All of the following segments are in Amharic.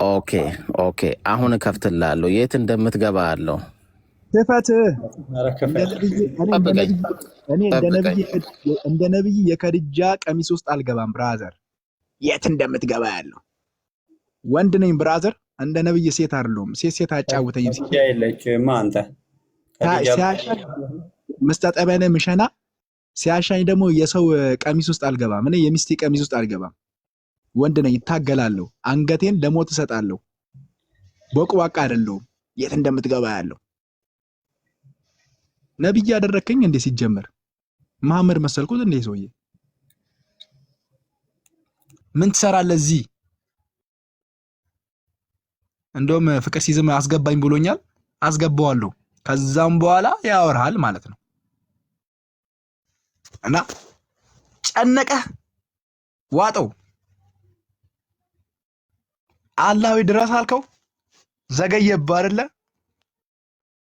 ኦኬ ኦኬ። አሁን እከፍትልሃለሁ። የት እንደምትገባ አለው። ክፈት። ጠብቀኝ እኔ ጠብቀኝ። እንደ ነብይ የከድጃ ቀሚስ ውስጥ አልገባም ብራዘር። የት እንደምትገባ ያለው ወንድ ነኝ ብራዘር። እንደ ነብይ ሴት አይደለሁም። ሴት አጫውተኝም። የለችም አንተ ሲያሻኝ መስታጠቢያ ላይ ምሸና፣ ሲያሻኝ ደግሞ የሰው ቀሚስ ውስጥ አልገባም። እኔ የሚስቴ ቀሚስ ውስጥ አልገባም። ወንድ ነኝ፣ ይታገላለሁ። አንገቴን ለሞት እሰጣለሁ። ቦቅቧቃ አይደለሁም። የት እንደምትገባ ያለው ነብይ ያደረከኝ እንዴ? ሲጀመር መሐመድ መሰልኩት እንዴ? ሰውዬ ምን ትሰራለህ እዚህ? እንደውም ፍቅር ሲዝም አስገባኝ ብሎኛል። አስገባዋለሁ። ከዛም በኋላ ያወራል ማለት ነው። እና ጨነቀህ ዋጠው። አላህ ድረስ አልከው፣ ዘገየብህ አይደለ?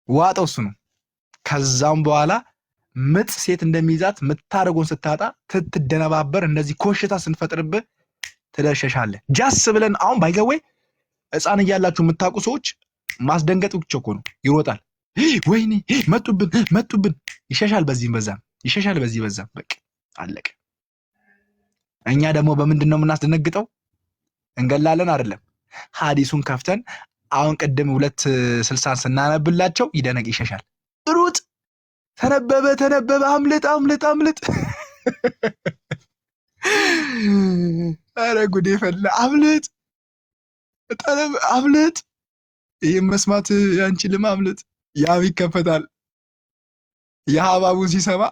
ዋጠው እሱ ነው። ከዛም በኋላ ምጥ ሴት እንደሚይዛት ምታረጎን ስታጣ ትትደነባበር፣ እንደዚህ ኮሽታ ስንፈጥርብህ ትደርሸሻለህ። ጃስ ብለን አሁን ባይገወይ ሕፃን እያላችሁ የምታውቁ ሰዎች ማስደንገጥ ብቻ እኮ ነው። ይሮጣል። ወይኔ መጡብን፣ ይሸሻል። በዚህም በዛም ይሸሻል። በዚህ በዛም በቃ አለቀ። እኛ ደግሞ በምንድን ነው የምናስደነግጠው? እንገላለን አይደለም። ሐዲሱን ከፍተን አሁን ቅድም 260 ስናነብላቸው ይሸሻል። ሩጥ፣ ተነበበ፣ አምልጥ። አረ ጉዴ ፈላ። አምልጥ። ይህም መስማት አንችልም። አምልጥ። ያብ ይከፈታል። የሀባቡን ሲሰማ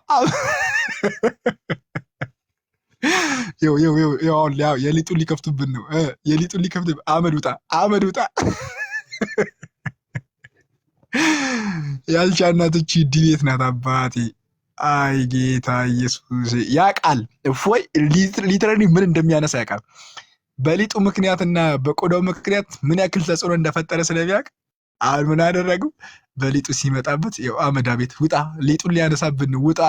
የሊጡን ሊከፍቱብን ነው። አመድ ውጣ። ያልቻናትቺ ዲቤት ናት አባቴ። አይ ጌታ ኢየሱስ ያውቃል። እፎይ ሊትራሊ ምን እንደሚያነሳ ያውቃል። በሊጡ ምክንያትና በቆዳው ምክንያት ምን ያክል ተጽዕኖ እንደፈጠረ ስለሚያውቅ አሁን ምን አደረጉ? በሊጡ ሲመጣበት ያው አመዳ ቤት ውጣ፣ ሊጡን ሊያነሳብን ውጣ።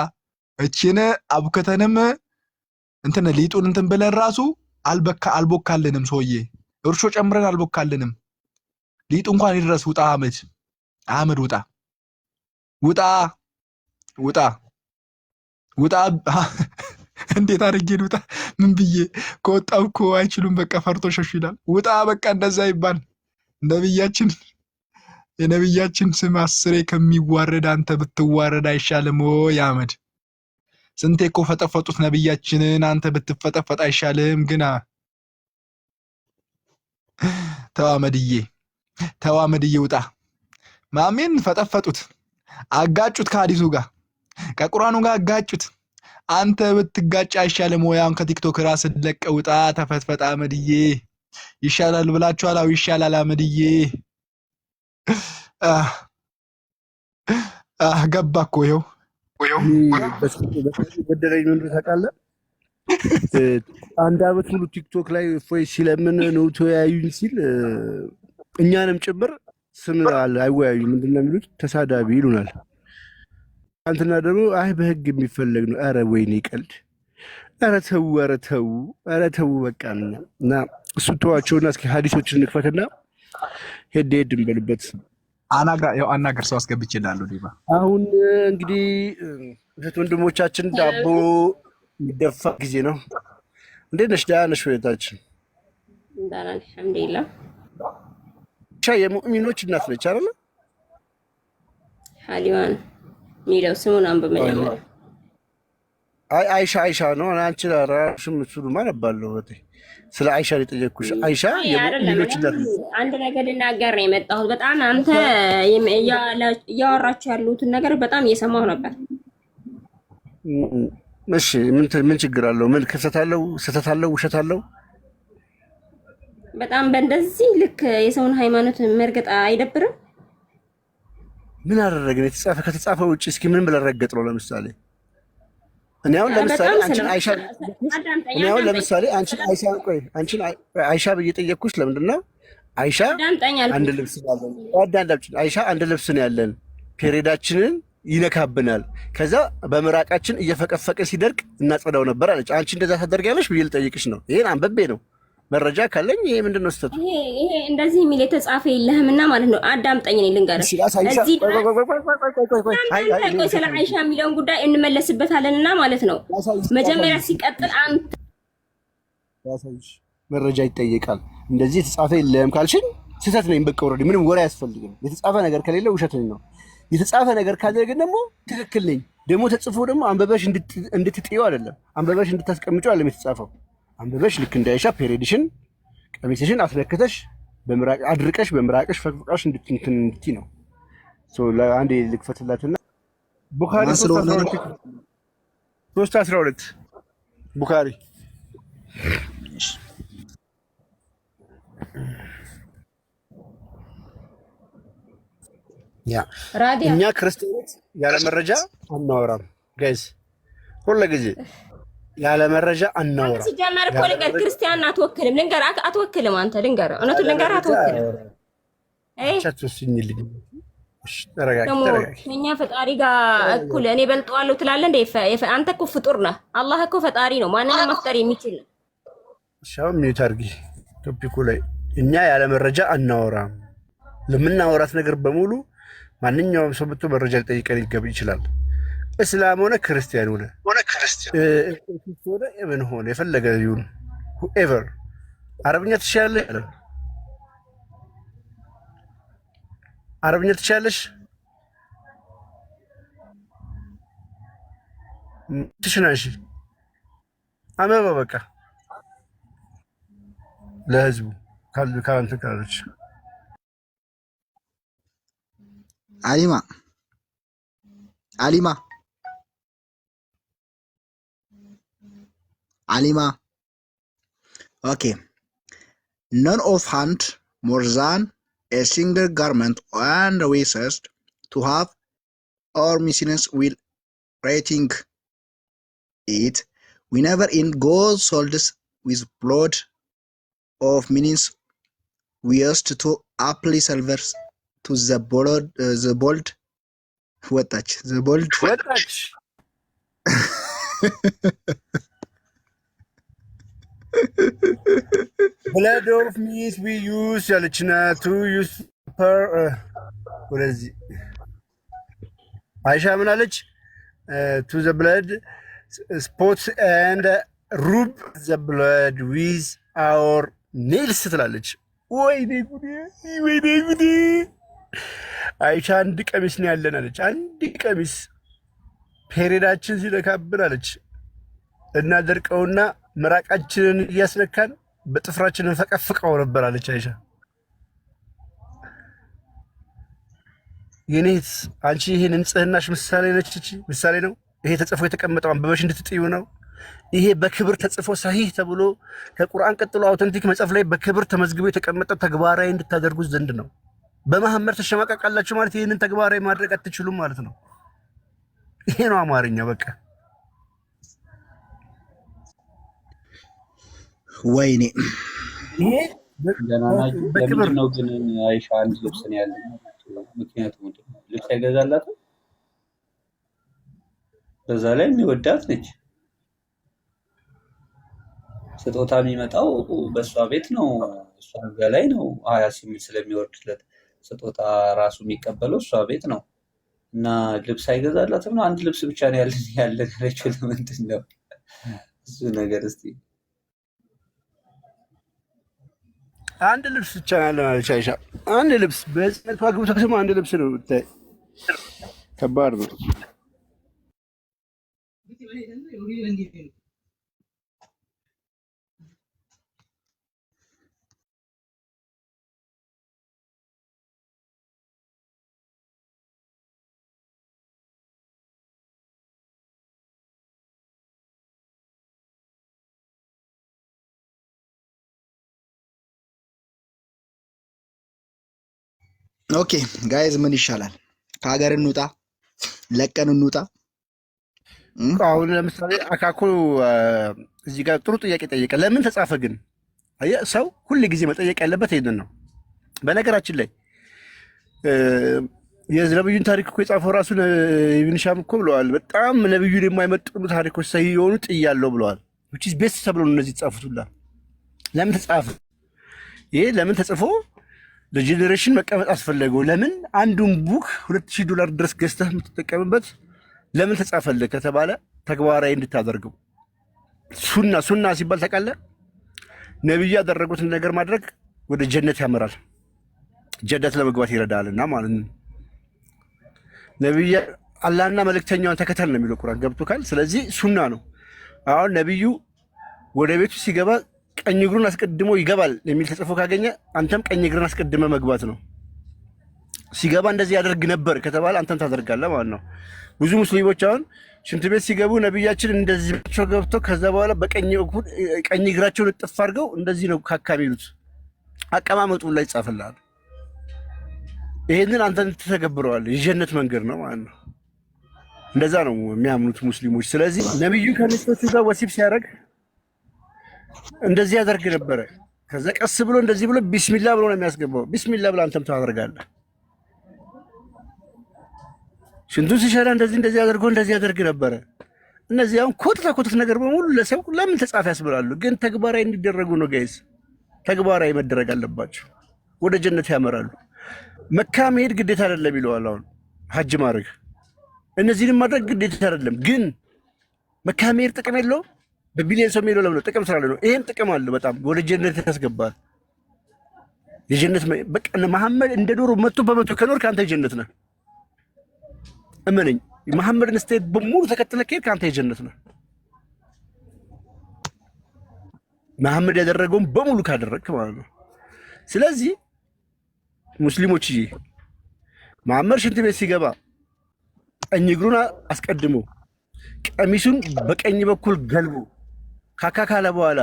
እቺን አቡከተንም እንትን ሊጡን እንትን ብለን ራሱ አልቦካልንም። ሰውዬ እርሾ ጨምረን አልቦካልንም። ሊጡ እንኳን ይድረስ። ውጣ አህመድ ውጣ። እንዴት አድርጌ ልውጣ? ምን ብዬ ከወጣው እኮ አይችሉም። በቃ ፈርቶ ሸሹ ይላል። ውጣ በቃ እንደዛ ይባል። የነብያችን ስም 10 ከሚዋረድ አንተ ብትዋረድ አይሻልም ወይ? አህመድ ስንቴ እኮ ፈጠፈጡት ነብያችንን። አንተ ብትፈጠፈጥ አይሻልም? ግና ተው አህመድዬ ውጣ። ማሜን ፈጠፈጡት፣ አጋጩት፣ ከሐዲሱ ጋር ከቁርአኑ ጋር አጋጩት። አንተ ብትጋጭ አይሻልም ወይ? አሁን ከቲክቶክ ራስን ለቀህ ውጣ፣ ተፈትፈጥ አህመድዬ። ይሻላል ብላችኋል? አዎ ይሻላል አህመድዬ። ገባ እኮ ይኸው በደረኝ። ምን ታውቃለህ? አንድ አመት ሙሉ ቲክቶክ ላይ እፎይ ሲለምን ነው ተወያዩኝ ሲል እኛንም ጭምር ስም አይወያዩ። ምንድን ነው የሚሉት? ተሳዳቢ ይሉናል። አንተና ደግሞ አይ በህግ የሚፈለግ ነው። ኧረ ወይኔ ቀልድ! ኧረ ተው በቃ። እና እሱ ተዋቸውና እስኪ ሐዲሶችን እንክፈትና ሄድ እንበልበት። አናገር ሰው አስገብቼልሃለሁ። ዲባ አሁን እንግዲህ እህት ወንድሞቻችን ዳቦ የሚደፋ ጊዜ ነው። እንዴት ነሽ? ደህና ነሽ? ወይታችን ደህና ነኝ አልሐምዱሊላህ። የሙእሚኖች እናት ነች አይደል? ሐሊማን ሚለው ስሙን አንበመጀመሪያ አይሻ ነው። አንቺ ራስሽም እሱን ማነባለሁ ወቴ ስለ አይሻ የጠየቅኩሽ። አይሻ የሙእሚኖች እናት ነች። አንድ ነገር ልናገር ነው የመጣሁት። በጣም አንተ እያወራችሁ ያሉትን ነገር በጣም እየሰማሁ ነበር። እሺ ምን ችግር አለው? ምን ክፍተት አለው? ስህተት አለው? ውሸት አለው? በጣም በእንደዚህ ልክ የሰውን ሃይማኖት መርገጥ አይደብርም? ምን አደረግን? ከተጻፈ ውጭ እስኪ ምን ብለን ረገጥ ነው? ለምሳሌ እኔ አሁን ለምሳሌ አንቺን አይሻ ብዬ ጠየቅኩሽ። ለምንድን ነው አይሻ አንድ ልብስ ያለን? አይሻ አንድ ልብስ ነው ያለን። ፔሬዳችንን ይነካብናል። ከዛ በምራቃችን እየፈቀፈቀ ሲደርቅ እናጸዳው ነበር አለች። አንቺ እንደዛ ታደርጊያለሽ ብዬ ልጠይቅሽ ነው። ይሄን አንበቤ ነው መረጃ ካለኝ ይሄ ምንድነው ስተቱ? ይሄ እንደዚህ የሚል የተጻፈ የለህምና ማለት ነው። አዳምጠኝ ነው ልንገርህ። እዚህ ስለ አይሻ የሚለውን ጉዳይ እንመለስበታለንና ማለት ነው። መጀመሪያ ሲቀጥል አንተ መረጃ ይጠየቃል። እንደዚህ የተጻፈ የለም ካልሽኝ ስህተት ነኝ። በቃ ወረዲ ምንም ወሬ አያስፈልግም። የተጻፈ ነገር ከሌለ ውሸት ነኝ ነው። የተጻፈ ነገር ካለ ግን ደግሞ ትክክል ነኝ። ደግሞ ተጽፎ ደግሞ አንበበሽ እንድትጥዩ አይደለም፣ አንበበሽ እንድታስቀምጪው አይደለም የተጻፈው። አንበበሽ ልክ እንዳይሻ ፔሬዲሽን ቀሚስሽን አስለክተሽ በምራቅ አድርቀሽ በምራቅሽ ፈቅፍቃሽ እንድትይ ነው። ለአንዴ ልክፈትላትና ቡኻሪ 3:12 ቡኻሪ እኛ ክርስቲያኖች ያለ መረጃ አናወራም ጋይስ፣ ሁሉ ጊዜ ያለ መረጃ አናወራም። ሲጀመር እኮ ክርስቲያን አትወክልም። አትወክልም። አንተ ልንገርህ፣ እውነቱን ልንገርህ፣ አትወክልም። እኛ ፈጣሪ ጋር እኩል እኔ በልጠዋለሁ ትላለህ እንዴ? አንተ እኮ ፍጡር ነህ። አላህ እኮ ፈጣሪ ነው፣ ማንንም መፍጠር የሚችል ነው። ሻም ሚታርጊ ቶፒኩ ላይ እኛ ያለ መረጃ አናወራም። ለምናወራት ነገር በሙሉ ማንኛውም ሰው ብቶ መረጃ ሊጠይቀን ይገባ ይችላል። እስላም ሆነ ክርስቲያን ሆነ ምን ሆነ የፈለገ ይሁን ሁኤቨር አረብኛ ትችላለህ፣ አረብኛ ትችላለሽ፣ ትሽናሽ አመባ በቃ ለህዝቡ ካንተ ካለች Alima. Okay. None of hand more than a single garment and wishes to have or missions will rating it whenever in gold sold with blood of meanings we used to apply silver to the bold ወጣች blood of meat we use ያለችና to use per ወደዚህ አይሻ ምን አለች? to the blood spots and rub the blood with our nails ትላለች። ወይኔ ጉዴ አይሻ አንድ ቀሚስ ነው ያለን አለች። አንድ ቀሚስ ፔሬዳችን ሲለካብን አለች እና ደርቀውና ምራቃችንን እያስነካን በጥፍራችን እንፈቀፍቀው ነበር አለች አይሻ። የኔት አንቺ ይሄን ንጽህናሽ ምሳሌ ነች። እቺ ምሳሌ ነው። ይሄ ተጽፎ የተቀመጠው አንበበሽ እንድትጥዩ ነው። ይሄ በክብር ተጽፎ ሰሂህ ተብሎ ከቁርአን ቀጥሎ አውተንቲክ መጽሐፍ ላይ በክብር ተመዝግቦ የተቀመጠው ተግባራዊ እንድታደርጉት ዘንድ ነው። በመሐመድ ተሸማቀቃላችሁ ማለት ይሄንን ተግባራዊ ማድረግ አትችሉም ማለት ነው። ይሄ ነው አማርኛ በቃ። ወይኔ ይሄ ለምንድን ነው ግን አይሻ አንድ ልብስ ነው ያለው? ምክንያቱም ልብስ አይገዛላትም። በዛ ላይ የሚወዳት ነች። ስጦታ የሚመጣው በእሷ ቤት ነው፣ እሷ ላይ ነው። አያ ሲሚል ስለሚወርድለት ስጦታ ራሱ የሚቀበለው እሷ ቤት ነው እና ልብስ አይገዛላትም ነው። አንድ ልብስ ብቻ ነው ያለን ያለችው። ለምንድን ነው እሱ ነገር? እስቲ አንድ ልብስ ብቻ ያለ ማለት አይሻ አንድ ልብስ በጽነት ዋግቡ ተከሰማ አንድ ልብስ ነው። ከባድ ነው። ኦኬ ጋይዝ ምን ይሻላል? ከሀገር እንውጣ፣ ለቀን እንውጣ። አሁን ለምሳሌ አካኮ እዚህ ጋር ጥሩ ጥያቄ ጠየቀ። ለምን ተጻፈ ግን? ሰው ሁሉ ጊዜ መጠየቅ ያለበት ይሄንን ነው። በነገራችን ላይ የነብዩን ታሪክ እኮ የጻፈው ራሱ ኢብኑ ሻም እኮ ብለዋል። በጣም ነብዩን የማይመጥኑ ታሪኮች ሰሂህ የሆኑ ጥያለው ብለዋል። which is best ተብሎ ነው እነዚህ ተጻፉትላ። ለምን ተጻፈ? ይሄ ለምን ተጽፎ ለጄኔሬሽን መቀመጥ አስፈለገው? ለምን አንዱን ቡክ $2000 ድረስ ገዝተህ የምትጠቀምበት ለምን ተጻፈልህ ከተባለ ተግባራዊ እንድታደርገው። ሱና ሲባል ታውቃለህ? ነብዩ ያደረጉትን ነገር ማድረግ ወደ ጀነት ያመራል፣ ጀነት ለመግባት ይረዳልና ማለት ነው። ነብዩ አላህና መልእክተኛውን ተከተል ነው የሚለው ቁርአን ገብቶካል። ስለዚህ ሱና ነው። አሁን ነብዩ ወደ ቤቱ ሲገባ ቀኝ እግሩን አስቀድሞ ይገባል የሚል ተጽፎ ካገኘ አንተም ቀኝ እግርን አስቀድመ መግባት ነው። ሲገባ እንደዚህ ያደርግ ነበር ከተባለ አንተም ታደርጋለህ ማለት ነው። ብዙ ሙስሊሞች አሁን ሽንት ቤት ሲገቡ ነብያችን እንደዚህ ብቻው ገብተው ከዛ በኋላ በቀኝ እግራቸውን እጥፍ አድርገው እንደዚህ ነው ካካ የሚሉት። አቀማመጡ ላይ ይጻፍልሃል። ይሄንን አንተን ትተገብረዋለህ። የጀነት መንገድ ነው ማለት ነው። እንደዛ ነው የሚያምኑት ሙስሊሞች። ስለዚህ ነብዩ ከሚስቶቹ ጋር ወሲብ ሲያደርግ እንደዚህ ያደርግ ነበረ። ከዛ ቀስ ብሎ እንደዚህ ብሎ ቢስሚላህ ብሎ ነው የሚያስገባው። ቢስሚላህ ብሎ አንተም ታደርጋለህ። ሽንቱን ሲሸና እንደዚህ አድርጎ እንደዚህ ያደርግ ነበረ። እነዚህ አሁን ኮትታ ነገር በሙሉ ለሰው ለምን ተጻፈ ያስብላሉ፣ ግን ተግባራዊ እንዲደረጉ ነው ጋይስ። ተግባራዊ መደረግ አለባቸው። ወደ ጀነት ያመራሉ። መካ መሄድ ግዴታ አይደለም ይለዋል። አሁን ሀጅ ማድረግ እነዚህንም ማድረግ ግዴታ አይደለም፣ ግን መካ መሄድ ጥቅም የለውም። በቢሊየን ሰው የሚለው ለምን ጥቅም ስላለ ነው። ይሄም ጥቅም አለው በጣም ወደ ጀነት ያስገባል። የጀነት በቃ መሐመድ እንደ ዶሮ በመቶ ከኖር ከአንተ የጀነት ነህ። እመነኝ፣ መሐመድን ስቴት በሙሉ ተከትለህ ከሄድክ ከአንተ የጀነት ነህ። መሐመድ ያደረገውን በሙሉ ካደረግክ ማለት ነው። ስለዚህ ሙስሊሞች መሐመድ ሽንት ቤት ሲገባ ቀኝ እግሩን አስቀድሞ ቀሚሱን በቀኝ በኩል ገልቦ ካካ ካለ በኋላ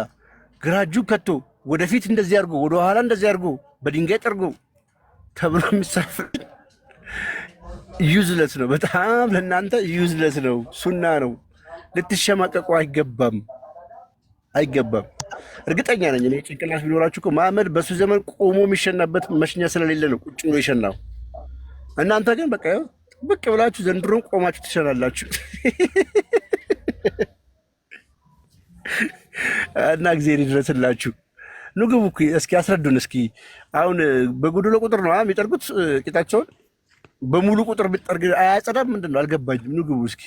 ግራ እጁን ከቶ ወደፊት እንደዚህ አድርጎ ወደ ኋላ እንደዚህ አድርጎ በድንጋይ ጠርጎ ተብሎ የሚሳፍር ዩዝለስ ነው። በጣም ለእናንተ ዩዝለስ ነው። ሱና ነው። ልትሸማቀቁ አይገባም። እርግጠኛ ነኝ እኔ ጭንቅላት ቢኖራችሁ እኮ መሐመድ በሱ ዘመን ቆሞ የሚሸናበት መሽኛ ስለሌለ ነው ቁጭ ብሎ የሸናው። እናንተ ግን በቃ ብቅ ብላችሁ ዘንድሮን ቆማችሁ ትሸናላችሁ። እና እግዚአብሔር ይድረስላችሁ። ንግቡ እስኪ አስረዱን። እስኪ አሁን በጎዶሎ ቁጥር ነው የሚጠርጉት ቂጣቸውን። በሙሉ ቁጥር ቢጠርግ አያጸዳም? ምንድን ነው አልገባኝም። ንግቡ እስኪ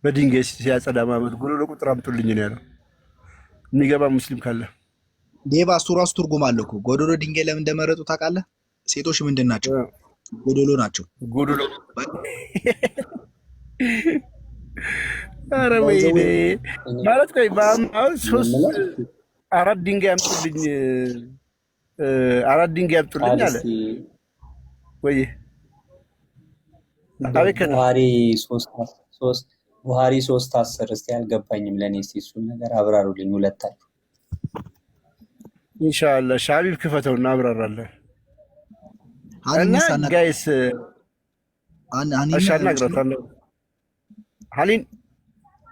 በድንጋይ ሲያጸዳ ማለት ጎዶሎ ቁጥር አምጡልኝ ነው ያለው። የሚገባ ሙስሊም ካለ ዴባ እሱ ራሱ ትርጉም አለው እኮ። ጎዶሎ ድንጋይ ለምን እንደመረጡ ታውቃለህ? ሴቶች ምንድን ናቸው? ጎዶሎ ናቸው። ጎዶሎ ኧረ ወይኔ ማለት ቆይ በአሁን 4 ድንጋይ አምጡልኝ፣ 4 ድንጋይ አምጡልኝ አለ ወይ? ቡሃሪ 3:10 እስቲ አልገባኝም ለእኔ። እስቲ እሱን ነገር አብራሩልኝ ሁለታችሁ ኢንሻአላህ። ሻቢብ ክፈተው እና አብራራለን። እና ጋይስ አሻናግራታለሁ።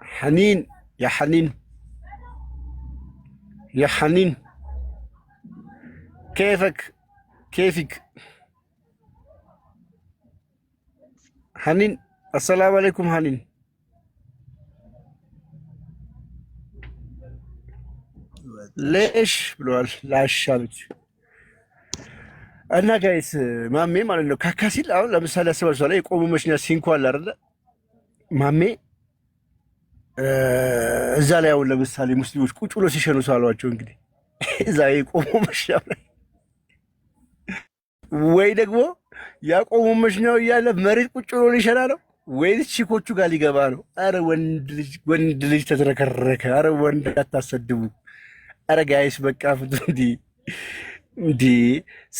حنين يا حنين يا حنين كيفك حنين؟ السلام عليكم حنين. ليش ብለዋል ላሻለች እና ጋይስ ማሜ ማለት ነው ካካ ሲል አሁን ለምሳሌ አስባችኋል የቆሙ መሽኛ ሲንኳ አለ አይደለ? ማሜ እዛ ላይ አሁን ለምሳሌ ሙስሊሞች ቁጭ ብሎ ሲሸኑ ሳሏቸው እንግዲህ እዛ የቆሙ መሽኛው ላይ ወይ ደግሞ ያቆሙ መሽኛው እያለ መሬት ቁጭ ብሎ ሊሸና ነው ወይስ ቺኮቹ ጋር ሊገባ ነው? አረ ወንድ ልጅ ተዝረከረከ። አረ ወንድ አታሰድቡ። አረ ጋይስ በቃ እንዲ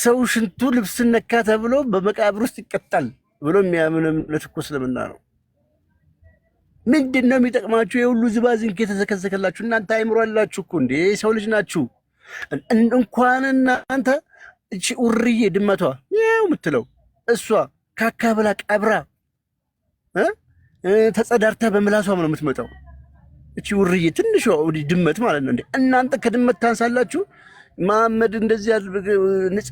ሰው ሽንቱ ልብስ ነካ ተብሎ በመቃብር ውስጥ ይቀጣል ብሎ የሚያምን እምነት እኮ እስልምና ነው። ምንድን ነው የሚጠቅማችሁ? የሁሉ ዝባዝንኬ የተዘከዘከላችሁ እናንተ አይምሮ አላችሁ እኮ እንዴ! ሰው ልጅ ናችሁ። እንኳን እናንተ እቺ ኡርዬ ድመቷ ያው የምትለው እሷ ካካ ብላ ቀብራ ተጸዳርታ በምላሷ ነው የምትመጣው። እቺ ኡርዬ ትንሿ ድመት ማለት ነው እንዴ! እናንተ ከድመት ታንሳላችሁ። መሐመድ እንደዚህ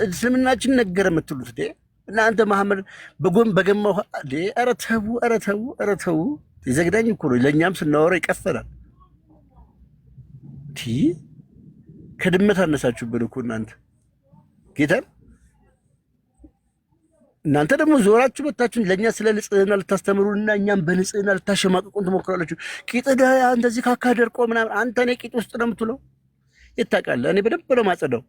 እስልምናችን ነገረ የምትሉት እንዴ! እናንተ መሐመድ በገማው እንዴ! ኧረ ተው ዘግናኝ እኮ ነው። ለእኛም ስናወራ ይቀፈላል። ከድመት አነሳችሁብን እኮ እናንተ ጌታን። እናንተ ደግሞ ዞራችሁ መታችሁ ለእኛ ስለ ንጽህና ልታስተምሩና እኛም በንጽህና ልታሸማቅቁን ትሞክራላችሁ። ቂጥ እንደዚህ ካካ ደርቆ ምናምን አንተ እኔ ቂጥ ውስጥ ነው የምትውለው? የት ታውቃለህ? እኔ በደንብ ነው ማጸዳው።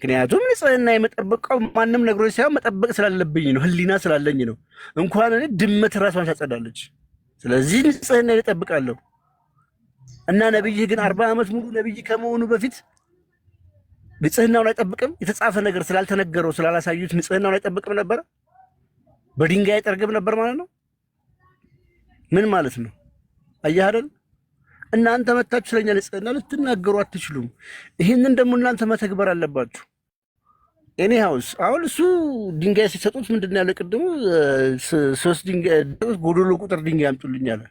ምክንያቱም ንጽህና የመጠበቀው ማንም ነግሮኝ ሳይሆን መጠበቅ ስላለብኝ ነው፣ ህሊና ስላለኝ ነው። እንኳን እኔ ድመት ራሷን ታጸዳለች። ስለዚህ ንጽህና እጠብቃለሁ። እና ነብይህ ግን 40 ዓመት ሙሉ ነብይ ከመሆኑ በፊት ንጽህናውን አይጠብቅም? የተጻፈ ነገር ስላልተነገረው ስላላሳዩት ንጽህናውን አይጠብቅም ነበር? በድንጋይ አይጠርግም ነበር ማለት ነው? ምን ማለት ነው? አየህ አይደል? እናንተ መታችሁ ስለኛ ንጽህና ልትናገሩ አትችሉም። ይህንን ደግሞ እናንተ መተግበር አለባችሁ። እኔ ሃውስ አሁን እሱ ድንጋይ ሲሰጡት ምንድን ነው ያለ? ቅድሙ 3 ድንጋይ ጎዶሎ ቁጥር ድንጋይ አምጡልኝ አለ።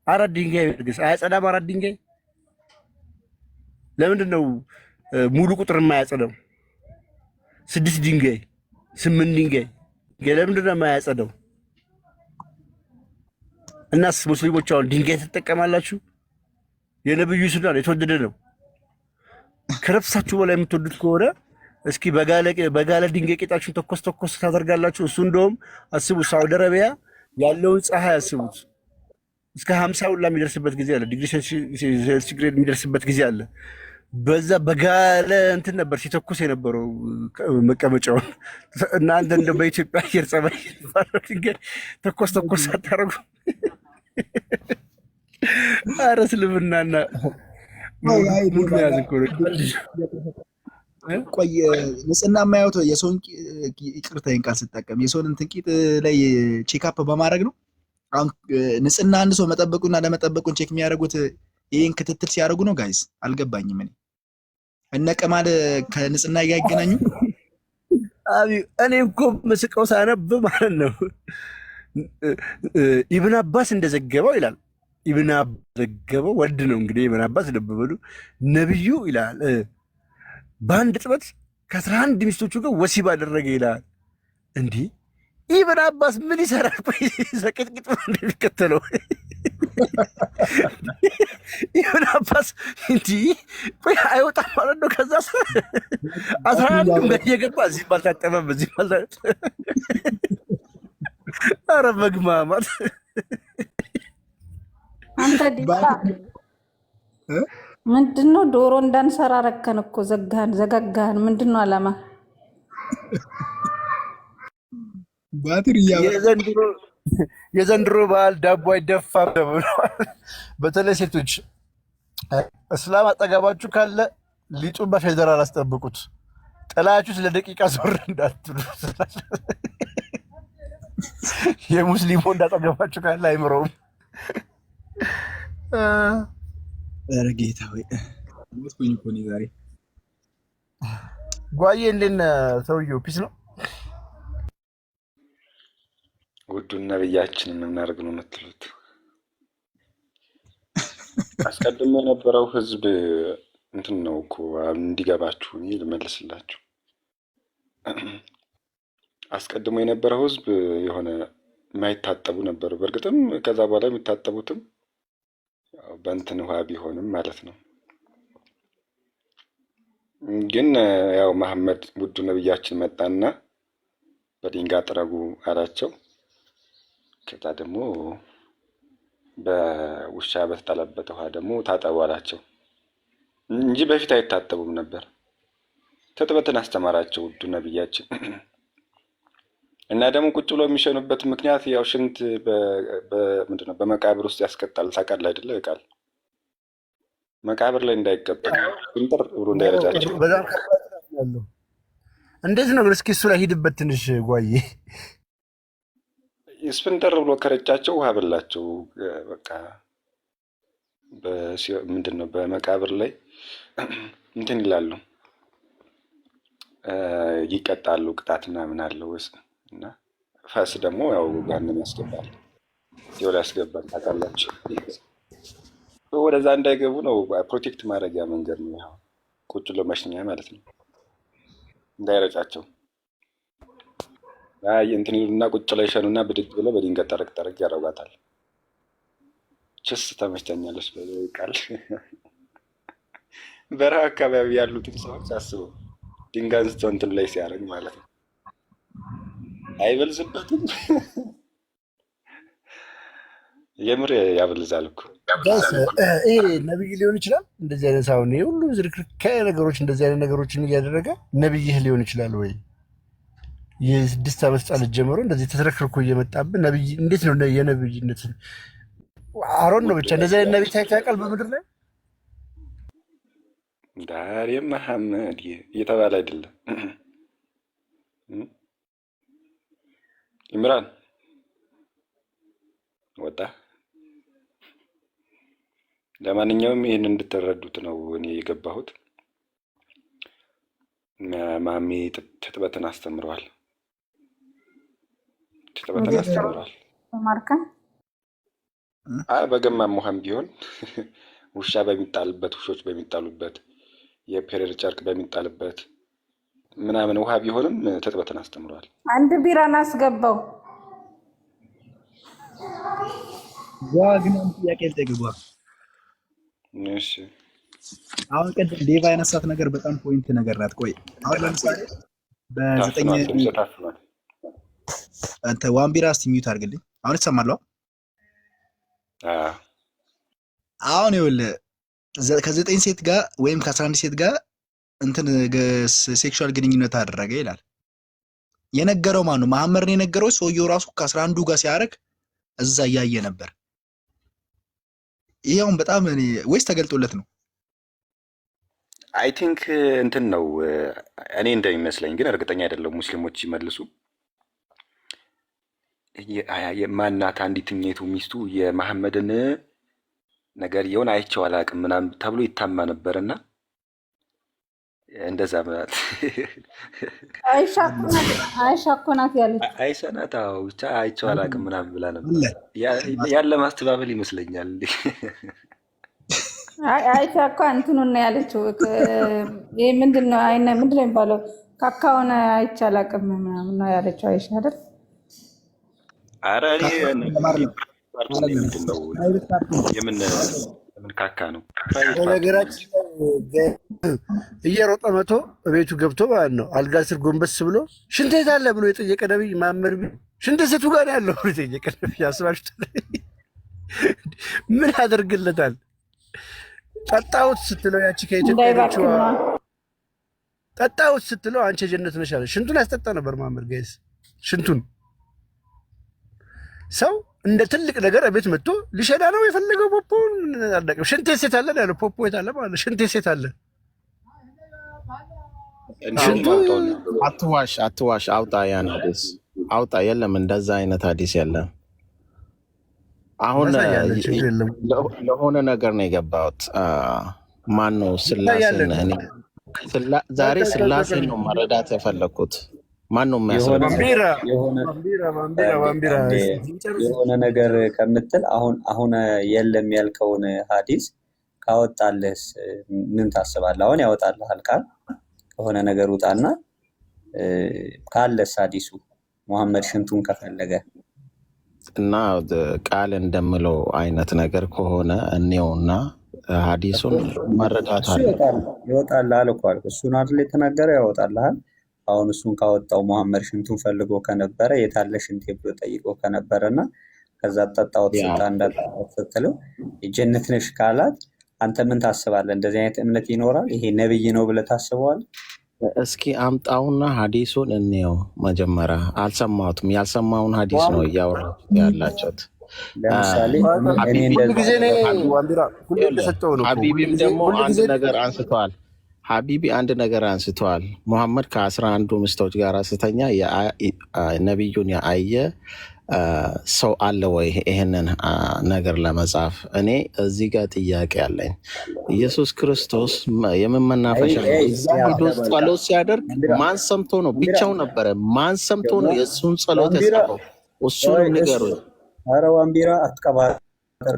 4 ድንጋይ ይርግስ አያጸዳም? 4 ድንጋይ ለምንድን ነው ሙሉ ቁጥር የማያጸዳው? 6 ድንጋይ 8 ድንጋይ ለምንድን ነው የማያጸዳው? እናስ ሙስሊሞች አሁን ድንጋይ ትጠቀማላችሁ? የነብዩ ሱናን የተወደደ ነው። ከነፍሳችሁ በላይ የምትወዱት ከሆነ እስኪ በጋለ ድንጋይ ቄጣችሁን ተኮስ ተኮስ ታደርጋላችሁ። እሱ እንደውም አስቡ፣ ሳውዲ አረቢያ ያለውን ፀሐይ አስቡት። እስከ 50 ሁላ የሚደርስበት ጊዜ አለ። ዲግሪ ሴንቲግሬድ የሚደርስበት ጊዜ አለ። በዛ በጋለ እንትን ነበር ሲተኩስ የነበረው መቀመጫውን። እናንተ እንደ በኢትዮጵያ አየር ጸባይ ድንጋይ ተኮስ ተኮስ አታረጉ? ኧረ እስልምናና ሙሉ ያዝ እኮ ነው። ቆይ ንጽህና የማያወት የሰውን ይቅርታዬን ቃል ስጠቀም የሰውን እንትን ቂጥ ላይ ቼክአፕ በማድረግ ነው። አሁን ንጽህና አንድ ሰው መጠበቁና ለመጠበቁን ቼክ የሚያደርጉት ይሄን ክትትል ሲያደርጉ ነው። ጋይስ አልገባኝም። እነ ቀማል ከንጽህና ጋር ያገናኙ? እኔ እኮ መስቀው ሳነብ ማለት ነው ኢብን አባስ እንደዘገበው ይላል። ኢብን አባስ ዘገበው ወድ ነው እንግዲህ ኢብን አባስ ደበበሉ ነብዩ ይላል በአንድ ጥበት ከ11 ሚስቶቹ ጋር ወሲብ አደረገ ይላል። እንዲህ ኢብን አባስ ምን ይሰራል? ቆይ ዘቅጥቅጥ እንደሚከተለው ኢብን አባስ እንዲህ ቆይ አይወጣም ማለት ነው። ከዛ 11 በየገባ እዚህ ባልታጠበም እዚህ ባልታጠበ ኧረ መግማማት አንተ ዲባ ምንድነው? ዶሮ እንዳንሰራ ረከን እኮ ዘጋጋን። ምንድነው አላማ? ባትሪ የዘንድሮ በዓል ዳቦ አይደፋም ተብሏል። በተለይ ሴቶች እስላም አጠገባችሁ ካለ ሊጡን በፌደራል አስጠብቁት። ጥላችሁ ስለ ደቂቃ ዞር እንዳትሉ። የሙስሊሙ እንዳጠገባችሁ ካለ አይምረውም። ኧረ ጌታ ወይ ሞትኩኝ እኮ እኔ ዛሬ። ጓዬ እንዴት ነህ? ሰውዬው ፒስ ነው። ውዱን ነብያችንን እናደርግ ነው የምትሉት? አስቀድሞ የነበረው ህዝብ እንትን ነው እኮ እንዲገባችሁ እኔ ልመልስላችሁ። አስቀድሞ የነበረው ህዝብ የሆነ የማይታጠቡ ነበሩ። በእርግጥም ከዛ በኋላ የሚታጠቡትም በእንትን ውሃ ቢሆንም ማለት ነው። ግን ያው መሐመድ ውዱ ነብያችን መጣና በድንጋይ ጥረጉ አላቸው። ከዛ ደግሞ በውሻ በተጣለበት ውሃ ደግሞ ታጠቡ አላቸው እንጂ በፊት አይታጠቡም ነበር። ትጥበትን አስተማራቸው ውዱ ነብያችን። እና ደግሞ ቁጭ ብሎ የሚሸኑበት ምክንያት ያው ሽንት ምንድነው በመቃብር ውስጥ ያስቀጣል። ታውቃለህ አይደለ? ቃል መቃብር ላይ እንዳይቀበል እንጥር ብሎ እንዳይረጫቸው። በጣም ያለው እንዴት ነው? እስኪ እሱ ላይ ሂድበት ትንሽ ጓዬ። ስፍንጥር ብሎ ከረጫቸው ውሃ በላቸው። በቃ ምንድነው በመቃብር ላይ እንትን ይላሉ፣ ይቀጣሉ። ቅጣት ምናምን አለው እና ፈስ ደግሞ ያው ጋንም ያስገባል፣ ሲኦል ያስገባል። ታውቃላችሁ፣ ወደዛ እንዳይገቡ ነው ፕሮቴክት ማድረጊያ መንገድ ነው። ያው ቁጭ ብሎ መሽኛ ማለት ነው፣ እንዳይረጫቸው። አይ እንትን ይሉና ቁጭ ላይ ሸኑና ብድግ ብለው በድንጋይ ጠረቅ ጠረቅ ያደርጓታል። ችስ ተመችተኛለች በቃል በረሃ አካባቢ ያሉትን ሰዎች አስበው፣ ድንጋይ አንስቶ እንትን ላይ ሲያደርግ ማለት ነው። አይበልዝበትም? የምር ያበልዛል እኮ። ይሄ ነብይ ሊሆን ይችላል። እንደዚህ አይነት አሁን ሁሉ ዝርክርክ ነገሮች እንደዚህ አይነት ነገሮችን እያደረገ ነብይህ ሊሆን ይችላል ወይ? የ6 ዓመት ጻል ጀምሮ እንደዚህ ተተረክርኮ እየመጣብህ ነብይ እንዴት ነው የነብይነት? አሮን ነው ብቻ እንደዚህ አይነት ነብይ ታይቃል በምድር ላይ ዳሬ መሐመድ እየተባለ አይደለም። ኢምራን ወጣ። ለማንኛውም ይህን እንድትረዱት ነው እኔ የገባሁት። ማሜ ትጥበትን አስተምረዋል። ትጥበትን አስተምረዋል። ማርከን በገማም ውሃም ቢሆን ውሻ በሚጣልበት፣ ውሾች በሚጣሉበት፣ የፔሬር ጨርቅ በሚጣልበት ምናምን ውሃ ቢሆንም ትጥበትን አስተምረዋል። አንድ ቢራን አስገባው። ግን ጥያቄ ልጠይቅህ። እሺ አሁን ቅድም ሌባ ያነሳት ነገር በጣም ፖይንት ነገር ናት። ቆይ አሁን ለምሳሌ በ9 አንተ ዋንቢራ እስቲ ሚዩት አድርግልኝ። አሁን ይሰማል? አሁን ይኸውልህ ከ9 ሴት ጋር ወይም ከ11 ሴት ጋር እንትን ሴክሹዋል ግንኙነት አደረገ ይላል። የነገረው ማን ነው? መሐመድ ነው የነገረው። ሰውየው ራሱ ከ11ዱ ጋር ሲያደርግ እዛ እያየ ነበር። ይሄውን በጣም ወይስ ተገልጦለት ነው? አይ ቲንክ እንትን ነው እኔ እንደሚመስለኝ፣ ግን እርግጠኛ አይደለም። ሙስሊሞች ይመልሱ። ማናት አንዲትኛይቱ ሚስቱ የመሐመድን ነገር የሆነ አይቼው አላውቅም ምናምን ተብሎ ይታማ ነበርና እንደዛ ማለት አይሻ እኮ ናት ያለች። አይሻ ናት። አዎ ብቻ አይቼው አላውቅም ምናምን ብላ ነበር። ያለ ማስተባበል ይመስለኛል። አይሻ እኮ እንትኑን ነው ያለችው። ይሄ ምንድነው ምንድነው የሚባለው? ካካውን አይቼ አላውቅም ምናምን ነው ያለችው አይሻ አይደል? ኧረ ምንድን ነው የምን ካካ ነው? ነገራችን እየሮጠ መቶ ቤቱ ገብቶ ማለት ነው አልጋ ስር ጎንበስ ብሎ ሽንት የት አለ ብሎ የጠየቀ ነብይ መሐመድ ሽንት ሴቱ ጋር ያለው ብሎ የጠየቀ ነብይ አስባሽታ ምን ያደርግለታል? ጠጣሁት ስትለው ያቺ ከኢትዮጵያ ጠጣሁት ስትለው አንቺ ጀነት ነሽ አለ። ሽንቱን ያስጠጣ ነበር መሐመድ ጋይስ። ሽንቱን ሰው እንደ ትልቅ ነገር ቤት መጥቶ ሊሸዳ ነው የፈለገው። ፖፖን አደቀ። ሽንቴ ሴት አለ ያለው ፖፖ የት አለ ማለት ሽንቴ ሴት አለ። ሽንቱ አትዋሽ። አውጣ፣ ያን ሐዲስ አውጣ። የለም እንደዛ አይነት ሐዲስ የለም። አሁን ለሆነ ነገር ነው የገባሁት። ማን ነው ስላሴን? እኔ ዛሬ ስላሴን ነው መረዳት የፈለኩት። ማን ነው የሚያስረዳ? የሆነ ነገር ከምትል አሁን የለም ያልከውን ሐዲስ ካወጣልህስ ምን ታስባለህ? አሁን ያወጣልሃል ቃል ከሆነ ነገር ውጣና ካለስ ሐዲሱ መሐመድ ሽንቱን ከፈለገ እና ቃል እንደምለው አይነት ነገር ከሆነ እኔውና ሐዲሱን መረዳት አለ። ይወጣልሃል እኮ አልኩ። እሱን አይደል የተናገረው? ያወጣልሃል። አሁን እሱን ካወጣው መሐመድ ሽንቱን ፈልጎ ከነበረ የታለ ሽንቴ ብሎ ጠይቆ ከነበረና ከዛ ጠጣሁት ስትለው የጀነት ነሽ ካላት አንተ ምን ታስባለህ? እንደዚህ አይነት እምነት ይኖራል? ይሄ ነብይ ነው ብለህ ታስበዋለህ? እስኪ አምጣውና ሐዲሱን እንየው መጀመሪያ። አልሰማሁትም። ያልሰማውን ሐዲስ ነው እያወራችሁ ያላችሁት። ለምሳሌ ሐቢቢም ደግሞ አንድ ነገር አንስተዋል። ሐቢቢ አንድ ነገር አንስተዋል። ሙሐመድ ከ11 ሚስቶች ጋር ስተኛ ነቢዩን ያየ ሰው አለ ወይ ይህንን ነገር ለመጻፍ? እኔ እዚህ ጋር ጥያቄ አለኝ። ኢየሱስ ክርስቶስ የምመናፈሻ እዛ ሄዶ ጸሎት ሲያደርግ ማን ሰምቶ ነው? ብቻው ነበረ። ማን ሰምቶ ነው የእሱን ጸሎት የጻፈው? እሱንም ንገሩኝ። ኧረ ዋንቢራ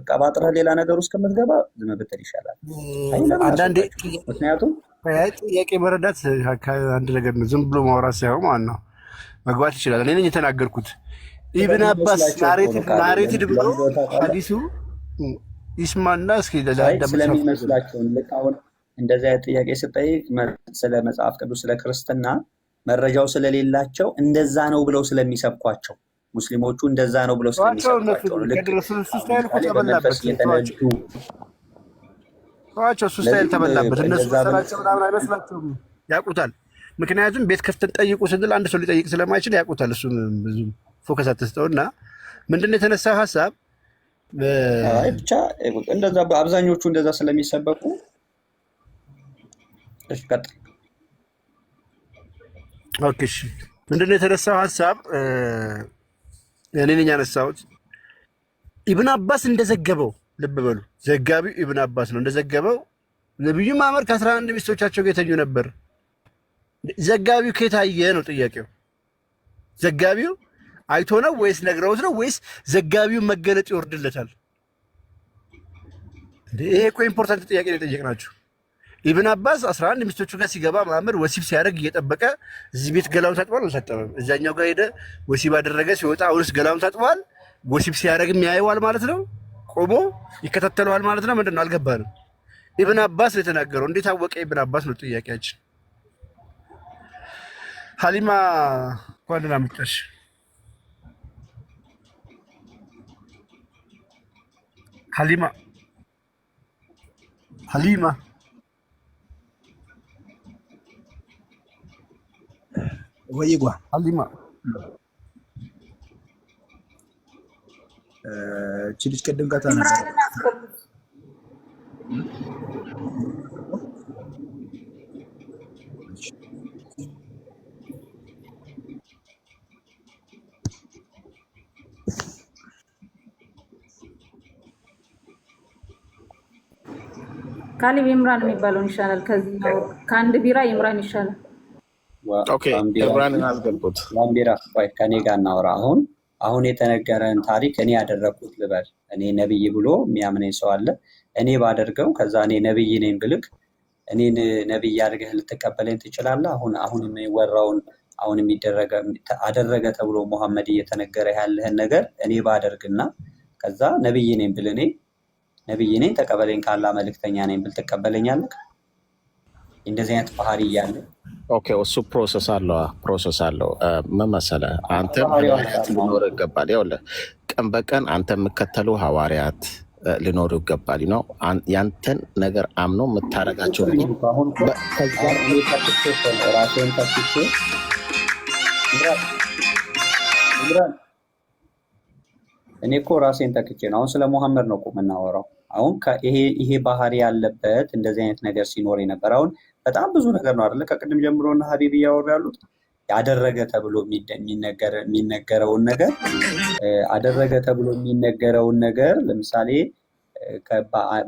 ቀባጥረህ ሌላ ነገር ውስጥ ከምትገባ ዝም ብትል ይሻላል። አንዳንዴ ምክንያቱም ጥያቄ መረዳት አንድ ነገር ነው። ዝም ብሎ ማውራት ሳይሆን ማለት ነው መግባት ይችላል። እኔ ነኝ የተናገርኩት። ኢብን አባስ ናሬትድ ብሎ ሐዲሱ ይስማና እስኪ ስለሚመስላቸውን ልክ እንደዚህ አይነት ጥያቄ ስጠይቅ ስለ መጽሐፍ ቅዱስ ስለ ክርስትና መረጃው ስለሌላቸው እንደዛ ነው ብለው ስለሚሰብኳቸው ሙስሊሞቹ እንደዛ ነው ብለው ስለሚሰብኳቸው ነው። ልክ በመንፈስ እየተነዱ እሱ ስታይል ተበላበት። እነሱ ሰራቸው ምናምን አይመስላቸውም፣ ያውቁታል። ምክንያቱም ቤት ከፍተን ጠይቁ ስንል አንድ ሰው ሊጠይቅ ስለማይችል ያውቁታል። እሱ ብዙ ፎከስ አትስጠውና ምንድነው የተነሳው ሀሳብ ብቻ እንደዛ በአብዛኞቹ እንደዛ ስለሚሰበኩ ቀጥል። ኦኬ እሺ፣ ምንድነው የተነሳው ሀሳብ? እኔ ነኝ ያነሳሁት። ኢብን አባስ እንደዘገበው ልብ በሉ፣ ዘጋቢው ኢብን አባስ ነው እንደዘገበው። ነብዩ መሐመድ ከ11 ሚስቶቻቸው ጋር የተኙ ነበር። ዘጋቢው ከታየ ነው ጥያቄው። ዘጋቢው አይቶ ነው ወይስ ነግረውት ነው ወይስ ዘጋቢው መገለጥ ይወርድለታል? ይሄ እኮ ኢምፖርታንት ጥያቄ ነው የጠየቅናችሁ። ኢብን አባስ 11 ሚስቶቹ ጋር ሲገባ መሐመድ ወሲብ ሲያደርግ እየጠበቀ እዚህ ቤት ገላውን ታጥቧል አልታጠበም፣ እዛኛው ጋር ሄደ ወሲብ አደረገ፣ ሲወጣ አሁንስ ገላውን ታጥቧል፣ ወሲብ ሲያደርግም ያየዋል ማለት ነው፣ ቆሞ ይከታተለዋል ማለት ነው። ምንድን ነው አልገባንም። ኢብን አባስ ነው የተናገረው። እንዴት አወቀ ኢብን አባስ ነው ጥያቄያችን። ሀሊማ እንኳን ደህና መጣሽ። ሀሊማ ወይጓ ሀሊማ እቺ ልጅ ቅድም ጋር ተናገረ። ካሊብ ኢምራን የሚባለውን ይሻላል። ከዚህ ነው ከአንድ ቢራ ኢምራን ይሻላል። ኦኬ ኢምራንን አስገቡት። ላምቢራ ቆይ ከኔ ጋር እናውራ። አሁን የተነገረን ታሪክ እኔ ያደረኩት ልበል። እኔ ነብይ ብሎ የሚያምነኝ ሰው አለ። እኔ ባደርገው ከዛ እኔ ነብይ ነኝ ብልክ እኔን ነብይ አድርገህ ልትቀበለኝ ትችላለህ? አሁን የሚወራውን አሁን የሚደረገ አደረገ ተብሎ መሐመድ እየተነገረ ያለህን ነገር እኔ ባደርግና ከዛ ነብይ ነኝ ብል እኔ ነብይ ነኝ ተቀበለኝ ካላ መልእክተኛ ነኝ ብል ትቀበለኛለህ? እንደዚህ አይነት ባህሪ እያለ ኦኬ እሱ ፕሮሰስ አለው። ምን መሰለህ አንተ ሐዋርያት ሊኖር ይገባል። ይኸውልህ ቀን በቀን አንተ የምከተሉ ሐዋርያት ሊኖሩ ይገባል ነው። ያንተን ነገር አምኖ የምታደርጋቸው ራሴን ተክቼ እኔ እኮ ራሴን ተክቼ ነው። አሁን ስለ ሙሐመድ ነው እኮ የምናወራው። አሁን ይሄ ባህሪ ያለበት እንደዚህ አይነት ነገር ሲኖር የነበር አሁን በጣም ብዙ ነገር ነው አይደለ? ከቅድም ጀምሮ እና ሀቢብ እያወሩ ያሉት ያደረገ ተብሎ የሚነገረውን ነገር አደረገ ተብሎ የሚነገረውን ነገር ለምሳሌ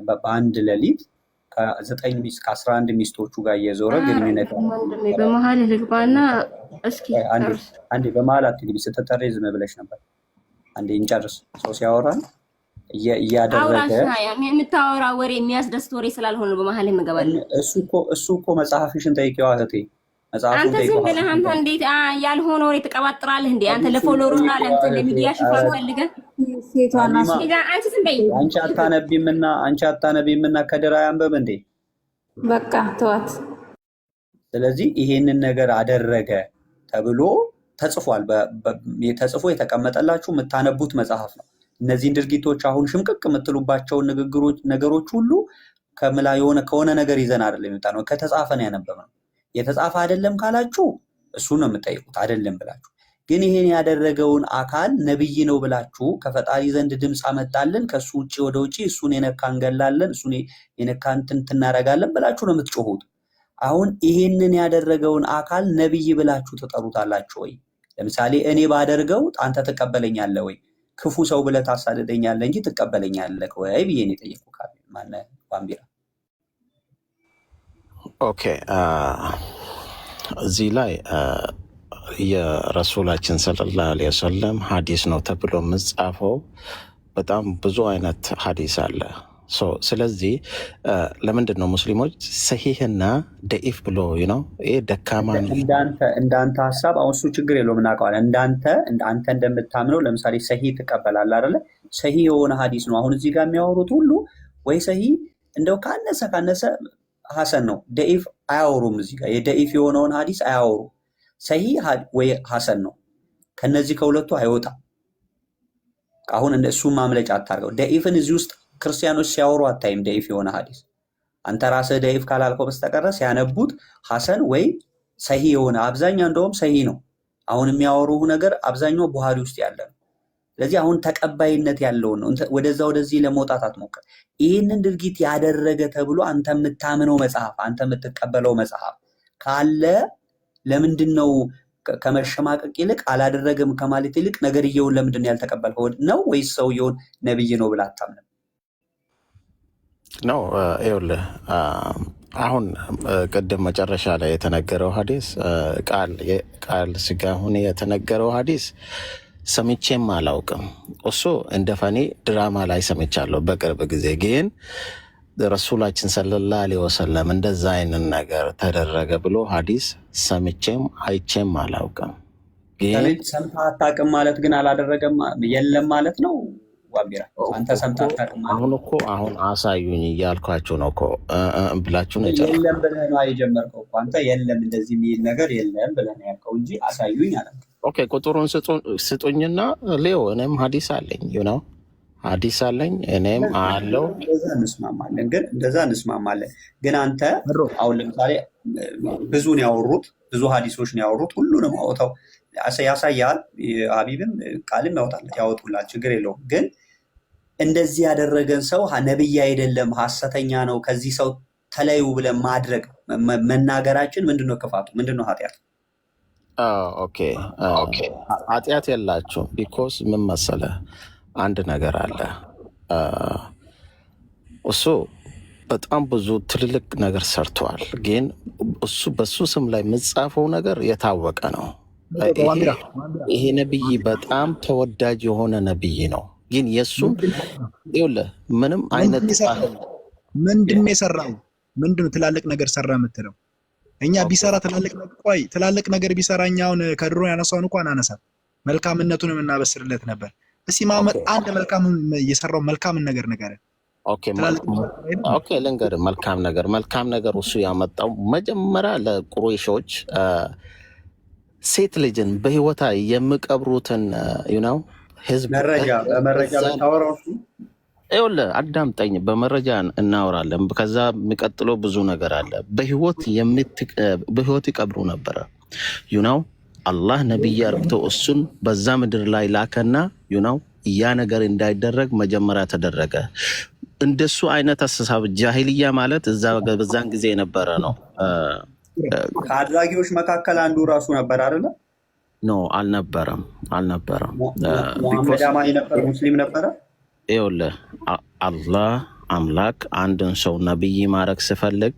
በአንድ ሌሊት ከ11 ሚስቶቹ ጋር እየዞረ ግንኙነት በመሀል ልግባና እስኪ አንዴ በመሀል አትግቢ። ስትጠሪ ዝም ብለሽ ነበር። አንዴ እንጨርስ። ሰው ሲያወራ እያደረገ የምታወራ ወሬ የሚያስደስት ወሬ ስላልሆነ በመሀል የምገባለን። እሱ እኮ መጽሐፍሽን ጠይቂዋ እህቴ። አንተ ዝም ብለህ አንተ እንዴት ያልሆነ ወሬ ትቀባጥራለህ እንዴ? አንተ ለፎሎወርና ለእንትን ለሚዲያ ሽፋን ፈልገህ አንቺ ዝም በይ። አንቺ አታነቢምና ከድራ ያንበብ እንዴ? በቃ ተዋት። ስለዚህ ይሄንን ነገር አደረገ ተብሎ ተጽፏል። ተጽፎ የተቀመጠላችሁ የምታነቡት መጽሐፍ ነው። እነዚህን ድርጊቶች አሁን ሽምቅቅ የምትሉባቸውን ነገሮች ሁሉ ከሆነ ነገር ይዘን አይደለም የመጣ ነው፣ ከተጻፈ ነው ያነበብነው። የተጻፈ አይደለም ካላችሁ እሱ ነው የምጠይቁት፣ አይደለም ብላችሁ ግን ይሄን ያደረገውን አካል ነብይ ነው ብላችሁ ከፈጣሪ ዘንድ ድምፅ አመጣልን፣ ከሱ ውጪ ወደ ውጪ እሱን የነካ እንገላለን፣ እሱን የነካ እንትን እናደርጋለን ብላችሁ ነው የምትጮሁት። አሁን ይሄንን ያደረገውን አካል ነብይ ብላችሁ ትጠሩታላችሁ ወይ? ለምሳሌ እኔ ባደርገው አንተ ትቀበለኛለህ ወይ? ክፉ ሰው ብለህ ታሳድደኛለህ እንጂ ትቀበለኛለህ ወይ ብዬ ነው የጠየቁ። ማነው ባምቢራ? ኦኬ እዚህ ላይ የረሱላችን ሰለላሁ ዐለይሂ ወሰለም ሀዲስ ነው ተብሎ የምጻፈው በጣም ብዙ አይነት ሀዲስ አለ። ስለዚህ ለምንድን ነው ሙስሊሞች ሰሂህና ደኢፍ ብሎ ነው ይሄ ደካማ እንዳንተ ሀሳብ አሁን እሱ ችግር የለውም እናውቀዋለን። አንተ እንደምታምነው ለምሳሌ ሰሂህ ትቀበላለህ አይደለ? ሰሂህ የሆነ ሀዲስ ነው አሁን እዚህ ጋር የሚያወሩት ሁሉ ወይ ሰሂህ እንደው ካነሰ ሐሰን ነው። ደኢፍ አያወሩም። እዚህ ጋር የደኢፍ የሆነውን ሐዲስ አያወሩም። ሰሂህ ወይ ሐሰን ነው። ከነዚህ ከሁለቱ አይወጣም። አሁን እሱ ማምለጫ አታርገው። ደኢፍን እዚህ ውስጥ ክርስቲያኖች ሲያወሩ አታይም። ደኢፍ የሆነ ሐዲስ አንተ ራስህ ደኢፍ ካላልከው በስተቀር ሲያነቡት ሐሰን ወይ ሰሂህ የሆነ አብዛኛው እንደውም ሰሂህ ነው። አሁን የሚያወሩ ነገር አብዛኛው ቡሃሪ ውስጥ ያለ ነው። ስለዚህ አሁን ተቀባይነት ያለው ነው። ወደዛ ወደዚህ ለመውጣት አትሞክር። ይህንን ድርጊት ያደረገ ተብሎ አንተ የምታምነው መጽሐፍ፣ አንተ የምትቀበለው መጽሐፍ ካለ ለምንድን ነው ከመሸማቀቅ ይልቅ አላደረገም ከማለት ይልቅ ነገርየውን ለምንድን ነው ያልተቀበልከው ነው? ወይስ ሰውየውን ነብይ ነው ብለህ አታምንም ነው? ይኸውልህ አሁን ቅድም መጨረሻ ላይ የተነገረው ሐዲስ ቃል ስጋ ሆነ የተነገረው ሐዲስ ሰምቼም አላውቅም። እሱ እንደ ፈኔ ድራማ ላይ ሰምቻለሁ በቅርብ ጊዜ። ግን ረሱላችን ሰለላሁ ዐለይሂ ወሰለም እንደዛ አይነት ነገር ተደረገ ብሎ ሐዲስ ሰምቼም አይቼም አላውቅም። ግን ሰምተህ አታውቅም ማለት ግን አላደረገም የለም ማለት ነው። ዋቢራ አንተ ሰምተህ አታውቅም ማለት አሁን አሳዩኝ እያልኳችሁ ነው እኮ ብላችሁ ነው የለም ብለህ ነው የጀመርከው እኮ አንተ። የለም እንደዚህ የሚል ነገር የለም ብለህ ነው ያልከው እንጂ አሳዩኝ አላልክም። ኦኬ ቁጥሩን ስጡኝና ሌው እኔም ሐዲስ አለኝ ነው ሐዲስ አለኝ እኔም አለው። እንደዛ እንስማማለን። ግን አንተ አሁን ለምሳሌ ብዙን ያወሩት ብዙ ሐዲሶች ነው ያወሩት። ሁሉንም አውጣው ያሳያል። ሀቢብም ቃልም ያወጡላል። ችግር የለውም። ግን እንደዚህ ያደረገን ሰው ነብይ አይደለም ሐሰተኛ ነው ከዚህ ሰው ተለዩ ብለን ማድረግ መናገራችን ምንድነው ክፋቱ? ምንድነው ኃጢአት? ኦኬ ኃጢአት የላችሁም። ቢኮዝ ምን መሰለህ አንድ ነገር አለ። እሱ በጣም ብዙ ትልልቅ ነገር ሰርተዋል። ግን እሱ በሱ ስም ላይ የምጻፈው ነገር የታወቀ ነው። ይሄ ነብይ በጣም ተወዳጅ የሆነ ነብይ ነው። ግን የእሱም ይኸውልህ ምንም አይነት ምንድን የሰራው ምንድን ትላልቅ ነገር ሰራ የምትለው? እኛ ቢሰራ ትላልቅ ነገር ቢሰራ እኛውን ከድሮ ያነሳውን እንኳን አነሳ መልካምነቱንም እናበስርለት ነበር። እስኪ መሐመድ አንድ መልካም የሰራው መልካምን ነገር ንገረን። ኦኬ ልንገርህ። መልካም ነገር እሱ ያመጣው መጀመሪያ ለቁረይሾች ሴት ልጅን በህይወታ የሚቀብሩትን ህዝብ መረጃ ብታወራው ይኸውልህ አዳምጠኝ። በመረጃ እናወራለን። ከዛ የሚቀጥለው ብዙ ነገር አለ። በህይወት ይቀብሩ ነበረ። አላህ ነቢይ አርግቶ እሱን በዛ ምድር ላይ ላከና ያ ነገር እንዳይደረግ መጀመሪያ ተደረገ። እንደሱ አይነት አስተሳሰብ ጃሂልያ ማለት በዛን ጊዜ የነበረ ነው። ከአድራጊዎች መካከል አንዱ ራሱ ነበር አይደለ? ኖ አልነበረም። ሙሐመድ አማኒ ነበር፣ ሙስሊም ነበረ። ይኸውልህ አላህ አምላክ አንድን ሰው ነብይ ማድረግ ስፈልግ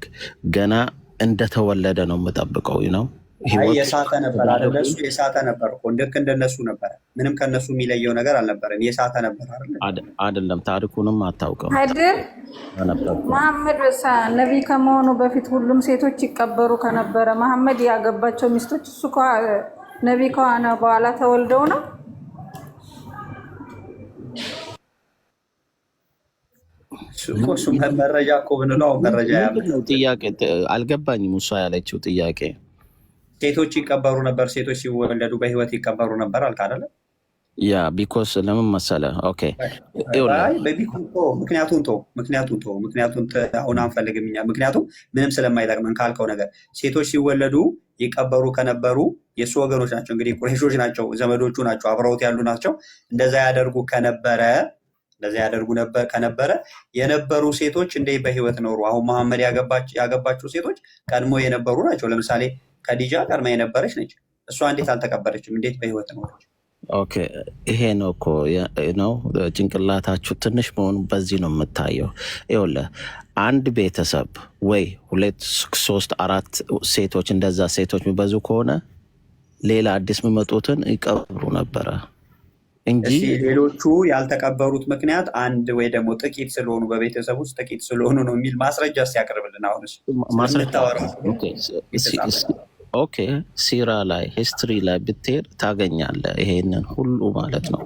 ገና እንደተወለደ ነው የምጠብቀው የሳተ ነበር አይደለ? እሱ የሳተ ነበር እኮ ልክ እንደነሱ ነበረ። ምንም ከነሱ የሚለየው ነገር አልነበረም። የሳተ ነበር አይደለም? ታሪኩንም አታውቀው አይደል? መሐመድ ነቢይ ከመሆኑ በፊት ሁሉም ሴቶች ይቀበሩ ከነበረ መሐመድ ያገባቸው ሚስቶች እሱ ነቢይ ከሆነ በኋላ ተወልደው ነው። እሱ መረጃ እኮ ብንለው መረጃ ጥያቄ አልገባኝም። እሷ ያለችው ጥያቄ ሴቶች ይቀበሩ ነበር፣ ሴቶች ሲወለዱ በህይወት ይቀበሩ ነበር አልክ አይደለ? ያ ቢኮስ ለምን መሰለህ? ኦኬ ምክንያቱም አሁን አንፈልግም እኛ። ምክንያቱም ምንም ስለማይጠቅመን ካልከው ነገር ሴቶች ሲወለዱ ይቀበሩ ከነበሩ የእሱ ወገኖች ናቸው፣ እንግዲህ ቁረይሾች ናቸው፣ ዘመዶቹ ናቸው፣ አብረውት ያሉ ናቸው። እንደዛ ያደርጉ ከነበረ የነበሩ ሴቶች እንዴ በህይወት ኖሩ? አሁን መሐመድ ያገባቸው ሴቶች ቀድሞ የነበሩ ናቸው። ለምሳሌ ከዲጃ ቀድማ የነበረች ነች። እሷ እንዴት አልተቀበረችም? እንዴት በህይወት ኖረች? ኦኬ ይሄ ነው እኮ ነው ጭንቅላታችሁ ትንሽ መሆኑ በዚህ ነው የምታየው። ይኸውልህ አንድ ቤተሰብ ወይ 2 3 4 ሴቶች እንደዛ ሴቶች የሚበዙ ከሆነ ሌላ አዲስ የሚመጡትን ይቀብሩ ነበረ እንጂ ሌሎቹ ያልተቀበሩት ምክንያት አንድ ወይ ደግሞ ጥቂት ስለሆኑ በቤተሰብ ውስጥ ጥቂት ስለሆኑ ነው የሚል ማስረጃ ሲያቀርብልን አሁን ኦኬ ሲራ ላይ ሂስትሪ ላይ ብትሄድ ታገኛለህ ይሄንን ሁሉ ማለት ነው።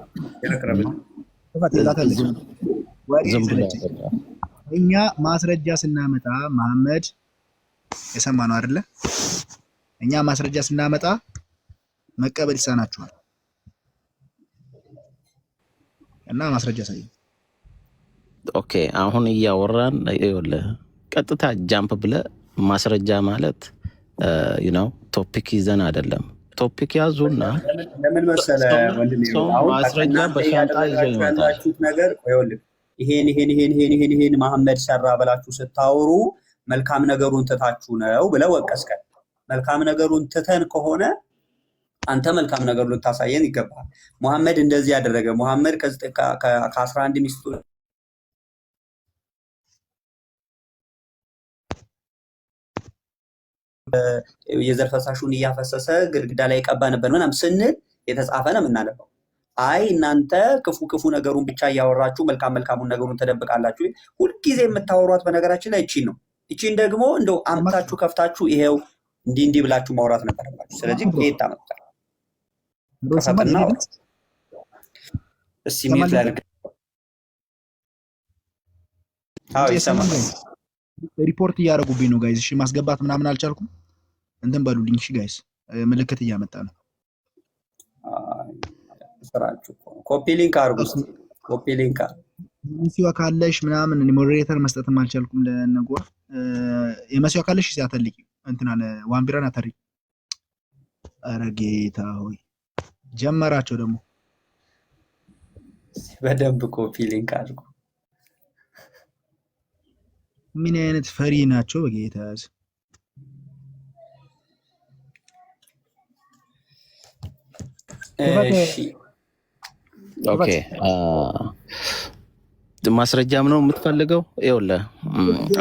እኛ ማስረጃ ስናመጣ መሐመድ የሰማነው አይደለ? እኛ ማስረጃ ስናመጣ መቀበል ይሳናችኋል እና ማስረጃ ሳይ ኦኬ አሁን እያወራን ይኸውልህ ቀጥታ ጃምፕ ብለህ ማስረጃ ማለት ቶፒክ ይዘን አይደለም። ቶፒክ ያዙና ለምን መሰለህ ወንድሜ ማስረጃ በሻንጣ ይዞ ይመጣል። ነገር ይኸውልህ ይሄን መሐመድ ሰራ ብላችሁ ስታወሩ መልካም ነገሩን ትታችሁ ነው ብለው ወቀስከን። መልካም ነገሩን ትተን ከሆነ አንተ መልካም ነገሩን ልታሳየን ይገባል። መሐመድ እንደዚህ ያደረገ መሐመድ ከ11 ሚስቶች የዘር ፈሳሹን እያፈሰሰ ግድግዳ ላይ ቀባ ነበር ምናምን ስንል የተጻፈ ነው የምናነበው። አይ እናንተ ክፉ ነገሩን ብቻ እያወራችሁ መልካሙን ነገሩን ተደብቃላችሁ። ሁልጊዜ የምታወሯት በነገራችን ላይ እቺን ነው። እቺን ደግሞ እንደው አምታችሁ ከፍታችሁ ይሄው እንዲህ ብላችሁ ማውራት ነበረባችሁ። ስለዚህ ከየት ታመጣላችሁ? ከፈተና እስቲ ሚት ላይ ይሰማል። ሪፖርት እያደረጉብኝ ነው ጋይስ። እሺ ማስገባት ምናምን አልቻልኩም። እንትን በሉልኝ እሺ ጋይስ። ምልክት እያመጣ ነው። ስራችሁ ኮፒ ሊንክ አድርጉ። ኮፒ ሊንክ መሲዋ ካለሽ ምናምን ሞዴሬተር መስጠትም አልቻልኩም። ለነገ የመሲዋ ካለሽ ሲያተልቂ እንትና ዋንቢራን አተሪ። ኧረ ጌታ ሆይ ጀመራቸው ደግሞ በደንብ ኮፒ ሊንክ አድርጉ። ምን አይነት ፈሪ ናቸው በጌታ ያዝ። እሺ ኦኬ ማስረጃም ነው የምትፈልገው? ይኸውልህ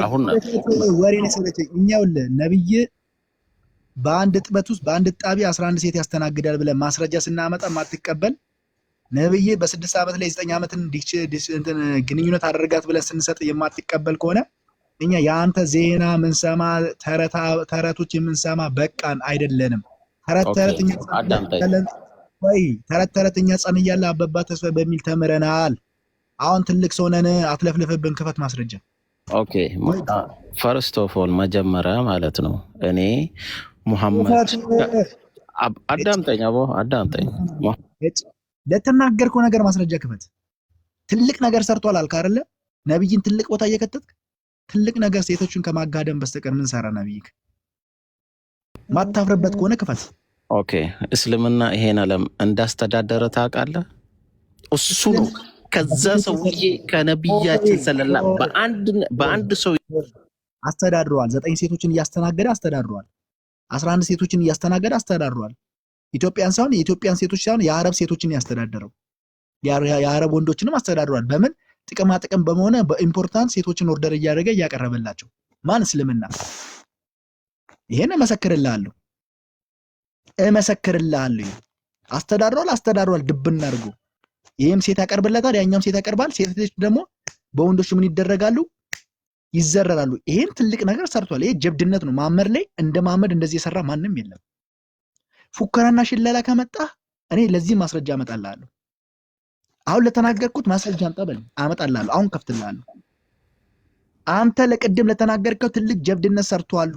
አሁን ወሬ ነው ሰለቸኝ። እኛውልህ ነብይ በአንድ ጥበት ውስጥ በአንድ ጣቢ 11 ሴት ያስተናግዳል ብለን ማስረጃ ስናመጣ ማትቀበል ነብይ በ6 ዓመት ላይ 9 ዓመትን ግንኙነት አደረጋት ብለን ስንሰጥ የማትቀበል ከሆነ እኛ የአንተ ዜና ምንሰማ ተረቶች የምንሰማ በቃን አይደለንም። ተረተኛ ጸን እያለ አበባ ተስፋ በሚል ተምረናል። አሁን ትልቅ ሰው ነን፣ አትለፍልፍብን። ክፈት ማስረጃ። ኦኬ ፈርስት ኦፍ ኦል መጀመሪያ ማለት ነው እኔ ሙሐመድ አዳምጠኝ ለተናገርከው ነገር ማስረጃ ክፈት። ትልቅ ነገር ሰርቷል አልክ አይደለ? ነብይን ትልቅ ቦታ እየከተትክ ትልቅ ነገር ሴቶችን ከማጋደም በስተቀር ምን ሰራ ነብይክ? ማታፍርበት ከሆነ ክፈት። ኦኬ እስልምና ይሄን ዓለም እንዳስተዳደረ ታውቃለህ? እሱ ነው ከዛ ሰውዬ ከነብያችን ሰለላ በአንድ ሰው አስተዳድሯል። 9 ሴቶችን እያስተናገደ አስተዳድሯል። 11 ሴቶችን እያስተናገደ አስተዳድሯል። ኢትዮጵያን ሳይሆን የኢትዮጵያን ሴቶች ሳይሆን የአረብ ሴቶችን ያስተዳደረው የአረብ ወንዶችንም አስተዳድሯል። በምን ጥቅም በመሆነ በኢምፖርታንት ሴቶችን ኦርደር እያደረገ እያቀረበላቸው ማን? እስልምና። ይሄን እመሰክርልሃለሁ። አስተዳድሯል ድብና አድርጎ። ይሄም ሴት ያቀርብለታል፣ ያኛውም ሴት ያቀርባል። ሴቶች ደግሞ በወንዶች ምን ይደረጋሉ? ይዘረራሉ። ይሄን ትልቅ ነገር ሰርቷል። ይሄ ጀብድነት ነው። መሐመድ ላይ እንደ መሐመድ እንደዚህ የሰራ ማንም የለም። ፉከራና ሽለላ ከመጣ እኔ ለዚህ ማስረጃ አመጣልሃለሁ። አሁን ለተናገርኩት ማስረጃ አመጣልሃለሁ። አሁን ከፍትልሃለሁ። አንተ ለቅድም ለተናገርከው ትልቅ ጀብድነት ሰርቷሉ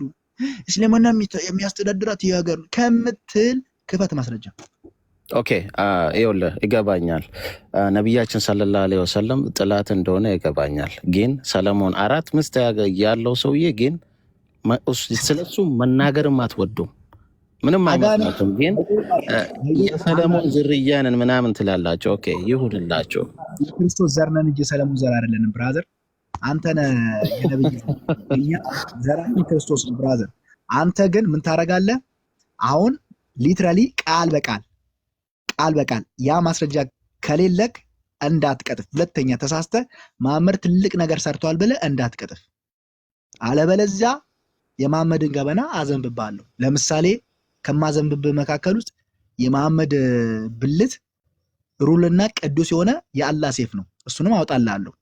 እስልምና የሚያስተዳድራት የሀገር ከምትል ክፈት ማስረጃ። ኦኬ ይኸውልህ ይገባኛል። ነቢያችን ሰለላሁ ዐለይሂ ወሰለም ጥላት እንደሆነ ይገባኛል። ግን ሰለሞን 4 ሚስት ያለው ሰውዬ ግን ስለሱ መናገርም አትወዱም፣ ምንም አይመስላችሁም። ግን የሰለሞን ዝርያንን ምናምን ትላላቸው። ኦኬ ይሁንላቸው። የክርስቶስ ዘር ነን እንጂ ሰለሞን ዘር አይደለንም ብራዘር። አንተ ነህ የነብይ ዘራችን ክርስቶስ ነው ብራዘር። አንተ ግን ምን ታደርጋለህ? አሁን ሊትራሊ ቃል በቃል ያ ማስረጃ ከሌለክ እንዳትቀጥፍ። ሁለተኛ ተሳስተ መሐመድ ትልቅ ነገር ሰርቷል ብለህ እንዳትቀጥፍ። አለበለዚያ የመሐመድን ገበና አዘንብብሃለሁ። ለምሳሌ ከማዘንብብህ መካከል ውስጥ የመሐመድ ብልት ሩልና ቅዱስ የሆነ የአላህ ሴፍ ነው። እሱንም አውጣልሃለሁ።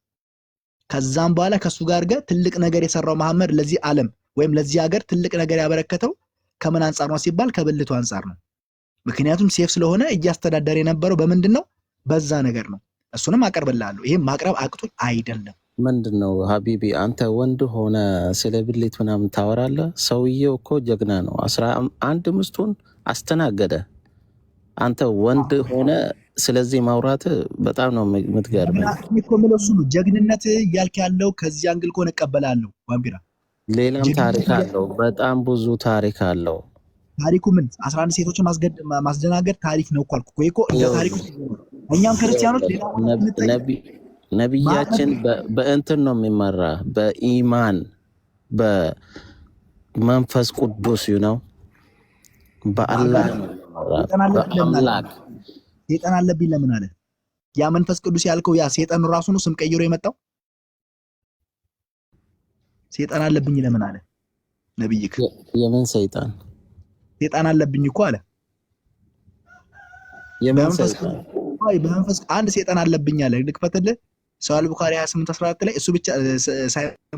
ከዛም በኋላ ከሱ ጋር ትልቅ ነገር የሰራው መሐመድ ለዚህ ዓለም ወይም ለዚህ ሀገር ትልቅ ነገር ያበረከተው ከምን አንጻር ነው ሲባል ከብልቱ አንጻር ነው። ምክንያቱም ሴፍ ስለሆነ እያስተዳደረ የነበረው በምንድን ነው? በዛ ነገር ነው። እሱንም አቀርብልሃለሁ። ይሄም ማቅረብ አቅቶኝ አይደለም። ምንድን ነው ሀቢቢ? አንተ ወንድ ሆነ ስለ ብሌት ምናምን ታወራለህ? ሰውዬው እኮ ጀግና ነው። 11 ሚስቱን አስተናገደ። አንተ ወንድ ሆነ ስለዚህ ማውራት በጣም ነው የምትገርመኝ። ጀግንነት እያልክ ያለው ከዚህ አንግል ከሆነ እቀበላለሁ። ዋምቢራ ሌላም ታሪክ አለው፣ በጣም ብዙ ታሪክ አለው። ታሪኩ ምን 11 ሴቶችን ማስደናገድ ታሪክ ነው እኮ አልኩ እኮ እንደ ታሪኩ። እኛም ክርስቲያኖች ነቢያችን በእንትን ነው የሚመራ፣ በኢማን በመንፈስ ቅዱስ ነው፣ በአላህ ነው በአምላክ። ሴጣን አለብኝ ለምን አለ? ያ መንፈስ ቅዱስ ያልከው ያ ሴጣን ራሱ ነው ስም ቀይሮ የመጣው። ሴጣን አለብኝ ለምን አለ ነብይክ? የምን ሰይጣን? ሴጣን አለብኝ እኮ አለ። በመንፈስ አንድ ሴጣን አለብኝ አለ። ልክፈትልህ ሰዋል ቡኻሪ 28:14 ላይ እሱ ብቻ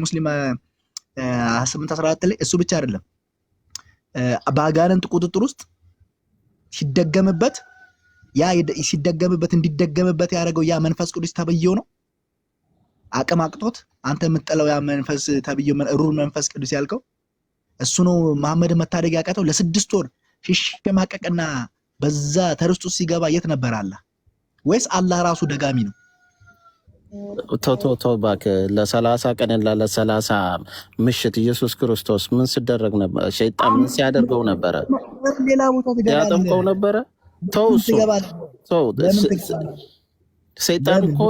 ሙስሊም 28:14 ላይ እሱ ብቻ አይደለም በአጋንንት ቁጥጥር ውስጥ ሲደገምበት እንዲደገምበት ያደረገው ያ መንፈስ ቅዱስ ተብየው ነው። አቅም አቅቶት አንተ የምትጠላው ያ መንፈስ ተብየው ሩር መንፈስ ቅዱስ ያልከው እሱ ነው መሐመድ መታደግ ያቃተው። ለ6 ወር ሲሸማቀቅና በዛ ተርስጡ ሲገባ የት ነበር አላህ? ወይስ አላህ ራሱ ደጋሚ ነው? ቶ ባክ ለ30 ቀን ለ30 ምሽት ኢየሱስ ክርስቶስ ምን ሲደረግ ነበር? ሸይጣን ምን ሲያደርገው ነበረ? ሌላ ቦታ ያጠምቀው ነበረ? ሰይጣን እኮ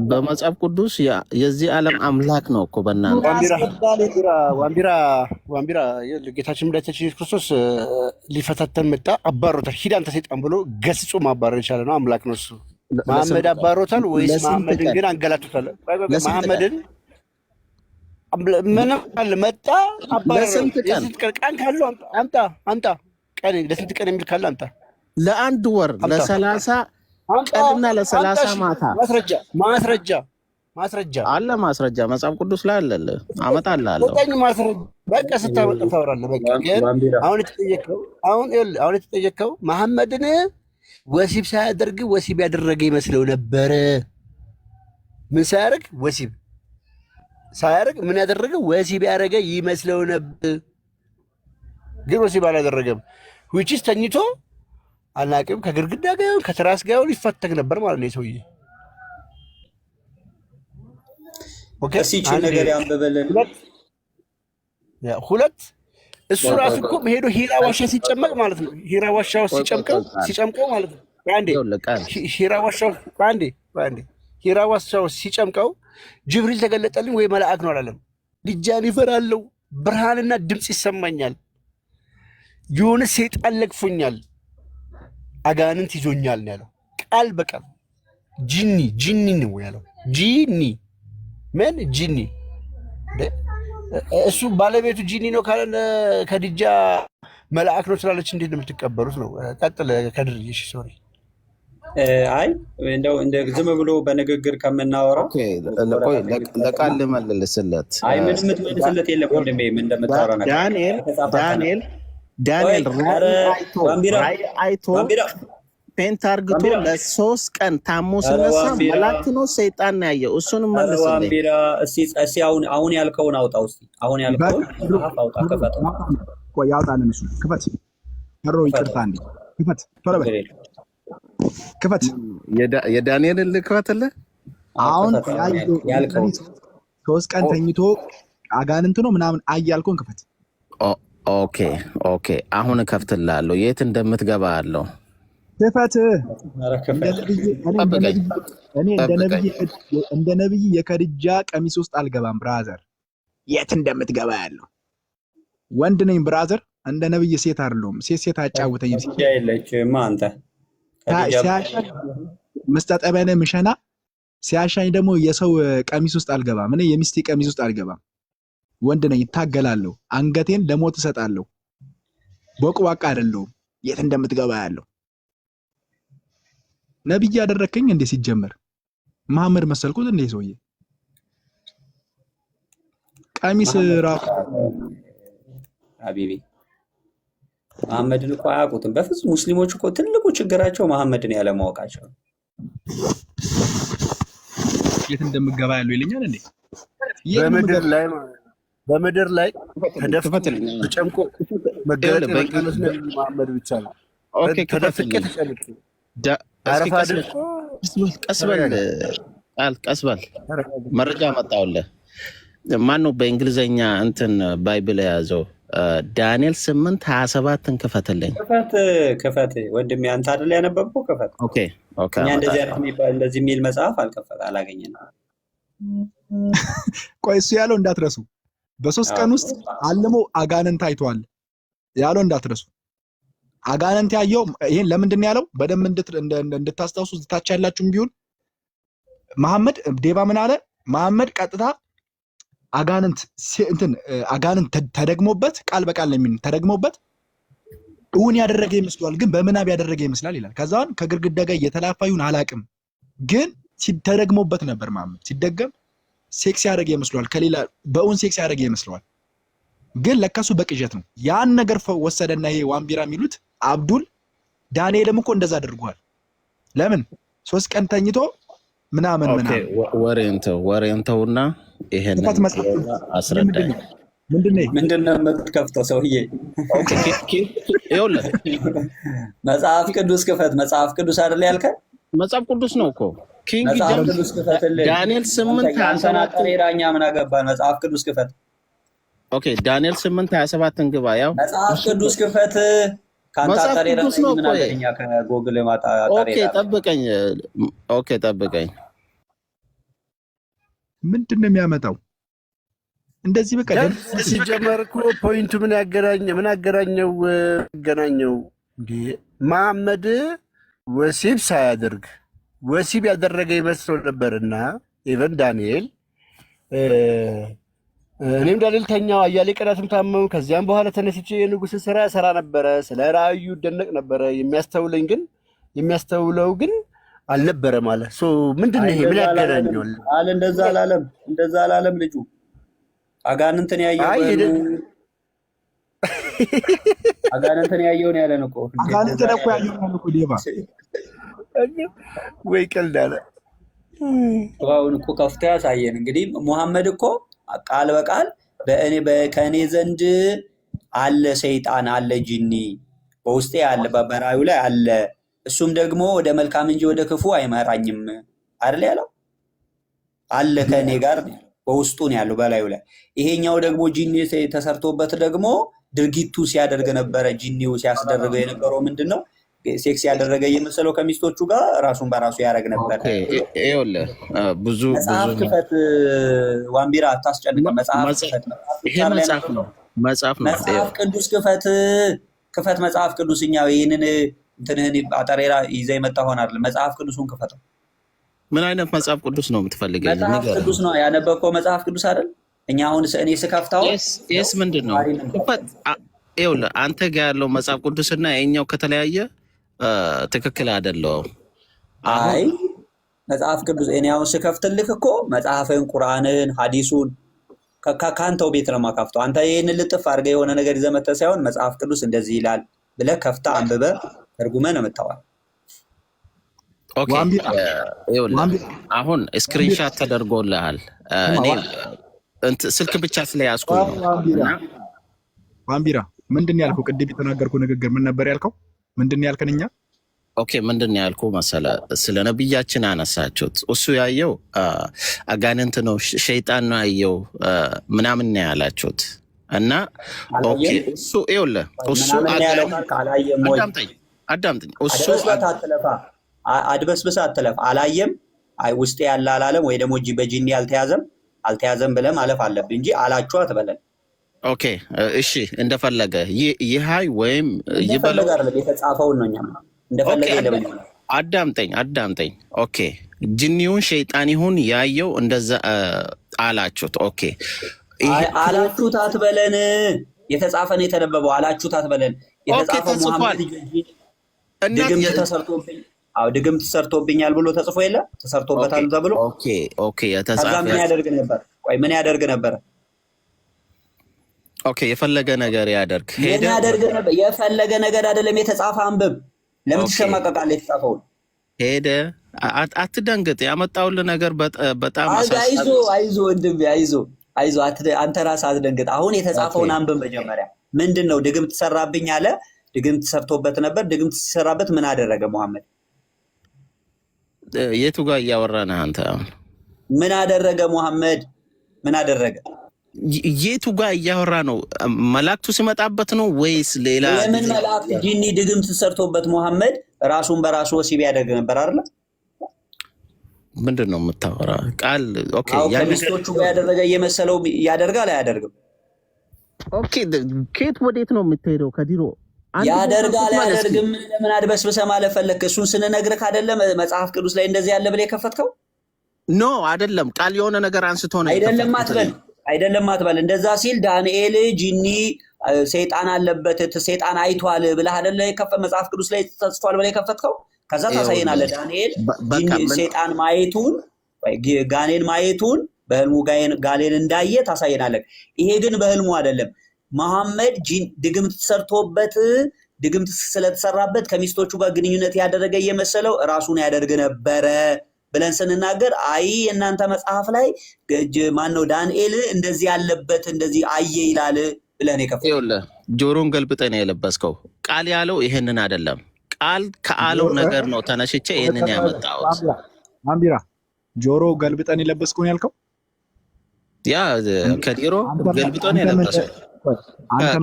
በመጽሐፍ ቅዱስ የዚህ ዓለም አምላክ ነው እኮ። በእናንተ ዋምቢራ ጌታችን መድኃኒታችን ኢየሱስ ክርስቶስ ሊፈታተን መጣ፣ አባሮታል። ሂድ አንተ ሰይጣን ብሎ ገስጾ ማባረር የቻለ ነው፣ አምላክ ነው እሱ። መሐመድ አባሮታል ወይስ መሐመድን ግን አንገላቱታል? መሐመድን ምንም አለ መጣ አባረረ። የስንት ቀን ካለው አምጣ ቀን ለስንት ቀን የሚል ካለ አምጣ። ለ1 ወር ለ30 ቀንና ለ30 ማታ ማስረጃ አለ። ማስረጃ መጽሐፍ ቅዱስ ላይ አለ። አመጣልሃለሁ። በቃ ስታመጣ ታወራለህ። በቃ ግን አሁን የተጠየቀው መሐመድን ወሲብ ሳያደርግ ወሲብ ያደረገ ይመስለው ነበረ። ምን ሳያደርግ ወሲብ ሳያደርግ ምን ያደረገ ወሲብ ያደረገ ይመስለው ነበር፣ ግን ወሲብ አላደረገም። ዊችስ ተኝቶ አላቅም ከግርግዳ ጋር ይሁን ከትራስ ጋር ይሁን ይፈተግ ነበር ማለት ነው ሰውዬ። ኦኬ እሺ ነገር ያንበበለን ሁለት እሱ ራሱ እኮ ሄዶ ሂራ ዋሻ ሲጨመቅ ማለት ነው። ሂራ ዋሻ ሲጨምቀው ማለት ነው። ሂራ ዋሻ ሲጨምቀው ጅብሪል ተገለጠልኝ ወይ መልአክ ነው አላለም። ልጃን ይፈራለው ብርሃንና ድምፅ ይሰማኛል፣ የሆነ ሰይጣን ለቅፎኛል፣ አጋንንት ይዞኛል ነው ያለው። ቃል በቃል ጂኒ ነው ያለው። ጂኒ እሱ ባለቤቱ ጂኒ ነው ካለ ከድጃ መልአክ ነው ስላለች እንዴት ነው የምትቀበሉት? ነው ቀጥል ከድርዬ። እሺ ሶሪ። አይ እንደው እንደ ዝም ብሎ በንግግር ከምናወራው ለቃል ልመልስለት። አይ ምንም የምትመልስለት የለም ወንድሜ። ምን እንደምታወራ ነገር ዳንኤል ራእይ አይቶ ፔንት አርግቶ ለ3 ቀን ታሞ ሲነሳ መላእክት ነው ሰይጣን ነው ያየው። እሱን መልስልኝ ዋምቢራ። እስቲ አሁን ያልከውን አውጣው። እስቲ አሁን ያልከውን አውጣ። ከፈተው ቆይ ያውጣልን። እሱ ክፈት አሮ ይቅርታ እንዴ ክፈት ቶሎ በል ክፈት። የዳንኤልን ልክፈትልህ። አሁን ያልከው 3 ቀን ተኝቶ አጋንንት ነው ምናምን አያልከውን ክፈት። ኦኬ አሁን እከፍትልሃለሁ። የት እንደምትገባ አለው ክፈት። እንደ ነብይ የከድጃ ቀሚስ ውስጥ አልገባም ብራዘር። የት እንደምትገባ ያለው ወንድ ነኝ ብራዘር። እንደ ነብይ ሴት አይደለሁም። ሴት አጫውተኝ የለችም አንተ ሲያሻኝ መስጠጠበነ ምሸና ሲያሻኝ ደግሞ የሰው ቀሚስ ውስጥ አልገባም። እኔ የሚስቴ ቀሚስ ውስጥ አልገባም። ወንድ ነኝ፣ ይታገላለሁ፣ አንገቴን ለሞት እሰጣለሁ። ቦቅቧቃ አይደለሁም። የት እንደምትገባ ያለው ነብይ ያደረከኝ እንዴ? ሲጀመር መሐመድ መሰልኩት እንዴ? ሰውዬ ቀሚስ ራሱ ሀቢቢ መሐመድን እኮ አያውቁትም በፍጹም። ሙስሊሞች እኮ ትልቁ ችግራቸው መሐመድን ያለማወቃቸው። የት እንደምገባ ያለው ይለኛል እንዴ? በምድር ላይ ተደፍቆ ተጨምቆ መገለጥ የመጣለት ነብዩ መሐመድ ብቻ ነው። ተደፍቄ ተጨምቄ ቀስበል መረጃ መጣሁልህ። ማነው በእንግሊዘኛ እንትን ባይብል የያዘው? ዳንኤል 8:27 ክፈትልኝ። ክፈት ወንድሜ፣ አንተ አይደል ያነበብከው? ክፈት። እኛ እንደዚህ የሚል መጽሐፍ አላገኘንም። ቆይ እሱ ያለው እንዳትረሱ። በ3 ቀን ውስጥ አልሞ አጋንንት አይቷል ያለው እንዳትረሱ። አጋንንት ያየው ይሄን ለምንድን ነው ያለው? በደንብ እንድታስታውሱ ታች ያላችሁም ቢሆን መሐመድ ዴባ ምን አለ? መሐመድ ቀጥታ አጋንንት ተደግሞበት ቃል በቃል ነው የሚል ተደግሞበት እውን ያደረገ ይመስላል፣ ግን በምናብ ያደረገ ይመስላል ይላል። ከዛን ከግድግዳ ጋር እየተላፋዩን አላቅም፣ ግን ተደግሞበት ነበር። መሐመድ ሲደገም ሴክስ ያደረገ ይመስላል፣ ከሌላ በእውን ሴክስ ያደረገ ይመስላል፣ ግን ለካሱ በቅዠት ነው። ያን ነገር ወሰደና ይሄ ዋምቢራ የሚሉት አብዱል ዳንኤልም እኮ እንደዛ አድርጓል። ለምን 3 ቀን ተኝቶ ምናምን ወሬንተውና ይሄን አስረዳኝ። ምንድነው የምትከፍተው ሰውዬ? ይኸውልህ መጽሐፍ ቅዱስ ክፈት። መጽሐፍ ቅዱስ አይደል ያልከን? መጽሐፍ ቅዱስ ነው እኮ ኪንግ ጄምስ ዳንኤል 8:27 እኛ ምን አገባን? መጽሐፍ ቅዱስ ክፈት። ዳንኤል 8:27 ግባ። ያው መጽሐፍ ቅዱስ ክፈት። ካንተ አጠሬራ ምን አለኛ? ከጎግል ማጣ አጠሬራ። ጠብቀኝ። ምንድነው የሚያመጣው? እንደዚህ በቃ ሲጀመር እኮ ፖይንቱ ምን አገናኘው እንዴ? መሐመድ ወሲብ ሳያደርግ ወሲብ ያደረገ ይመስለው ነበርና ኢቨን ዳንኤል እኔም ዳንኤል ተኛው አያሌ ቀናትም ታመሙ። ከዚያም በኋላ ተነስቼ የንጉሥ ስራ ሰራ ነበረ፣ ስለ ራእዩ ደነቅ ነበረ። የሚያስተውለው ግን አልነበረ ማለት ምንድን ነው ይሄ? ምን ያገናኘዋል? እንደዛ አላለም ልጁ። አጋንንትን ያየውን ያለን እኮ አጋንንትን እኮ ያየውን እኮ ዴባ ወይ ቀልድ አለ። አሁን እኮ ከፍቶ ያሳየን። እንግዲህ ሙሐመድ እኮ ቃል በቃል ከእኔ ዘንድ አለ ሰይጣን አለ ጂኒ በውስጤ አለ በራዩ ላይ አለ፣ እሱም ደግሞ ወደ መልካም እንጂ ወደ ክፉ አይመራኝም አይደል ያለው? አለ ከእኔ ጋር በውስጡ ነው ያለው በላዩ ላይ። ይሄኛው ደግሞ ጂኒ ተሰርቶበት ደግሞ ድርጊቱ ሲያደርግ ነበረ። ጂኒው ሲያስደርገው የነበረው ምንድን ነው? ሴክስ ያደረገ የመሰለው ከሚስቶቹ ጋር ራሱን በራሱ ያደረግ ነበር። ብዙ መጽሐፍ ክፈት ዋምቢራ፣ አታስጨንቅ። መጽሐፍ ቅዱስ ክፈት። መጽሐፍ ቅዱስ እኛ ይህንን እንትንህን አጠሬራ ይዘህ የመጣ ሆን አይደል? መጽሐፍ ቅዱሱን ክፈተው። ምን አይነት መጽሐፍ ቅዱስ ነው የምትፈልገው? መጽሐፍ ቅዱስ ነው ያነበብከው መጽሐፍ ቅዱስ አይደል? እኛ አሁን እኔ ስከፍታው ምንድን ነው ይኸውልህ፣ አንተ ጋር ያለው መጽሐፍ ቅዱስና የኛው ከተለያየ ትክክል አይደለም። አይ መጽሐፍ ቅዱስ እኔ አሁን ስከፍትልህ እኮ መጽሐፍን፣ ቁርአንን፣ ሐዲሱን ከአንተው ቤት ነው የማካፍተው። አንተ ይህንን ልጥፍ አድርገህ የሆነ ነገር ይዘህ መተህ ሳይሆን መጽሐፍ ቅዱስ እንደዚህ ይላል ብለህ ከፍተህ አንብበህ ተርጉመህ ነው የምታወራው። አሁን ስክሪንሻት ተደርጎልሃል። እኔ ስልክ ብቻ ስለያዝኩ ነው። ዋምቢራ ምንድን ነው ያልከው? ቅድም የተናገርኩ ንግግር ምን ነበር ያልከው? ምንድን ነው ያልከን? እኛ ምንድን ነው ያልኩ መሰለህ? ስለ ነብያችን አነሳችሁት። እሱ ያየው አጋንንት ነው ሸይጣን ነው ያየው ምናምን ነው ያላችሁት። እና እሱ ይኸውልህ እሱ አዳምጠኝ። እሱ አድበስብሰህ አትለፍ። አላየም ውስጤ ያለ አላለም ወይ ደግሞ በጂኒ አልተያዘም ብለህ ማለፍ አለብህ እንጂ አላችሁ አትበለን። እሺ እንደፈለገ ይሃይ ወይም ይበለው የተጻፈውን ነው። እኛም እንደፈለገ ይለበል። አዳምጠኝ። ጂኒውን ሸይጣን ይሁን ያየው እንደዛ አላችሁት። አላችሁት አትበለን። የተጻፈ ነው የተነበበው። አላችሁት አትበለን። የተጻፈው መሐመድ ድግምት ተሰርቶብኛል ብሎ ተጽፎ የለ ተሰርቶበታል ተብሎ ከዛ ምን ያደርግ ነበር? ምን ያደርግ ነበር? የፈለገ ነገር ያደርግ የፈለገ ነገር አይደለም። የተጻፈ አንብብ። ለምን ትሸማቀቃለህ? የተጻፈውን አትደንግጥ። ያመጣውልህ ነገር በጣም አይዞ አይዞ ወንድሜ አይዞ አይዞ። አንተ ራስህ አትደንግጥ። አሁን የተጻፈውን አንብብ መጀመሪያ። ምንድን ነው ድግምት ሰራብኝ አለ። ድግምት ሰርቶበት ነበር። ድግምት ሲሰራበት ምን አደረገ መሐመድ? የቱ ጋር እያወራህ አንተ? ምን አደረገ መሐመድ? ምን አደረገ? የቱ ጋር እያወራ ነው? መላእክቱ ሲመጣበት ነው ወይስ ሌላ? ለምን መላእክት ጂኒ ድግምት ሰርቶበት መሐመድ ራሱን በራሱ ወሲብ ያደርግ ነበር አይደል? ምንድን ነው የምታወራ ቃል? ኦኬ ከሚስቶቹ ጋር ያደረገ እየመሰለው ያደርጋል አያደርግም? ኦኬ ከየት ወዴት ነው የምትሄደው? ከዲሮ ያደርጋል አያደርግም? ለምን አድበስብሰህ ማለት ፈለክ? እሱን ስንነግርህ አይደለም መጽሐፍ ቅዱስ ላይ እንደዚህ ያለ ብለህ የከፈትከው? ኖ አይደለም። ቃል የሆነ ነገር አንስቶ ነው አይደለም አትበል፣ አይደለም አትበል። እንደዛ ሲል ዳንኤል ጂኒ ሰይጣን አለበት ሰይጣን አይቷል ብለህ አይደለ መጽሐፍ ቅዱስ ላይ ተጽፏል ብለህ የከፈትከው? ከዛ ታሳየናለህ ዳንኤል ሰይጣን ማየቱን ወይ ጋኔን ማየቱን በህልሙ ጋኔን እንዳየ ታሳየናለህ። ይሄ ግን በህልሙ አይደለም። መሐመድ ድግምት ሰርቶበት ድግምት ስለተሰራበት ከሚስቶቹ ጋር ግንኙነት ያደረገ እየመሰለው ራሱን ያደርግ ነበረ ብለን ስንናገር አይ እናንተ መጽሐፍ ላይ ማነው ዳንኤል እንደዚህ ያለበት እንደዚህ አየ ይላል ብለን የከፈተው። ይኸውልህ ጆሮን ገልብጠህ ነው የለበስከው። ቃል ያለው ይሄንን አይደለም። ቃል ከአለው ነገር ነው ተነሽቼ ይሄንን ያመጣሁት። አምቢራ ጆሮ ገልብጠን የለበስከው ያልከው ያ ከዲሮ ገልብጠን የለበስከው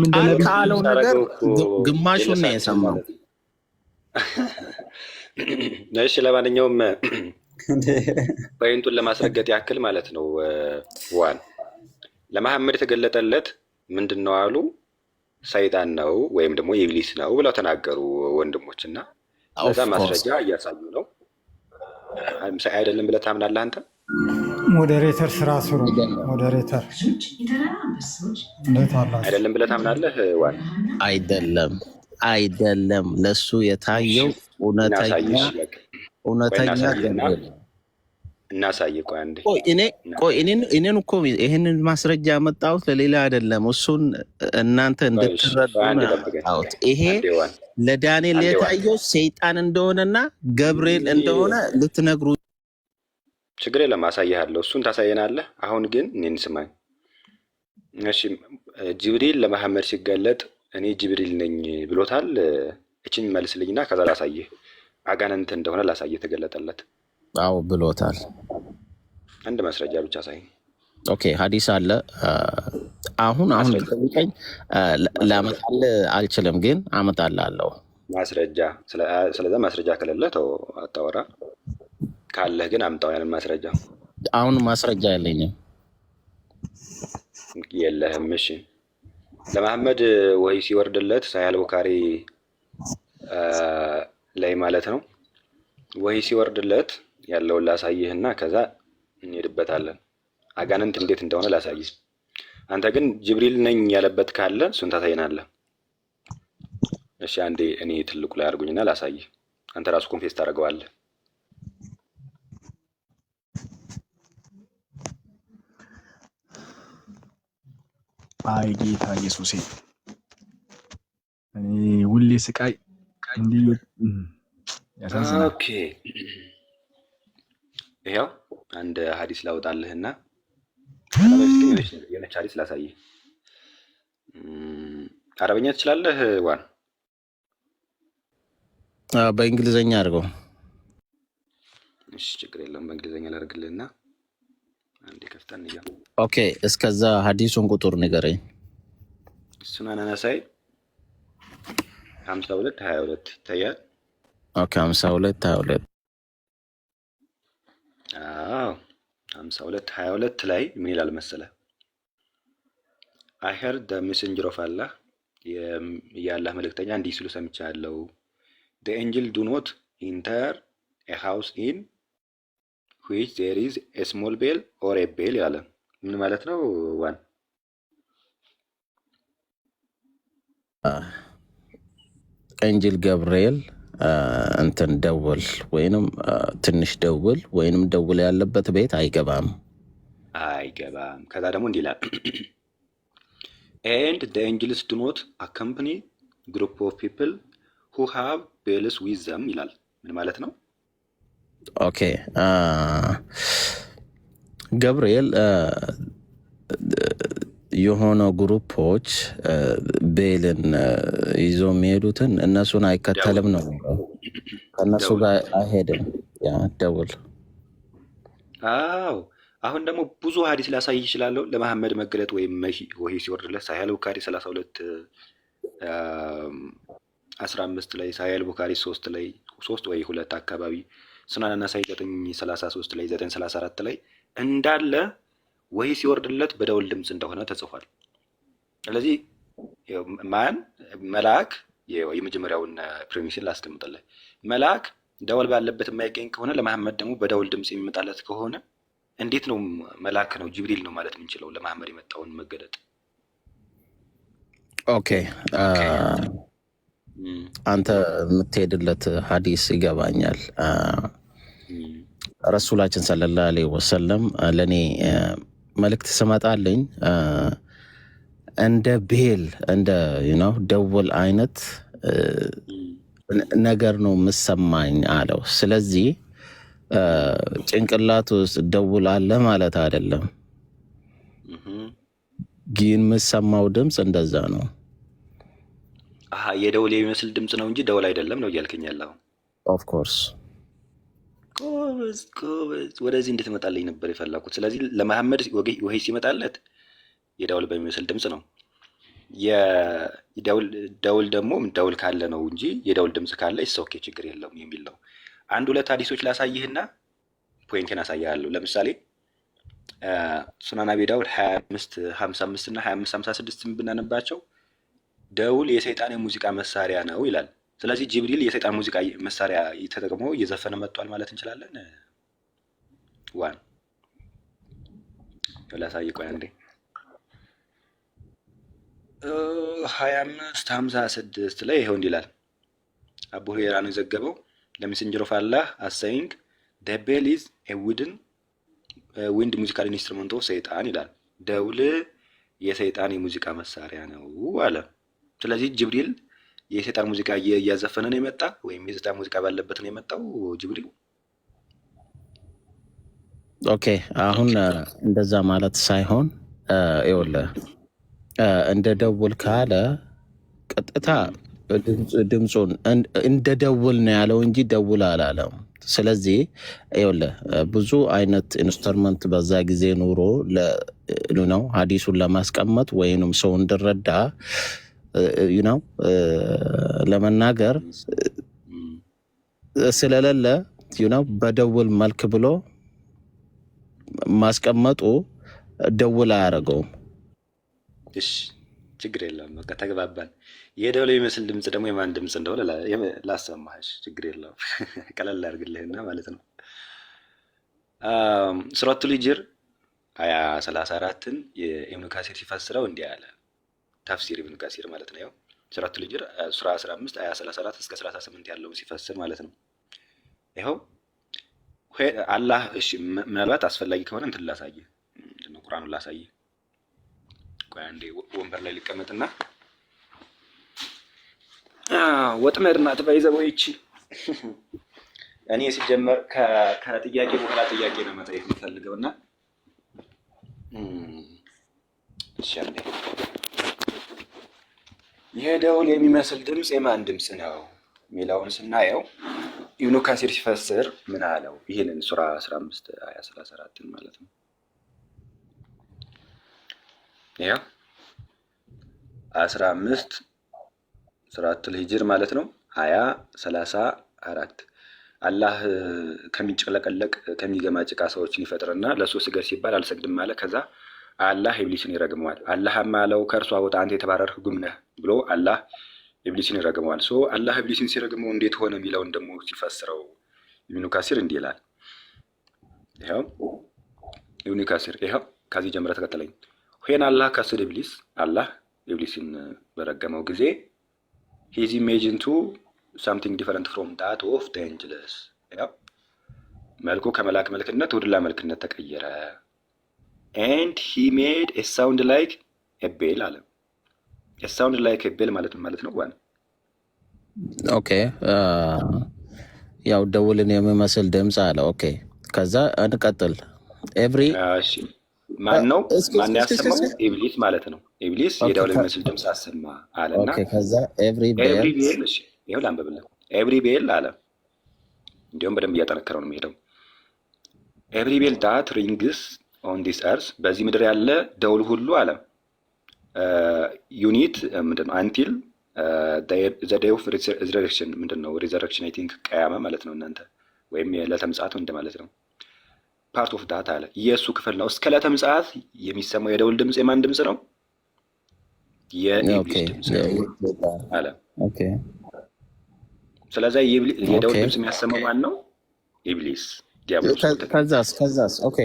ቃል ከአለው ነገር ግማሹን ነው የሰማው። እሺ ለማንኛውም ፖይንቱን ለማስረገጥ ያክል ማለት ነው። ዋን ለመሐመድ የተገለጠለት ምንድን ነው አሉ? ሰይጣን ነው ወይም ደግሞ ኢብሊስ ነው ብለው ተናገሩ ወንድሞች። እና በዛ ማስረጃ እያሳዩ ነው። አይደለም ብለህ ታምናለህ አንተ? ሞዴሬተር ስራ ስሩ። ሞዴሬተር እንዴት አላችሁ? አይደለም ብለህ ታምናለህ? ዋን አይደለም ለሱ የታየው እውነተኛ እናሳይ። ቆይ አንዴ እኔን እኮ ይሄንን ማስረጃ ያመጣሁት ለሌላ አይደለም። እሱን እናንተ እንድትረዱ ነው። ይሄ ለዳንኤል የታየው ሰይጣን እንደሆነና ገብርኤል እንደሆነ ልትነግሩ። ችግር የለም አሳይሃለሁ። እሱን ታሳየናለህ። አሁን ግን እኔን ስማኝ እሺ። ጅብሪል ለመሐመድ ሲገለጥ እኔ ጅብሪል ነኝ ብሎታል? እቺን መልስልኝና ከዛ ላሳይህ። አጋንንት እንደሆነ ላሳይህ ተገለጠለት። አዎ ብሎታል። አንድ ማስረጃ ብቻ ሳይ። ኦኬ ሐዲስ አለ። አሁን ጠይቀኝ። ላመጣልህ አልችልም፣ ግን አመጣልሃለሁ ማስረጃ። ስለዛ ማስረጃ ከሌለ ተው አታወራ። ካለህ ግን አምጣው ያንን ማስረጃ። አሁን ማስረጃ የለኝም። የለህም? እሺ ለመሐመድ ወህይ ሲወርድለት ሳሂህ ቡኻሪ ላይ ማለት ነው ወህይ ሲወርድለት ያለውን ላሳይህና ከዛ እንሄድበታለን። አጋንንት እንዴት እንደሆነ ላሳይህ። አንተ ግን ጅብሪል ነኝ ያለበት ካለ እሱን ታሳይናለህ። እሺ አንዴ እኔ ትልቁ ላይ አድርጉኝና ላሳይህ። አንተ ራሱ ኮንፌስ ታደርገዋለህ። አይ ጌታ ኢየሱሴ፣ እኔ ሁሌ ስቃይ እንዲህ ያሳዝናል። ኦኬ ይሄው አንድ ሐዲስ ላውጣልህና የነች ሐዲስ ላሳይህ። አረበኛ ትችላለህ? ዋን በእንግሊዘኛ አድርገው። እሺ ችግር የለም በእንግሊዘኛ ላድርግልህና አንዴ ከፍተን እያ። ኦኬ እስከዛ ሐዲሱን ቁጥር ንገረኝ። እሱን አናናሳይ 52:22 ይታያል። ኦኬ 52:22 አዎ 52:22 ላይ ምን ይላል መሰለህ? I heard the messenger of Allah የአላህ መልእክተኛ እንዲህ ሲሉ ሰምቻለሁ። The angel do not enter a house in which there is a small bell or a bell ያለ ምን ማለት ነው? ዋን ኤንጅል ገብርኤል እንትን ደውል ወይንም ትንሽ ደውል ወይንም ደውል ያለበት ቤት አይገባም። ከዛ ደግሞ እንዲህ ይላል and the angels do not accompany group of people who have bells with them ይላል። ምን ማለት ነው? ኦኬ ገብርኤል የሆነ ግሩፖች ቤልን ይዞ የሚሄዱትን እነሱን አይከተልም ነው ከእነሱ ጋር አይሄድም። ያ ደውል አዎ አሁን ደግሞ ብዙ ሀዲስ ላሳይ ይችላለሁ ለመሐመድ መገለጥ ወይም ወሂ ሲወርድለት ሳሂህ ቡኻሪ 32:15 ላይ ሳሂህ ቡኻሪ 3 ላይ 3 ወይ 2 አካባቢ ሱናን ነሳኢ 9:33 ላይ 9:34 ላይ እንዳለ ወሂ ሲወርድለት በደውል ድምፅ እንደሆነ ተጽፏል። ስለዚህ ማን መልአክ የመጀመሪያውን ፕሪሚሽን ላስቀምጥልህ። መልአክ ደወል ባለበት የማይገኝ ከሆነ ለመሐመድ ደግሞ በደውል ድምፅ የሚመጣለት ከሆነ እንዴት ነው መልአክ ነው ጅብሪል ነው ማለት የምንችለው ለመሐመድ የመጣውን መገለጥ? ኦኬ አንተ የምትሄድለት ሀዲስ ይገባኛል። ረሱላችን ሰለላሁ ዐለይሂ ወሰለም ለእኔ መልእክት ስመጣልኝ እንደ ቤል እንደ ደውል አይነት ነገር ነው የምሰማኝ አለው። ስለዚህ ጭንቅላት ውስጥ ደውል አለ ማለት አይደለም፣ ግን የምሰማው ድምፅ እንደዛ ነው። የደውል የሚመስል ድምፅ ነው እንጂ ደውል አይደለም ነው እያልከኝ ያለው? ኦፍኮርስ ጎበዝ። ወደዚህ እንድትመጣልኝ ነበር የፈለኩት። ስለዚህ ለመሐመድ ወሂ ሲመጣለት የደውል በሚመስል ድምፅ ነው። ደውል ደግሞ ደውል ካለ ነው እንጂ የደውል ድምፅ ካለ ኦኬ ችግር የለውም የሚል ነው። አንድ ሁለት ሀዲሶች ላሳይህና ፖይንቴን አሳያለሁ። ለምሳሌ ሱናን አቢ ዳውድ 25:55 እና 25:56 ብናነባቸው ደውል የሰይጣን የሙዚቃ መሳሪያ ነው ይላል። ስለዚህ ጅብሪል የሰይጣን ሙዚቃ መሳሪያ ተጠቅሞ እየዘፈነ መጥቷል ማለት እንችላለን። ዋን ላሳይ፣ ቆይ አንዴ 25:56 ላይ ይኸው እንዲላል። አቡ ሁረይራ ነው የዘገበው። ለሜሴንጀር ኦፍ አላህ አሳይንግ ዘ ቤል ኢዝ ኤ ዊንድ ሙዚካል ኢንስትሩመንት ኦፍ ሰይጣን ይላል። ደውል የሰይጣን የሙዚቃ መሳሪያ ነው አለ። ስለዚህ ጅብሪል የሰይጣን ሙዚቃ እያዘፈነ ነው የመጣ ወይም የሰይጣን ሙዚቃ ባለበት ነው የመጣው ጅብሪል። ኦኬ አሁን እንደዛ ማለት ሳይሆን ይኸውልህ እንደ ደውል ካለ ቀጥታ ድምፁን እንደ ደውል ነው ያለው እንጂ ደውል አላለም። ስለዚህ ይኸውልህ ብዙ አይነት ኢንስትሩመንት በዛ ጊዜ ኑሮ ነው ሀዲሱን ለማስቀመጥ ወይንም ሰው እንድረዳ ነው ለመናገር ስለሌለ ነው በደውል መልክ ብሎ ማስቀመጡ ደውል አያደርገውም። እሺ ችግር የለውም፣ በቃ ተግባባን። የደውል የሚመስል ድምፅ ደግሞ የማን ድምፅ እንደሆነ ላሰማሽ፣ ችግር የለውም። ቀለል አድርግልህና ማለት ነው። ሱረቱል ሂጅር 34ን የኢብኑ ከሲር ሲፈስረው እንዲህ አለ። ተፍሲር ኢብኑ ከሲር ማለት ነው። ያው ሱረቱል ሂጅር ሱራ 15 34 እስከ 38 ያለውን ሲፈስር ማለት ነው። ይኸው አላህ እሺ፣ ምናልባት አስፈላጊ ከሆነ እንትን ላሳየህ፣ ምንድነው ቁርአኑን ላሳየህ። ቆይ አንዴ ወንበር ላይ ልቀመጥና ወጥመድ ናት ባይዘው ይቺ። እኔ ሲጀመር ከጥያቄ በኋላ ጥያቄ ነው መጠየቅ የምፈልገውና እሺ አንዴ የደውል የሚመስል ድምፅ የማን ድምፅ ነው የሚለውን ስናየው ኢብኑ ከሲር ሲፈስር ምን አለው? ይህንን ሱራ 15 34 ማለት ነው። ያው 15 ሱረቱል ሂጅር ማለት ነው 34 አላህ ከሚጨለቀለቅ ከሚገማ ጭቃ ሰዎችን ይፈጥርና ለሱ ስገድ ሲባል አልሰግድም አለ። ከዛ አላህ ኢብሊስን ይረግመዋል። አላህም አለው ከእርሷ ወጣ አንተ የተባረርህ ጉም ነህ ብሎ አላህ ኢብሊስን ይረግመዋል። አላህ ኢብሊስን ሲረግመው እንዴት ሆነ የሚለውን ደግሞ ሲፈስረው ኢብኑ ከሲር እንዲህ ይላል። ይኸው ኢብኑ ከሲር ይኸው ከዚህ ጀምረ ተከተለኝ። ሄን አላህ ከስር ኢብሊስ አላህ ኢብሊስን በረገመው ጊዜ ሂዝ ኢሜጂን ቱ ሳምቲንግ ዲፈረንት ፍሮም ዳት ኦፍ ዘ ኤንጅልስ። ያው መልኩ ከመላክ መልክነት ወደ ላ መልክነት ተቀየረ። ኤንድ ሂ ሜድ ኤ ሳውንድ ላይክ ኤ ቤል አለ። ኤ ሳውንድ ላይክ ኤ ቤል ማለት ማለት ነው። ዋን ኦኬ ያው ደውልን የሚመስል ድምፅ አለ። ኦኬ ከዛ እንቀጥል። ኤቭሪ ማን ነው ማን ያሰማው? ኢብሊስ ማለት ነው። ኢብሊስ የደውል የሚመስል ድምፅ አሰማ አለና ኦኬ ከዛ ኤቭሪ ቤል እሺ ይኸው ላንብብልህ። ኤቭሪ ቤል አለ። እንዲሁም በደንብ እያጠነከረው ነው የሚሄደው። ኤቭሪ ቤል ዳት ሪንግስ ኦን ዲስ እርዝ በዚህ ምድር ያለ ደውል ሁሉ አለ ዩኒት ምንድነው አንቲል ዘ ዴይ ኦፍ ሪዘረክሽን ምንድነው ሪዘረክሽን አይ ቲንክ ቀያማ ማለት ነው እናንተ ወይም የዕለተ ምጽአት እንደማለት ነው። ፓርት ኦፍ ዳት አለ የእሱ ክፍል ነው። እስከ ዕለተ ምጽአት የሚሰማው የደውል ድምፅ የማን ድምፅ ነው? የኢብሊስ ድምፅ አለ። ስለዚህ የደውል ድምፅ የሚያሰማው ማን ነው? ኢብሊስ ዲያብሎስ። ከዛስ ኦኬ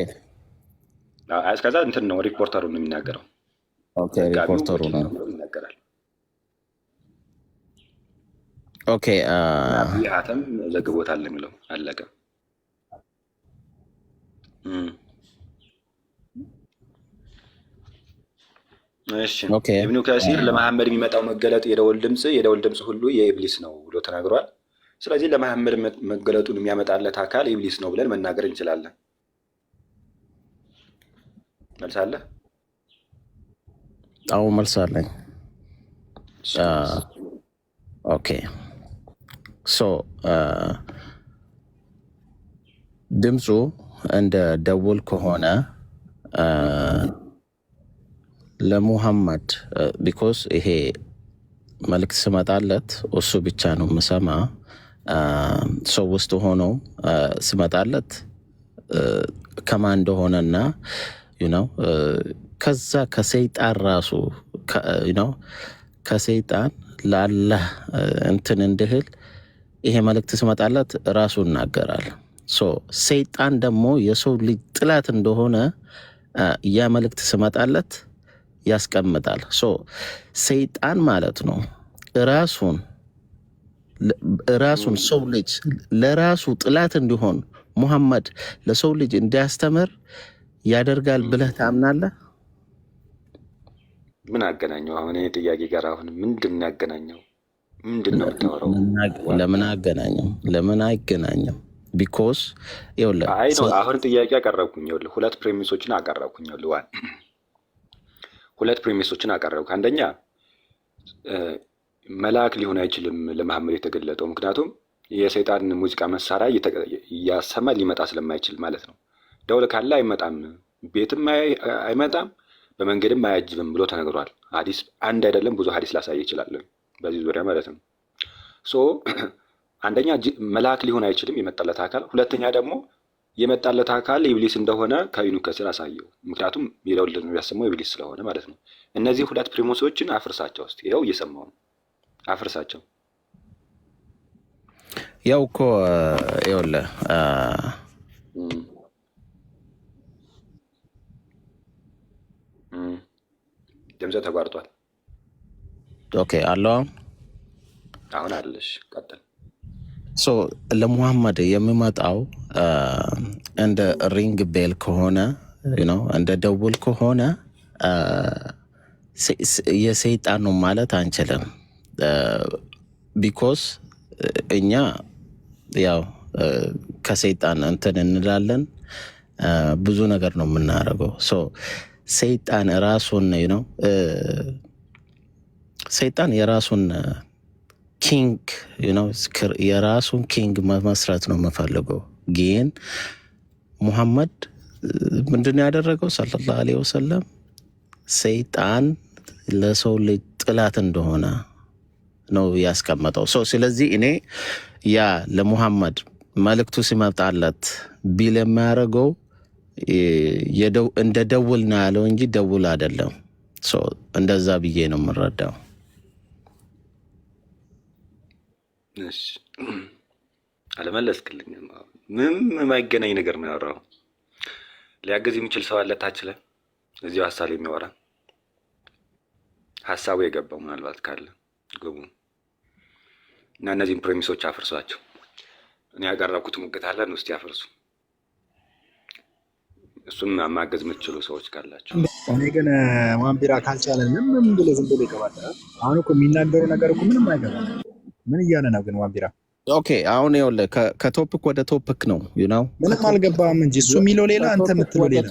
እስከዛ እንትን ነው ሪፖርተሩ ነው የሚናገረው። ኦኬ ሪፖርተሩ ነው ይናገራል። ኦኬ ይሃተም ዘግቦታል የሚለው አለቀ። እሺ ኢብኑ ከሲር ለመሐመድ የሚመጣው መገለጥ የደውል ድምፅ ሁሉ የኢብሊስ ነው ብሎ ተናግሯል። ስለዚህ ለመሐመድ መገለጡን የሚያመጣለት አካል ኢብሊስ ነው ብለን መናገር እንችላለን። መልሳለህ? አዎ መልሳለኝ። ኦኬ ሶ ድምፁ እንደ ደውል ከሆነ ለሙሐመድ ቢኮዝ ይሄ መልእክት ስመጣለት እሱ ብቻ ነው የምሰማ። ሰው ውስጥ ሆኖ ስመጣለት ከማን እንደሆነና ነው ከዛ ከሰይጣን ራሱ ነው ከሰይጣን ለአላህ እንትን እንድህል ይሄ መልእክት ስመጣለት ራሱ ይናገራል። ሰይጣን ደግሞ የሰው ልጅ ጥላት እንደሆነ ያ መልእክት ስመጣለት ያስቀምጣል። ሰይጣን ማለት ነው ራሱን ሰው ልጅ ለራሱ ጥላት እንዲሆን ሙሐመድ ለሰው ልጅ እንዲያስተምር ያደርጋል ብለህ ታምናለህ? ምን አገናኘው አሁን ይሄ ጥያቄ ጋር? አሁን ምንድን ነው ያገናኘው? ምንድን ነው የምታወራው? ለምን አይገናኝም? ቢኮዝ ይኸውልህ አሁን ጥያቄ አቀረብኩኝ። ይኸውልህ ሁለት ፕሬሚሶችን አቀረብኩኝ። ሁለት ፕሬሚሶችን አቀረብኩ። አንደኛ መልአክ ሊሆን አይችልም ለመሐመድ የተገለጠው፣ ምክንያቱም የሰይጣን ሙዚቃ መሳሪያ እያሰማ ሊመጣ ስለማይችል ማለት ነው። ደውል ካለ አይመጣም፣ ቤትም አይመጣም፣ በመንገድም አያጅብም ብሎ ተነግሯል። ሐዲስ አንድ አይደለም ብዙ ሐዲስ ላሳይ ይችላል በዚህ ዙሪያ ማለት ነው። አንደኛ መልአክ ሊሆን አይችልም የመጣለት አካል። ሁለተኛ ደግሞ የመጣለት አካል ኢብሊስ እንደሆነ ከኢብኑ ከሲር አሳየው፣ ምክንያቱም የደውል ድምፅ የሚያሰማው ኢብሊስ ስለሆነ ማለት ነው። እነዚህ ሁለት ፕሪሞሶችን አፍርሳቸው እስኪ። ይኸው እየሰማው ነው፣ አፍርሳቸው። ያው እኮ ይኸውልህ ድምፅ ተቋርጧል። ኦኬ አለው አሁን አለሽ፣ ቀጥል። ለሙሐመድ የሚመጣው እንደ ሪንግ ቤል ከሆነ እንደ ደውል ከሆነ የሰይጣን ነው ማለት አንችልም። ቢኮዝ እኛ ያው ከሰይጣን እንትን እንላለን፣ ብዙ ነገር ነው የምናደርገው። ሰይጣን ራሱን ሰይጣን የራሱን ኪንግ የራሱን ኪንግ መመስረት ነው የምፈልገው። ግን ሙሐመድ ምንድን ያደረገው ሰለላሁ ዐለይሂ ወሰለም ሰይጣን ለሰው ልጅ ጥላት እንደሆነ ነው ያስቀመጠው። ስለዚህ እኔ ያ ለሙሐመድ መልእክቱ ሲመጣለት ቢል የሚያደርገው እንደ ደውል ነው ያለው እንጂ ደውል አይደለም። እንደዛ ብዬ ነው የምረዳው። አለመለስክልኝም። ምንም የማይገናኝ ነገር ነው ያወራው። ሊያገዝ የሚችል ሰው አለ ታች ላይ እዚሁ ሀሳብ የሚያወራ ሀሳቡ የገባው ምናልባት ካለ ግቡ እና እነዚህም ፕሬሚሶች አፍርሷቸው። እኔ ያቀረብኩት ሙግት አለ ውስጥ ያፈርሱ። እሱም ማገዝ የምትችሉ ሰዎች ካላቸው። እኔ ግን ዋንቢራ ካልቻለ ምን ብሎ ዝም ብሎ ይገባል። አሁን እኮ የሚናገረው ነገር እኮ ምንም አይገባም። ምን እያለ ነው ግን ዋንቢራ? ኦኬ አሁን ይኸውልህ ከቶፒክ ወደ ቶፒክ ነው ምንም አልገባም እንጂ እሱ የሚለው ሌላ አንተ የምትለው ሌላ።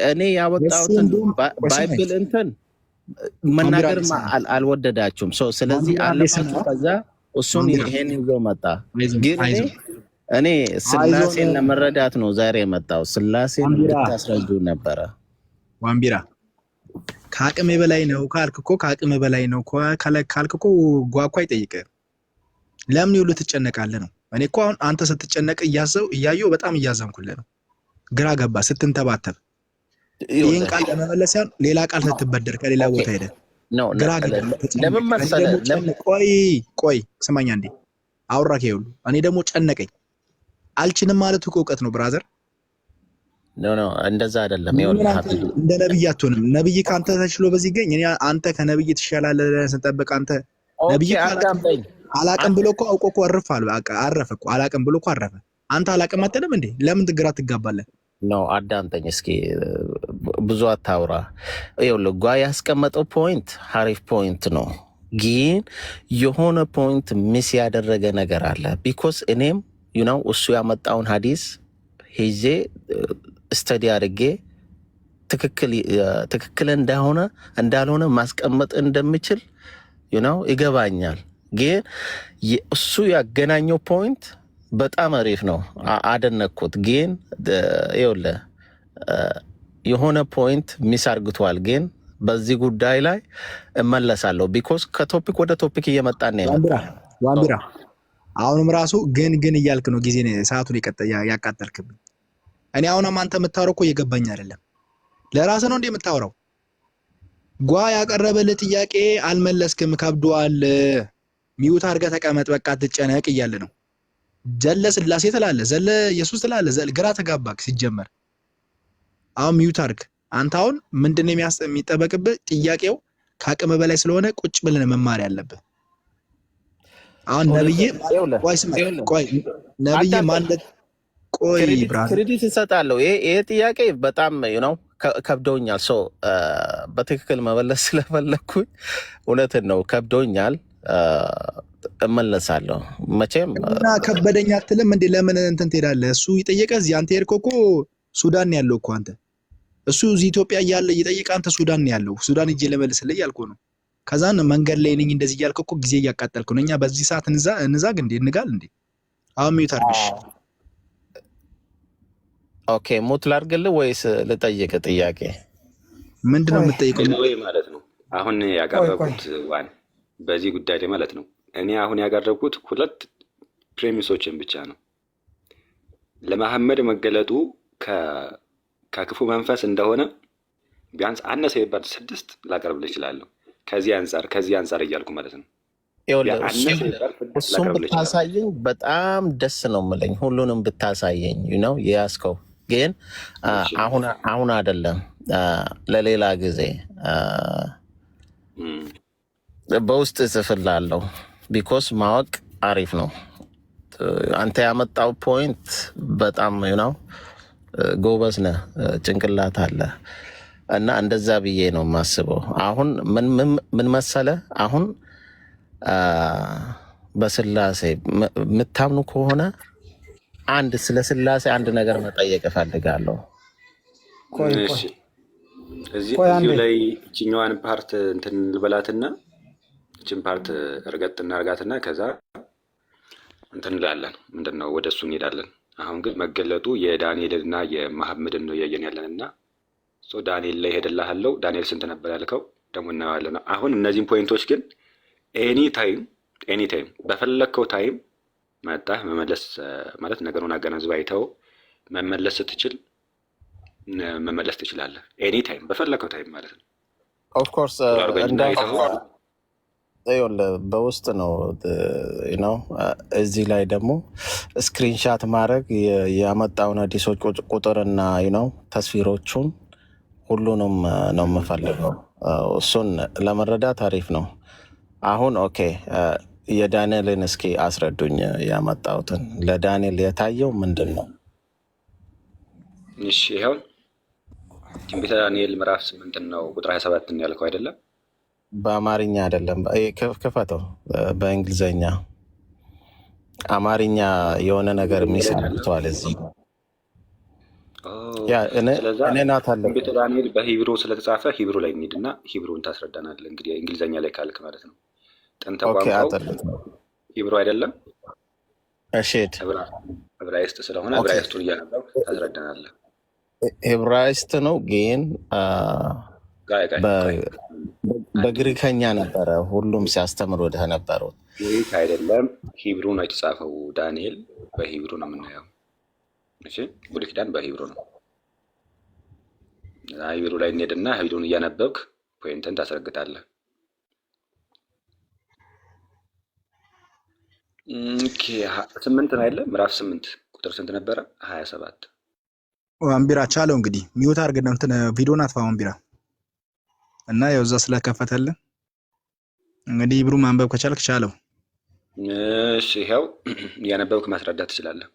እኔ ያወጣሁትን ባይብል እንትን መናገር አልወደዳችሁም። ስለዚህ አለፋችሁ። ከዛ እሱን ይሄን ይዞ መጣ። ግን እኔ ስላሴን ለመረዳት ነው ዛሬ የመጣው። ስላሴን እንድታስረዱ ነበረ። ዋንቢራ ከአቅም በላይ ነው ካልክ እኮ ከአቅም በላይ ነው ካልክ እኮ ጓኳ አይጠይቅህም። ለምን ይሉ ትጨነቃለህ ነው? እኔ እኮ አሁን አንተ ስትጨነቅ እያየው በጣም እያዘንኩልህ ነው። ግራ ገባ ስትንተባተብ ይህን ቃል ለመመለስ ያህል ሌላ ቃል ስትበደር ከሌላ ቦታ ሄደ ግራ ገባ። ለምን መሰለህ? ቆይ ስማኛ እንዴ አውራክ ይሁሉ እኔ ደግሞ ጨነቀኝ። አልችልም ማለት እኮ እውቀት ነው ብራዘር። ኖ እንደዛ አይደለም። እንደ ነብይ አትሆንም። ነብይ ካንተ ተችሎ በዚህ ገኝ እኔ አንተ ከነብይ ትሻላለህ ስንጠብቅ አንተ ነብይ አላቅም ብሎ እኮ አውቆ እኮ አረፈ እኮ አላቅም ብሎ እኮ አረፈ። አንተ አላቅም አትልም እንዴ? ለምን ግራ ትጋባለህ? ነው አዳምጠኝ እስኪ፣ ብዙ አታውራ። ይኸውልህ ጓ ያስቀመጠው ፖይንት ሀሪፍ ፖይንት ነው፣ ግን የሆነ ፖይንት ሚስ ያደረገ ነገር አለ። ቢኮዝ እኔም እሱ ያመጣውን ሀዲስ ሄጄ ስተዲ አድርጌ ትክክል እንዳልሆነ ማስቀመጥ እንደምችል ይገባኛል። ግን እሱ ያገናኘው ፖይንት በጣም አሪፍ ነው፣ አደነኩት። ግን ይኸውልህ የሆነ ፖይንት ሚስ አርግቷል። ግን በዚህ ጉዳይ ላይ እመለሳለሁ። ቢኮዝ ከቶፒክ ወደ ቶፒክ እየመጣን ነው። ዋንቢራ አሁንም ራሱ ግን እያልክ ነው፣ ጊዜ ሰዓቱን ያቃጠልክብኝ። እኔ አሁንም አንተ የምታወራው እኮ እየገባኝ አይደለም። ለራስህ ነው እንዴ የምታወራው? ጓ ያቀረበልህ ጥያቄ አልመለስክም፣ ከብዷል፣ ሚውት አድርገህ ተቀመጥ፣ በቃ አትጨነቅ እያለ ነው። ዘለ ስላሴ ትላለህ፣ ዘለ ኢየሱስ ትላለህ፣ ግራ ተጋባክ ሲጀመር። አሁን ሚውት አድርግ። አንተ አሁን ምንድነው የሚጠበቅብህ? ጥያቄው ከአቅም በላይ ስለሆነ ቁጭ ብለን መማር ያለብህ። አሁን ነብይ ማለት ክሬዲት እሰጣለሁ። ይሄ ጥያቄ በጣም ከብዶኛል። በትክክል መመለስ ስለፈለግኩኝ እውነትን ነው ከብዶኛል። እመለሳለሁ መቼም። እና ከበደኛ አትልም እንዴ? ለምን እንትን ትሄዳለህ? እሱ ይጠየቀህ እዚህ፣ አንተ ሄድከው እኮ ሱዳን ያለው እኮ አንተ። እሱ እዚህ ኢትዮጵያ እያለ እየጠየቀህ አንተ ሱዳን ያለው። ሱዳን እጄ ልመልስልህ እያልኩ ነው። ከዛን መንገድ ላይ ነኝ እንደዚህ እያልክ እኮ ጊዜ እያቃጠልኩ ነው። እኛ በዚህ ሰዓት እንዛግ እንዴ? እንጋል እንዴ? አሁን ሚውት አድርግሽ። ኦኬ ሙት ላድርግልህ ወይስ ልጠይቅ? ጥያቄ ምንድነው የምትጠይቀው? ወይ ማለት ነው አሁን ያቀረብኩት በዚህ ጉዳይ ላይ ማለት ነው። እኔ አሁን ያቀረብኩት ሁለት ፕሬሚሶችን ብቻ ነው። ለመሐመድ መገለጡ ከክፉ መንፈስ እንደሆነ ቢያንስ አነሰ ይባል 6 ላቀርብልህ እችላለሁ። ከዚህ አንጻር እያልኩ ማለት ነው። እሱም ብታሳየኝ በጣም ደስ ነው የምለኝ። ሁሉንም ብታሳየኝ የያዝከው ግን አሁን አይደለም፣ ለሌላ ጊዜ በውስጥ እጽፍልሃለሁ። ቢኮስ ማወቅ አሪፍ ነው። አንተ ያመጣው ፖይንት በጣም ጎበዝ ነህ፣ ጭንቅላት አለ እና እንደዛ ብዬ ነው የማስበው። አሁን ምን መሰለህ፣ አሁን በስላሴ የምታምኑ ከሆነ ስለ ስላሴ አንድ ነገር መጠየቅ እፈልጋለሁ። እዚሁ ላይ እችኛዋን ፓርት እንትን ልበላትና እችን ፓርት እርገጥ እናርጋትና ከዛ እንትን እንላለን። ምንድነው ወደ እሱ እንሄዳለን። አሁን ግን መገለጡ የዳንኤልና የመሐመድን ነው እያየን ያለን እና ዳንኤል ላይ ሄደልሃለሁ። ዳንኤል ስንት ነበር ያልከው? ደግሞ እናየዋለን። አሁን እነዚህን ፖይንቶች ግን ኤኒ ታይም በፈለግከው ታይም መጣህ መመለስ ማለት ነገሩን አገናዝበህ አይተኸው መመለስ ስትችል መመለስ ትችላለህ። ኤኒ ታይም በፈለግከው ታይም ማለት ነው። ኦፍኮርስ በውስጥ ነው እዚህ ላይ ደግሞ ስክሪንሻት ማድረግ ያመጣውን አዲሶች ቁጥርና ተስፊሮቹን ሁሉንም ነው የምፈልገው። እሱን ለመረዳት አሪፍ ነው። አሁን ኦኬ የዳንኤልን እስኪ አስረዱኝ። ያመጣሁትን ለዳንኤል የታየው ምንድን ነው? እሺ ይኸው ትንቢተ ዳንኤል ምዕራፍ 8 ነው ቁጥር 27 ያልከው አይደለም? በአማርኛ አይደለም፣ ክፈተው በእንግሊዝኛ። አማርኛ የሆነ ነገር የሚሰጥቷል እዚህ ያ እኔ ናታለሁ ትንቢተ ዳንኤል በሂብሩ ስለተጻፈ ሂብሩ ላይ እንሂድና ሂብሩን ታስረዳናለህ። እንግዲህ እንግሊዘኛ ላይ ካልክ ማለት ነው። ጥንተ ቋንቋው ሂብሩ አይደለም። እሺ ዕብራይስጥ ስለሆነ ዕብራይስጡን እያነበብክ ታስረዳናለህ። ዕብራይስጥ ነው ግን በግሪከኛ ነበረ ሁሉም ሲያስተምር ወደ ነበረው። ግሪክ አይደለም ሂብሩ ነው የተጻፈው። ዳንኤል በሂብሩ ነው የምናየው። እሺ ብሉይ ኪዳን በሂብሩ ነው። ሂብሩ ላይ እንሄድና ሂብሩን እያነበብክ ፖይንትን ታስረግጣለህ። ኦኬ 8 ነው አይደል? ምዕራፍ 8 ቁጥር ስንት ነበረ? 27 ዋምቢራ ቻለው እንግዲህ ሚውት አድርገን እንትን ቪዲዮን አጥፋ ዋምቢራ እና ያው እዛ ስለከፈተልን እንግዲህ ሂብሩ ማንበብ ከቻልክ ቻለው። እሺ ይኸው እያነበብክ ማስረዳት ትችላለህ።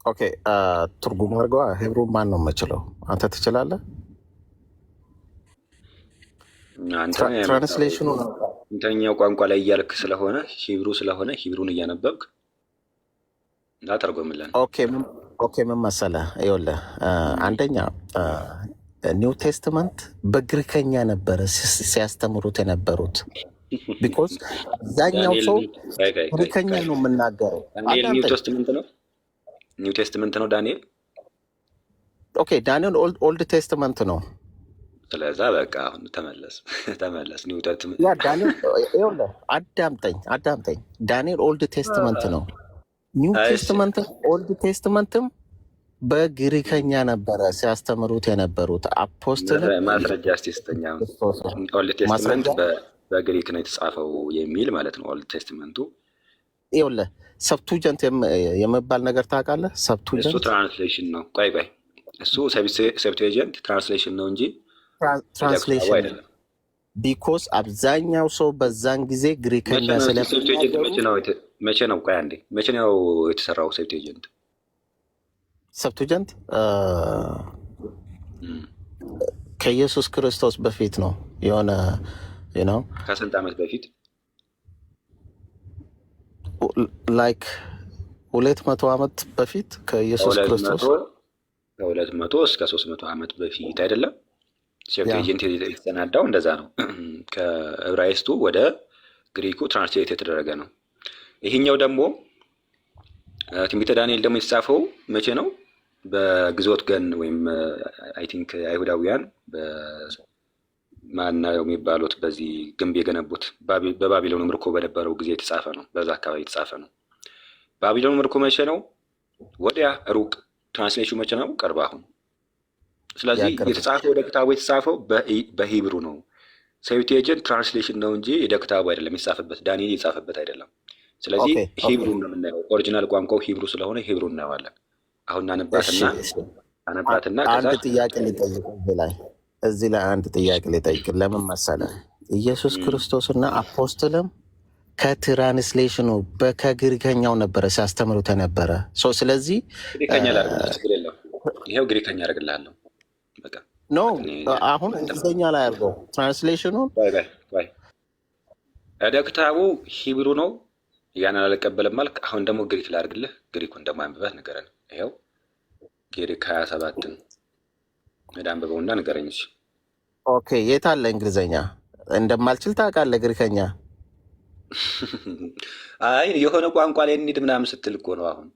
ኦኬ ትርጉም አድርገዋ። ሂብሩ ማን ነው የምችለው? አንተ ትችላለህ? ትራንስሌሽኑ እንተኛው ቋንቋ ላይ እያልክ ስለሆነ ሂብሩ ስለሆነ ሂብሩን እያነበብክ እንዳተርጎምልን። ኦኬ ምን መሰለህ? ይኸውልህ አንደኛ ኒው ቴስትመንት በግሪከኛ ነበረ ሲያስተምሩት የነበሩት። ቢኮዝ አብዛኛው ሰው ግሪከኛ ነው የምናገረው። ኒው ቴስትመንት ነው ዳንኤል። ኦኬ ዳንኤል ኦልድ ቴስትመንት ነው። ስለዛ በቃ አሁን ተመለስ። ኒው ቴስትመንት ያ ዳንኤል ይኸውልህ አዳምጠኝ። ዳንኤል ኦልድ ቴስትመንት ነው። ኒው ቴስትመንት ኦልድ ቴስትመንትም በግሪከኛ ነበረ ሲያስተምሩት የነበሩት አፖስትል። ማስረጃ ስቴስተኛ ኦልድ ቴስትመንት በግሪክ ነው የተጻፈው የሚል ማለት ነው። ኦልድ ቴስትመንቱ ይኸውልህ ሰብቱጀንት የሚባል ነገር ታውቃለህ? ሰብቱጀንት እሱ ትራንስሌሽን ነው። ቆይ እሱ ሰብቱጀንት ትራንስሌሽን ነው እንጂ ትራንስሌሽን አይደለም። ቢኮዝ አብዛኛው ሰው በዛን ጊዜ ግሪከኛ መቼ ነው? ቆይ አንዴ መቼ ነው የተሰራው ሰብቱጀንት? ሰብቱጀንት ከኢየሱስ ክርስቶስ በፊት ነው። የሆነ ነው ከስንት ዓመት በፊት? ላይክ 200 ዓመት በፊት ከኢየሱስ ክርስቶስ 200 እስከ 300 ዓመት በፊት አይደለም። ሰብቱጀንት የተሰናዳው እንደዛ ነው። ከዕብራይስጡ ወደ ግሪኩ ትራንስሌት የተደረገ ነው። ይሄኛው ደግሞ ትንቢተ ዳንኤል ደግሞ የተጻፈው መቼ ነው? በግዞት ገን ወይም አይ ቲንክ አይሁዳውያን ማናየው የሚባሉት በዚህ ግንብ የገነቡት በባቢሎን ምርኮ በነበረው ጊዜ የተጻፈ ነው። በዛ አካባቢ የተጻፈ ነው። ባቢሎን ምርኮ መቼ ነው? ወዲያ ሩቅ። ትራንስሌሽኑ መቼ ነው? ቅርብ አሁን። ስለዚህ የተጻፈው ወደ ክታቡ የተጻፈው በሂብሩ ነው። ሰብቱጀንት ትራንስሌሽን ነው እንጂ ወደ ክታቡ አይደለም የተጻፈበት። ዳንኤል የጻፈበት አይደለም። ስለዚህ ሂብሩ ነው የምናየው። ኦሪጂናል ቋንቋው ሂብሩ ስለሆነ ሂብሩ እናየዋለን። አሁን አነባትና አንድ ጥያቄ ሊጠይቅ እዚህ ላይ አንድ ጥያቄ ሊጠይቅ። ለምን መሰለህ? ኢየሱስ ክርስቶስና አፖስትልም ከትራንስሌሽኑ ከግሪከኛው ነበረ ሲያስተምሩት ነበረ። ስለዚህ ግሪከኛ ላድርግልህ፣ ችግር የለም። ይኸው ግሪከኛ አድርግልሃለሁ። በቃ ኖ አሁን እንግሊዝኛ ላይ አድርገው ትራንስሌሽኑን። ወደ ክታቡ ሂብሩ ነው። ያንን አልቀበልም አልክ። አሁን ደግሞ ግሪክ ላድርግልህ። ግሪኩን ደግሞ አንብበህ ንገረን። ይኸው ግሪክ 27ን ወደ አንብበውና ንገረኝ። ኦኬ የት አለ እንግሊዝኛ? እንደማልችል ታውቃለህ። ግሪከኛ አይ የሆነ ቋንቋ ላይ እንሂድ ምናምን ስትል እኮ ነው። አሁን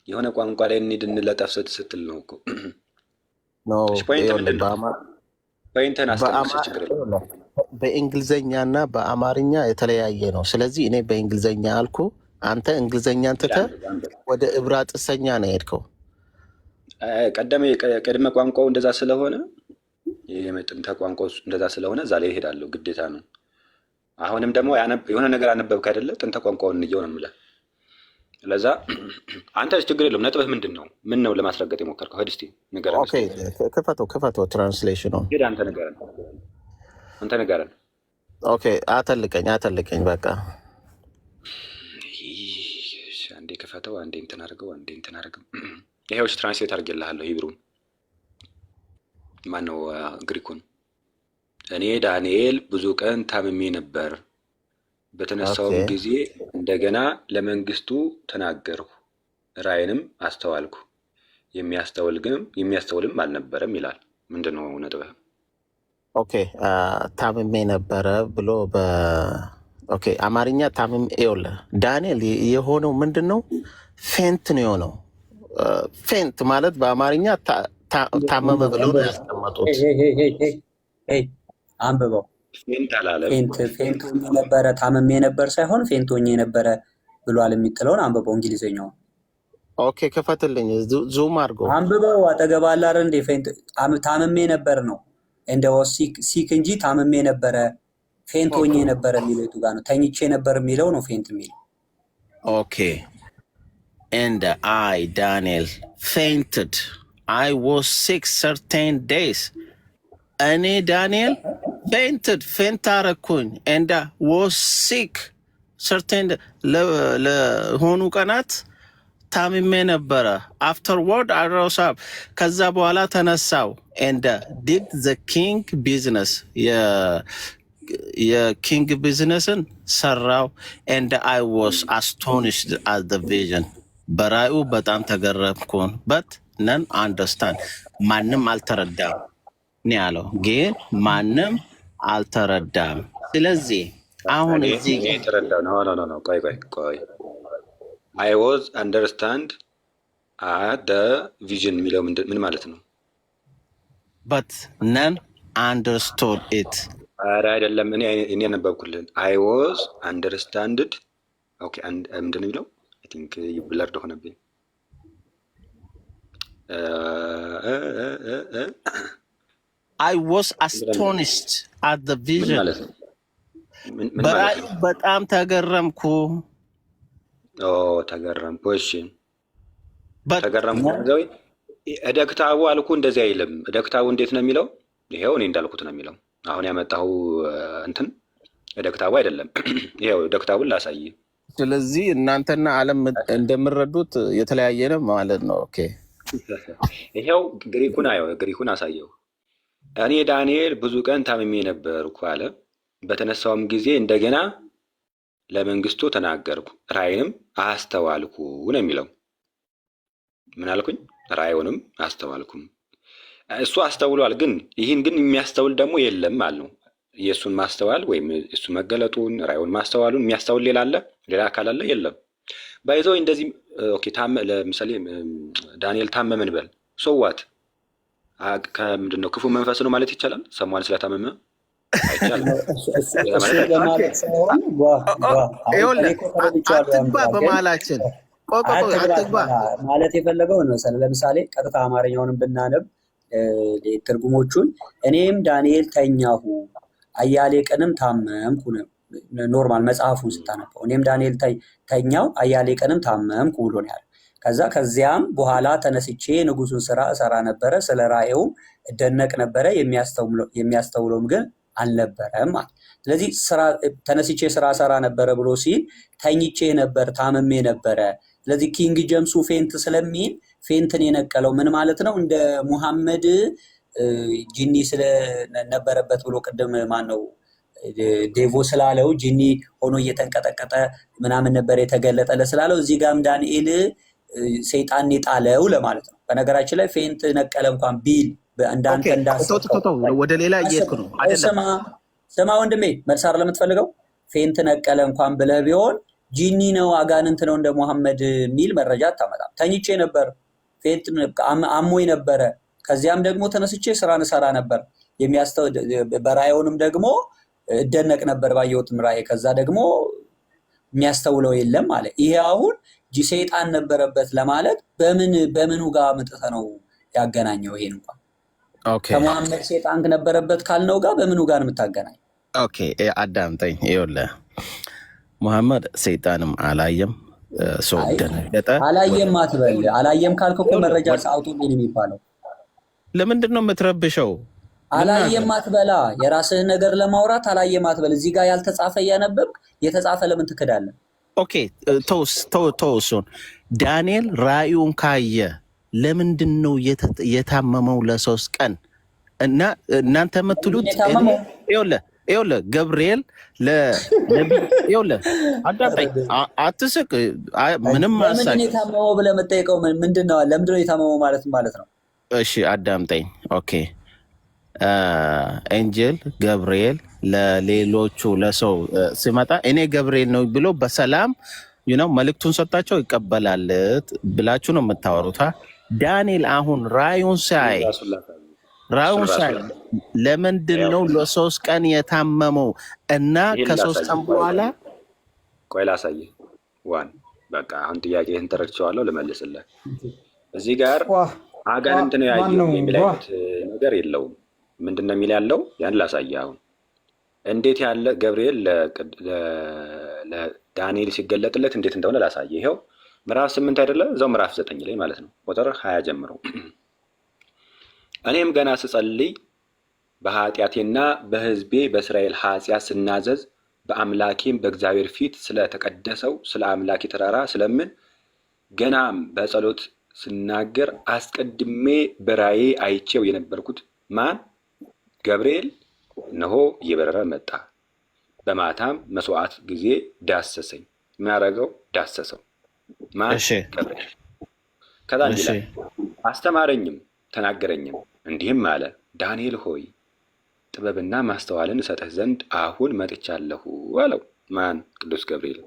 የሆነ ቋንቋ ላይ እንሂድ እንለጠፍ ስትል ነው እኮ። በእንግሊዝኛና በአማርኛ የተለያየ ነው። ስለዚህ እኔ በእንግሊዝኛ አልኩ፣ አንተ እንግሊዝኛን ትተህ ወደ ዕብራይስጥኛ ነው የሄድከው። ቅድመ ቋንቋው እንደዛ ስለሆነ የጥንተ ቋንቋው እንደዛ ስለሆነ እዛ ላይ ይሄዳለሁ፣ ግዴታ ነው። አሁንም ደግሞ የሆነ ነገር አነበብክ አይደለ? ጥንተ ቋንቋውን እንየው ነው የምልህ። ለዛ አንተ ችግር የለውም። ነጥብህ ምንድን ነው? ምን ነው ለማስረገጥ የሞከርከው? ሂድ እስኪ ንገረን። ክፈተው ትራንስሌሽኑን። ሂድ አንተ ንገረን። ኦኬ አተልቀኝ በቃ አንዴ ክፈተው፣ አንዴ እንትን አድርገው። ይሄዎች ትራንስሌት አድርጌልሃለሁ። ሂብሩን ማነው ግሪኩን። እኔ ዳንኤል ብዙ ቀን ታምሜ ነበር፣ በተነሳውም ጊዜ እንደገና ለመንግስቱ ተናገርኩ፣ ራእይንም አስተዋልኩ፣ የሚያስተውልም አልነበረም ይላል። ምንድነው ነጥብህ? ኦኬ ታምሜ ነበረ ብሎ ኦኬ አማርኛ ታምሜ ይኸውልህ ዳንኤል የሆነው ምንድነው? ፌንት ነው የሆነው። ፌንት ማለት በአማርኛ ታመመ ብለው ነው ያስቀመጡት። አንብበው። ፌንት አላለም። ፌንት ሆኜ ነበረ ታምሜ ነበር ሳይሆን ፌንት ሆኜ ነበረ ብሏል የሚጥለውን አንብበው። እንግሊዝኛው ኦኬ ክፈትልኝ፣ ዙም አድርገው አንብበው። አጠገብ አለ አይደል እንዴ? ፌንት ታምሜ ነበር ነው እንደው ሲክ እንጂ ታምሜ ነበረ ፌንት ሆኜ ነበረ የሚለው የቱ ጋር ነው? ተኝቼ ነበር የሚለው ነው ፌንት የሚለው። ኦኬ and I Daniel fainted, I was sick certain days. እኔ ዳንኤል ፌንት አረኩኝ and was sick certain ለሆኑ ቀናት ታምሜ ነበረ። afterward I rose up, ከዛ በኋላ ተነሳው and did the king business, የኪንግ ቢዝነስን ሰራው and I was astonished at the vision, በራእዩ በጣም ተገረምኩን but none understand, ማንም አልተረዳም ነው ያለው። ግን ማንም አልተረዳም። ስለዚህ አሁን እዚህ የተረዳው ነው። ቆይ I was understand at the vision የሚለው ምን ማለት ነው? but none understood it. ኧረ አይደለም፣ እኔ ያነበብኩልን I was understood። ኦኬ ምንድን ነው የሚለው? I think ብለርድ ሆነብኝ። I was astonished at the vision, በራእዩ በጣም ተገረምኩ። ተገረምኩ። እሺ ተገረምኩ። እደክታቡ አልኩ እንደዚህ አይልም። እደክታቡ እንዴት ነው የሚለው? ይሄው እኔ እንዳልኩት ነው የሚለው። አሁን ያመጣው እንትን እደክታቡ አይደለም። ይሄው እደክታቡን ላሳይ። ስለዚህ እናንተና ዓለም እንደምረዱት የተለያየ ነው ማለት ነው። ኦኬ ይሄው ግሪኩን አሳየው። እኔ ዳንኤል ብዙ ቀን ታምሜ ነበርኩ አለ። በተነሳውም ጊዜ እንደገና ለመንግስቱ ተናገርኩ፣ ራእይንም አስተዋልኩ ነው የሚለው። ምን አልኩኝ? ራእዩንም አስተዋልኩም። እሱ አስተውሏል፣ ግን ይህን ግን የሚያስተውል ደግሞ የለም ማለት ነው። የእሱን ማስተዋል ወይም እሱ መገለጡን ራእዩን ማስተዋሉን የሚያስተውል ሌላ አለ? ሌላ አካል አለ? የለም። ባይዘው እንደዚህ ኦኬ ለምሳሌ ዳንኤል ታመመ እንበል፣ ሶዋት ከምንድን ነው? ክፉ መንፈስ ነው ማለት ይቻላል? ሰማን ስለታመመ አይቻልም። አትግባ በመሀላችን አትግባ ማለት የፈለገው መሰለህ። ለምሳሌ ቀጥታ አማርኛውንም ብናነብ ትርጉሞቹን እኔም ዳንኤል ተኛሁ አያሌ ቀንም ታመምኩ ነው። ኖርማል መጽሐፉን ስታነበው እኔም ዳንኤል ተኛው አያሌ ቀንም ታመምኩ ብሎ ነው ያለው። ከዚያም በኋላ ተነስቼ ንጉሱን ስራ እሰራ ነበረ፣ ስለ ራእዩም እደነቅ ነበረ፣ የሚያስተውለውም ግን አልነበረም። ስለዚህ ተነስቼ ስራ እሰራ ነበረ ብሎ ሲል ተኝቼ ነበር፣ ታምሜ ነበረ። ስለዚህ ኪንግ ጀምሱ ፌንት ስለሚል ፌንትን የነቀለው ምን ማለት ነው? እንደ ሙሐመድ ጂኒ ስለነበረበት ብሎ ቅድም ማነው ዴቮ ስላለው ጂኒ ሆኖ እየተንቀጠቀጠ ምናምን ነበር የተገለጠለ ስላለው እዚህ ጋርም ዳንኤል ሰይጣን የጣለው ለማለት ነው። በነገራችን ላይ ፌንት ነቀለ እንኳን ቢል እንዳንተ ወደ ሌላ እየሄድኩ ነው አይደለም። ስማ ወንድሜ መልሳር ለምትፈልገው ፌንት ነቀለ እንኳን ብለህ ቢሆን ጂኒ ነው አጋንንት ነው እንደ ሙሐመድ የሚል መረጃ አታመጣም። ተኝቼ ነበር፣ ፌንት አሞኝ ነበረ፣ ከዚያም ደግሞ ተነስቼ ስራን እሰራ ነበር፣ በራእዩንም ደግሞ እደነቅ ነበር ባየሁትም ራእይ፣ ከዛ ደግሞ የሚያስተውለው የለም አለ። ይሄ አሁን ሰይጣን ነበረበት ለማለት በምኑ ጋር መጥተ ነው ያገናኘው? ይሄን እንኳን ከሙሐመድ ሰይጣን ነበረበት ካልነው ጋር በምኑ ጋር የምታገናኝ? ኦኬ አዳምጠኝ። ይኸውልህ ሙሐመድ ሰይጣንም አላየም፣ ሰው ደነገጠ። አላየም አትበል። አላየም ካልክ እኮ መረጃ ሰዓቱ ምን የሚባለው? ለምንድን ነው የምትረብሸው? አላየም አትበላ። የራስህን ነገር ለማውራት አላየም አትበል። እዚህ ጋር ያልተጻፈ እያነበብክ የተጻፈ ለምን ትክዳለህ? ኦኬ ተውሱን። ዳንኤል ራእዩን ካየ ለምንድን ነው የታመመው ለ3 ቀን? እና እናንተ የምትሉት ይኸውልህ ይኸውልህ ገብርኤል ለነቢይ ይኸውልህ አዳምጠኝ፣ አትስቅ። ምንም ለምንድን ነው የታመመው ብለህ የምጠይቀው ምንድን ነው? ለምንድን ነው የታመመው ማለት ነው? እሺ አዳምጠኝ። ኦኬ ኤንጀል ገብርኤል ለሌሎቹ ለሰው ሲመጣ እኔ ገብርኤል ነው ብሎ በሰላም መልእክቱን ሰጣቸው ይቀበላል ብላችሁ ነው የምታወሩት። ዳንኤል አሁን ራዩን ሳይ ለምንድን ነው ለ3 ቀን የታመመው? እና ከ3 ቀን በኋላ ቆይ ላሳየህ። በቃ አሁን ጥያቄህን ተረድቼዋለሁ፣ ልመልስልህ። እዚህ ጋር አጋንንት ነው ያየው የሚል አይነት ነገር የለውም። ምንድን ነው የሚል ያለው? ያን ላሳየህ። አሁን እንዴት ያለ ገብርኤል ለዳንኤል ሲገለጥለት እንዴት እንደሆነ ላሳየህ። ይኸው ምዕራፍ 8 አይደለ? እዛው ምዕራፍ 9 ላይ ማለት ነው፣ ቁጥር 20 ጀምሮ እኔም ገና ስጸልይ በኃጢአቴና በሕዝቤ በእስራኤል ኃጢአት ስናዘዝ በአምላኬም በእግዚአብሔር ፊት ስለተቀደሰው ስለ አምላኬ ተራራ ስለምን ገናም በጸሎት ስናገር አስቀድሜ በራእዬ አይቼው የነበርኩት ማን? ገብርኤል እነሆ እየበረረ መጣ። በማታም መስዋዕት ጊዜ ዳሰሰኝ። የሚያደርገው ዳሰሰው ማን? ገብርኤል። ከዛ እንዲህ ላይ አስተማረኝም ተናገረኝም እንዲህም አለ፣ ዳንኤል ሆይ ጥበብና ማስተዋልን እሰጥህ ዘንድ አሁን መጥቻለሁ አለው። ማን? ቅዱስ ገብርኤል።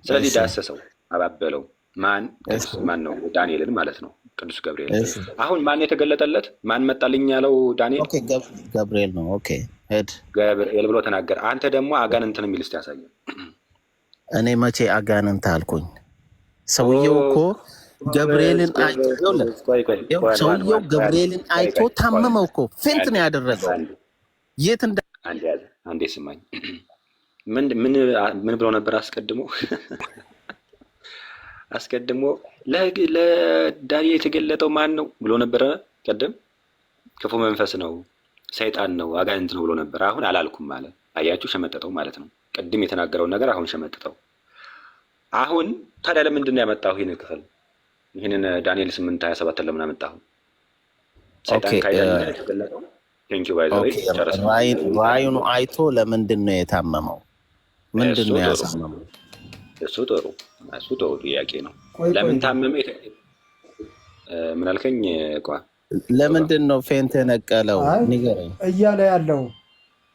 ስለዚህ ዳሰሰው፣ አባበለው። ማን ነው? ዳንኤልን ማለት ነው፣ ቅዱስ ገብርኤል። አሁን ማን የተገለጠለት? ማን መጣልኝ ያለው? ዳንኤል ገብርኤል ነው። ኦኬ ሄድ ገብርኤል ብሎ ተናገር። አንተ ደግሞ አጋንንትን የሚል እስኪ ያሳየን። እኔ መቼ አጋንንት አልኩኝ? ሰውየው እኮ ገብርኤልን አይቶ ሰውየው ገብርኤልን አይቶ ታመመው እኮ ፌንት ነው ያደረገው። የት እንደ አንዴ ስማኝ። ምን ብሎ ነበር አስቀድሞ ለዳንኤል የተገለጠው ማን ነው ብሎ ነበረ? ቀደም ክፉ መንፈስ ነው፣ ሰይጣን ነው፣ አጋንንት ነው ብሎ ነበር። አሁን አላልኩም አለ። አያችሁ፣ ሸመጠጠው ማለት ነው። ቅድም የተናገረውን ነገር አሁን ሸመጠጠው። አሁን ታዲያ ለምንድን ነው ያመጣው ይህንን ክፍል? ይህንን ዳንኤል 8:27 ለምን አመጣሁ? ሰይጣን ካይደለ የተገለጠው ራእዩን አይቶ ለምንድን ነው የታመመው? ምንድን ነው ያሳመመው? እሱ ጥሩ ጥያቄ ነው። ለምን ታመመ? ምን አልከኝ? ለምንድን ነው ፌንት የነቀለው? ንገረኝ እያለ ያለው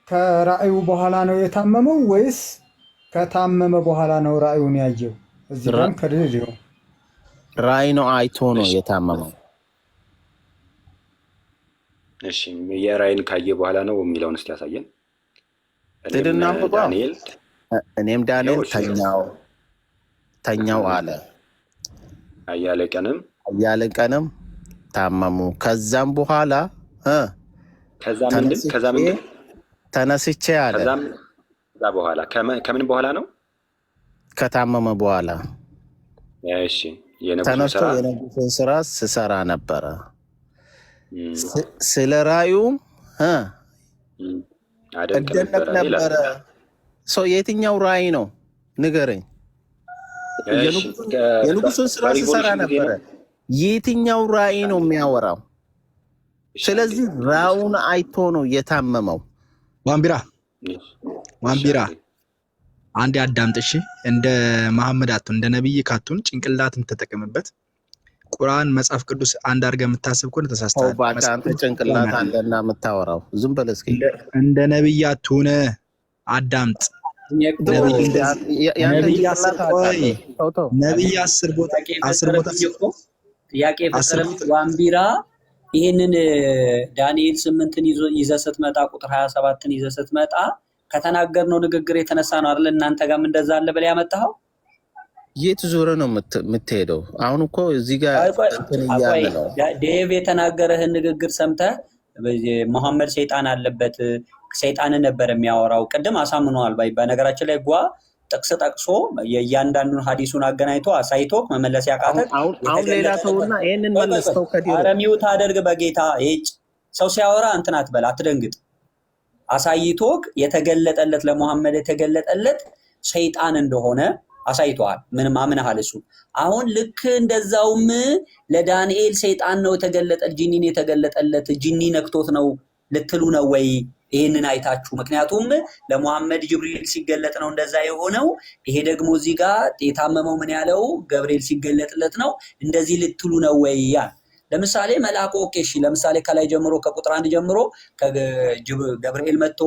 ከራእዩ በኋላ ነው የታመመው ወይስ ከታመመ በኋላ ነው ራእዩን ያየው? እዚህ ጋር ከድል ይሆን ራእይ ነው አይቶ ነው የታመመው። እሺ የራእይን ካየ በኋላ ነው የሚለውን እስኪ ያሳየን። እኔም ዳንኤል ተኛው አለ። አያለ ቀንም ታመሙ። ከዛም በኋላ ተነስቼ አለ። ከዛ በኋላ ከምን በኋላ ነው? ከታመመ በኋላ እሺ ተነስቶ የንጉሥን ስራ ስሰራ ነበረ። ስለ ራእዩም እደነቅ ነበረ። ሰው የትኛው ራእይ ነው ንገረኝ። የንጉሥን ስራ ስሰራ ነበረ። የትኛው ራእይ ነው የሚያወራው? ስለዚህ ራእዩን አይቶ ነው የታመመው። ዋንቢራ አንድ አዳምጥሽ። እንደ መሐመድ አትሁን፣ እንደ ነብይ ካቱን ጭንቅላትን ተጠቀምበት። ቁርአን መጽሐፍ ቅዱስ አንድ አድርገህ የምታስብ ከሆነ ተሳስተሃል። አንተ ጭንቅላት አለና የምታወራው ዝም በል እስኪ። እንደ ነብይ አትሁን፣ አዳምጥ። ነብይ 10 ቦታ ጥያቄ የፈጠረልኝ ዋንቢራ ይህንን ዳንኤል 8ን ይዘህ ስትመጣ ቁጥር 27ን ይዘህ ስትመጣ ከተናገርነው ንግግር የተነሳ ነው አይደል? እናንተ ጋርም እንደዛ አለ ብለህ ያመጣኸው። የት ዞረ ነው የምትሄደው? አሁን እኮ እዚህ ጋር ዴቭ የተናገረህን ንግግር ሰምተህ መሐመድ ሰይጣን አለበት፣ ሰይጣንን ነበር የሚያወራው። ቅድም አሳምነዋል። በነገራችን ላይ ጥቅስ ጠቅሶ የእያንዳንዱን ሀዲሱን አገናኝቶ አሳይቶ መመለስ ያቃተህ አሁን ሌላ ሰውና ይሄንን መለስተው አረሚውት አደርግ በጌታ ሰው ሲያወራ እንትን አትበል፣ አትደንግጥ። አሳይቶክ የተገለጠለት ለሙሐመድ የተገለጠለት ሰይጣን እንደሆነ አሳይቷል። ምንም አምነሃል እሱ። አሁን ልክ እንደዛውም ለዳንኤል ሰይጣን ነው የተገለጠ፣ ጂኒን የተገለጠለት ጂኒ ነክቶት ነው ልትሉ ነው ወይ? ይሄንን አይታችሁ ምክንያቱም ለሙሐመድ ጅብሪል ሲገለጥ ነው እንደዛ የሆነው ይሄ ደግሞ እዚህ ጋር የታመመው ምን ያለው ገብርኤል ሲገለጥለት ነው እንደዚህ ልትሉ ነው ወይ ያ ለምሳሌ መልአኩ ኦኬ እሺ ለምሳሌ ከላይ ጀምሮ ከቁጥር 1 ጀምሮ ገብርኤል መጥቶ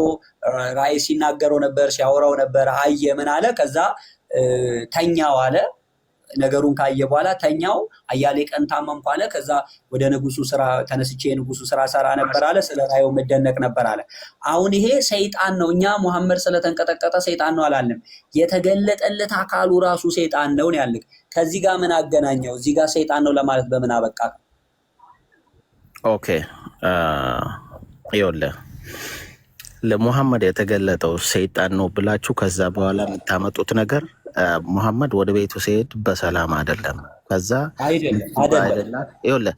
ራእይ ሲናገረው ነበር ሲያወራው ነበር አየ ምን አለ ከዛ ተኛው አለ ነገሩን ካየ በኋላ ተኛው አያሌ ቀን ታመምኩ አለ ከዛ ወደ ንጉሱ ስራ ተነስቼ ንጉሱ ስራ ሰራ ነበር አለ ስለ ራእዩ መደነቅ ነበር አለ አሁን ይሄ ሰይጣን ነው እኛ ሙሐመድ ስለተንቀጠቀጠ ሰይጣን ነው አላለም የተገለጠለት አካሉ ራሱ ሰይጣን ነው ያልክ ከዚህ ጋር ምን አገናኘው እዚህ ጋር ሰይጣን ነው ለማለት በምን አበቃ ኦኬ ይኸውልህ ለሙሐመድ የተገለጠው ሰይጣን ነው ብላችሁ ከዛ በኋላ የምታመጡት ነገር ሙሐመድ ወደ ቤቱ ሲሄድ በሰላም አይደለም ከዛ አይደለም ይኸውልህ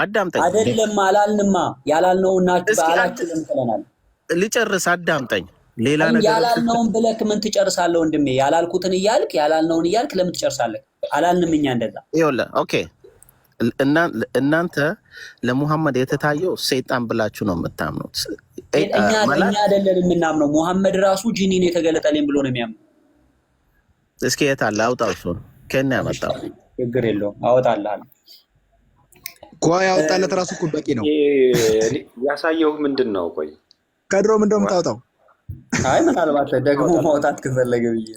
አዳምጠኝ አይደለም አላልንማ ያላልነውና ባላችሁ ለምተናል ልጨርስ አዳምጠኝ ሌላ ነገር ያላልነውን ብለክ ምን ትጨርሳለህ ወንድሜ ያላልኩትን እያልክ ያላልነውን እያልክ ለምን ትጨርሳለህ አላልንም እኛ እንደዛ ይኸውልህ ኦኬ እናንተ ለሙሐመድ የተታየው ሰይጣን ብላችሁ ነው የምታምኑት እኛ አይደለም የምናምነው ሙሐመድ ራሱ ጂኒን የተገለጠልኝ ብሎ ነው የሚያምነው እስኪ የታለ አውጣው እሱን ከእኔ ያመጣው ችግር የለውም አወጣልሃለሁ ቆይ ያወጣለት ራሱ እኮ በቂ ነው ያሳየው ምንድነው ቆይ ከድሮ ምን እንደምታወጣው አይ ምናልባት ደግሞ ማውጣት ከፈለገ ብዬ